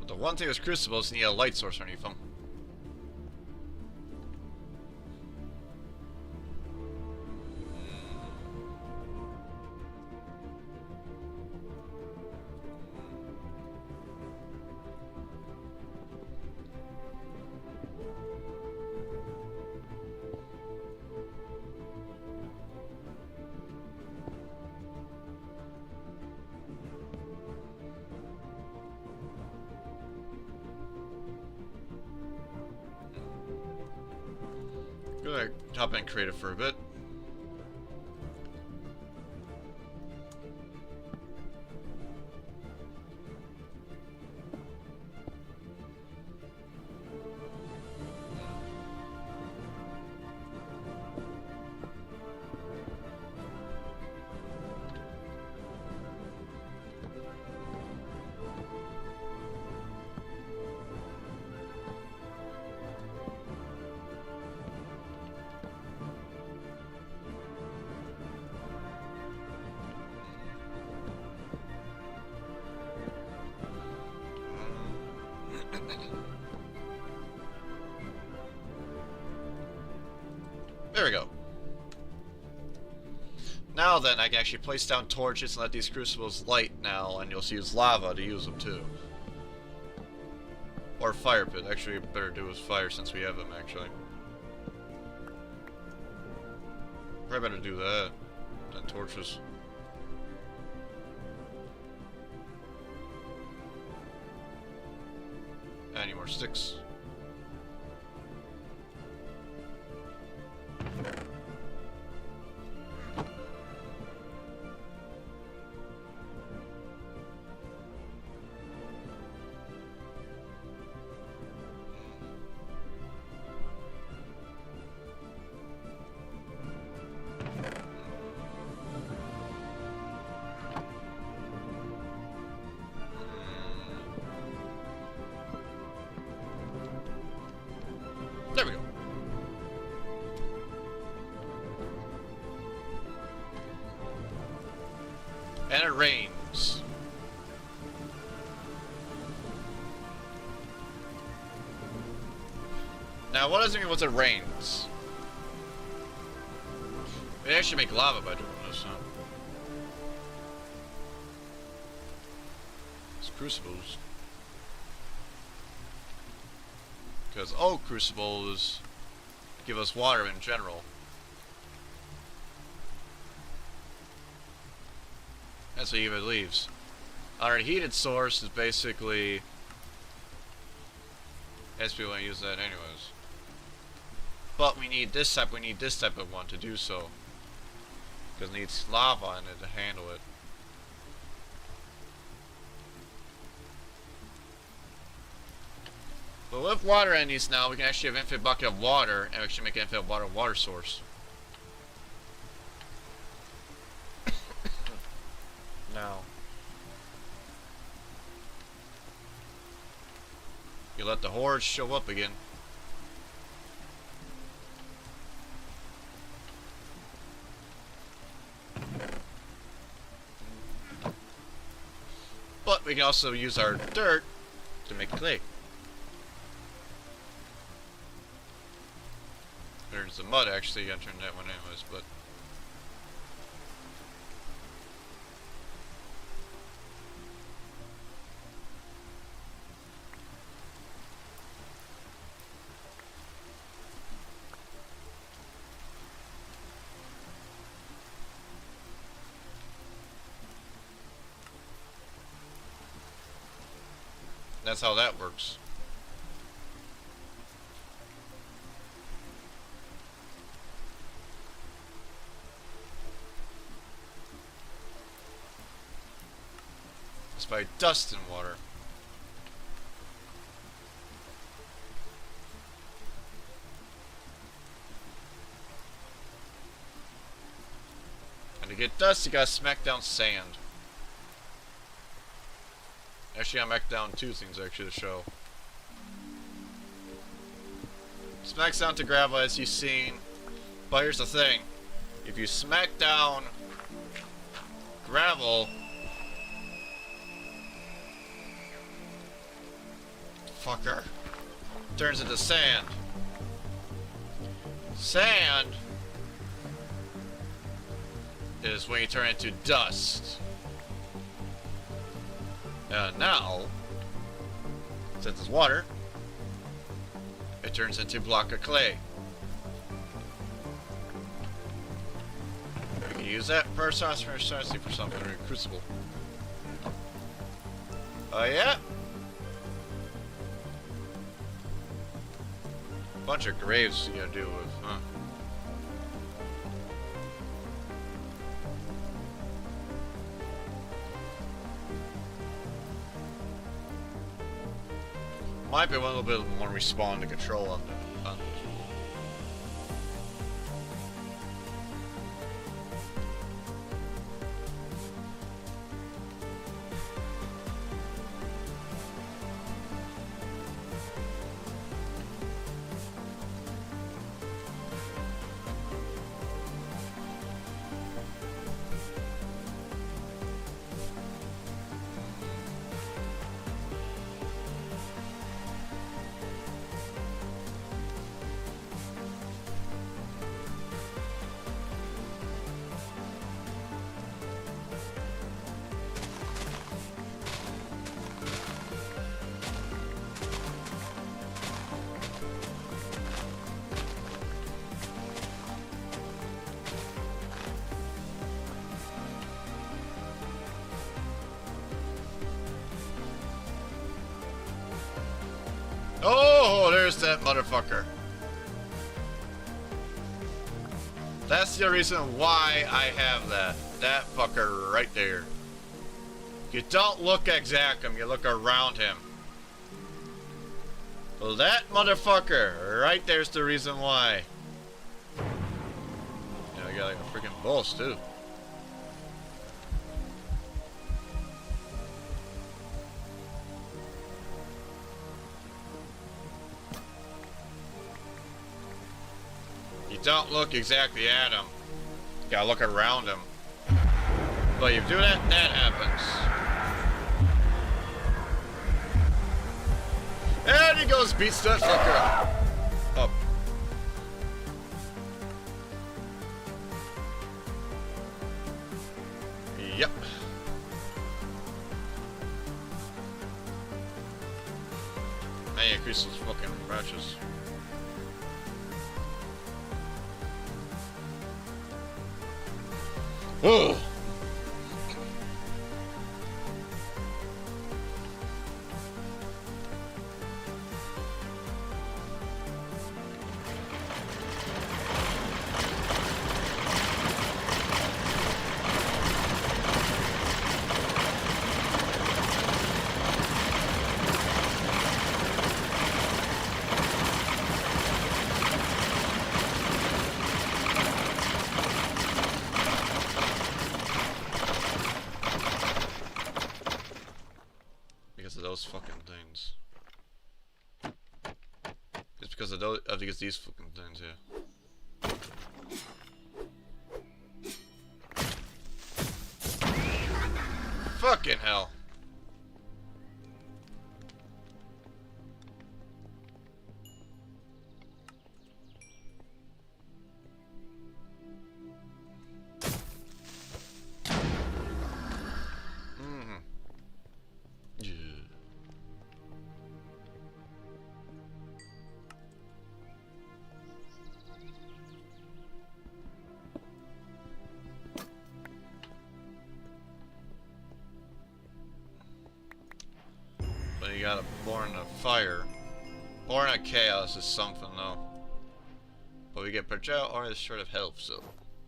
A: The one thing with crucibles, you need a light source underneath them. Gonna hop in creative for a bit. There we go. Now then, I can actually place down torches and let these crucibles light now, and you'll use lava to use them too. Or fire pit. Actually, better do with fire since we have them, actually. Probably better do that than torches. Any more sticks? There we go. And it rains. Now, what does it mean once it rains? We actually make lava by doing this, huh? It's crucibles. Because all crucibles give us water in general. That's what even leaves. Our heated source is basically... SP want to use that anyways. But we need this type of one to do so. Because it needs lava in it to handle it. But with water in these now, we can actually have infinite bucket of water, and we actually make an infinite water source. Now, you let the hordes show up again. But we can also use our dirt to make clay. There's the mud actually entering that one anyways, but that's how that works. It's by dust and water. And to get dust, you gotta smack down sand. Actually, I smacked down two things actually to show. Smacks down to gravel as you've seen. But here's the thing. If you smack down gravel, fucker, turns into sand. Sand is when you turn into dust. Now, since it's water, it turns into a block of clay. We can use that for something or a crucible. Oh yeah? Bunch of graves you gotta deal with, huh? Might be a little bit more respawn to control on the there's that motherfucker. That's the reason why I have that. That fucker right there. You don't look exact him, you look around him. Well, that motherfucker right there's the reason why. Yeah, I got like a freaking boss too. You don't look exactly at him. You gotta look around him. But if you do that, that happens. And he goes, beats that fucker up. Yep. Hey, increase those fucking ratchets. Ugh. Because of those fucking things. It's because of those, because these fucking things, yeah. Fucking hell. But you gotta born a fire. Born a chaos is something though. But we get projectile or is short of health, so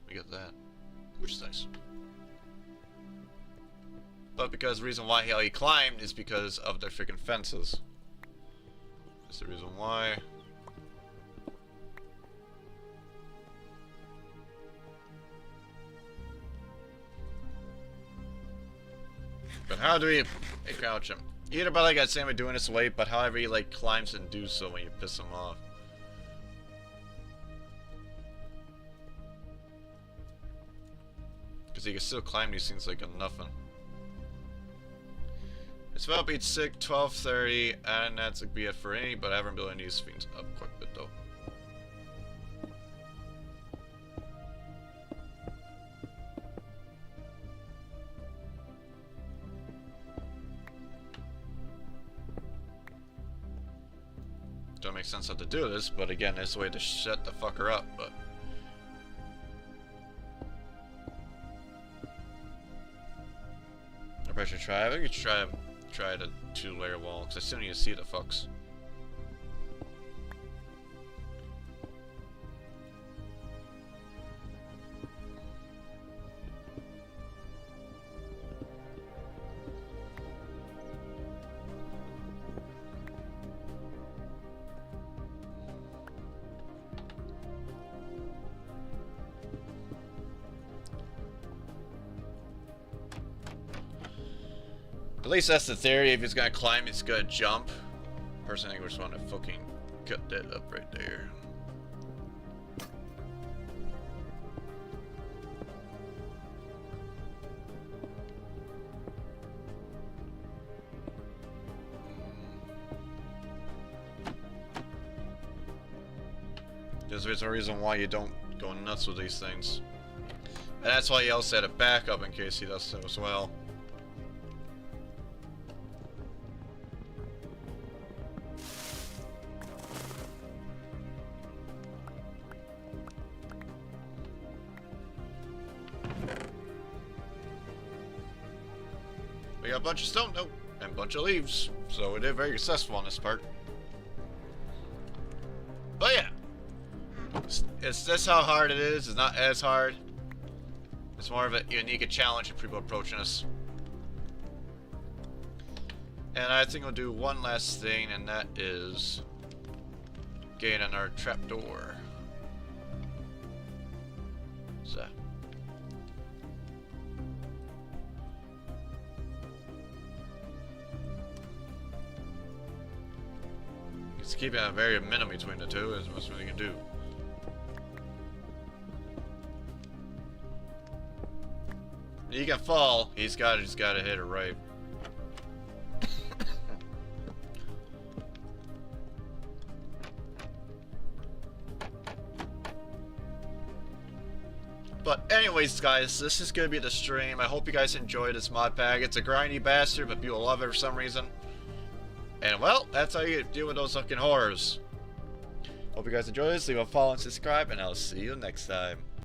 A: we get that. Which is nice. But because the reason why he climbed is because of their freaking fences. That's the reason why. But how do we crouch him? Either by like I say I'm doing this way, but however he like climbs and do so when you piss him off. Because he can still climb these things like a nothing. It's about beat 6, 12:30, and that's be it for any, but I haven't built any of these things up quite a bit though. Don't make sense how to do this, but again, it's a way to shut the fucker up, but... I probably should try. I think you should try the 2-layer wall, because I still need to see the fucks. At least that's the theory. If he's gonna climb, he's gonna jump. Personally, I just want to fucking cut that up right there. There's a reason why you don't go nuts with these things. And that's why he also had a backup in case he does so as well. We got a bunch of stone, nope, and a bunch of leaves, so we did very successful on this part. Is this how hard it is? It's not as hard. It's more of a unique challenge for people approaching us. And I think we'll do one last thing, and that is gain on our trapdoor. So. It's keeping a very minimum between the two is most we can do. He can fall. He's just gotta hit it right. But anyways, guys, this is gonna be the stream. I hope you guys enjoyed this mod pack. It's a grindy bastard, but people love it for some reason. And well, that's how you deal with those fucking horrors. Hope you guys enjoyed this. Leave a follow and subscribe, and I'll see you next time.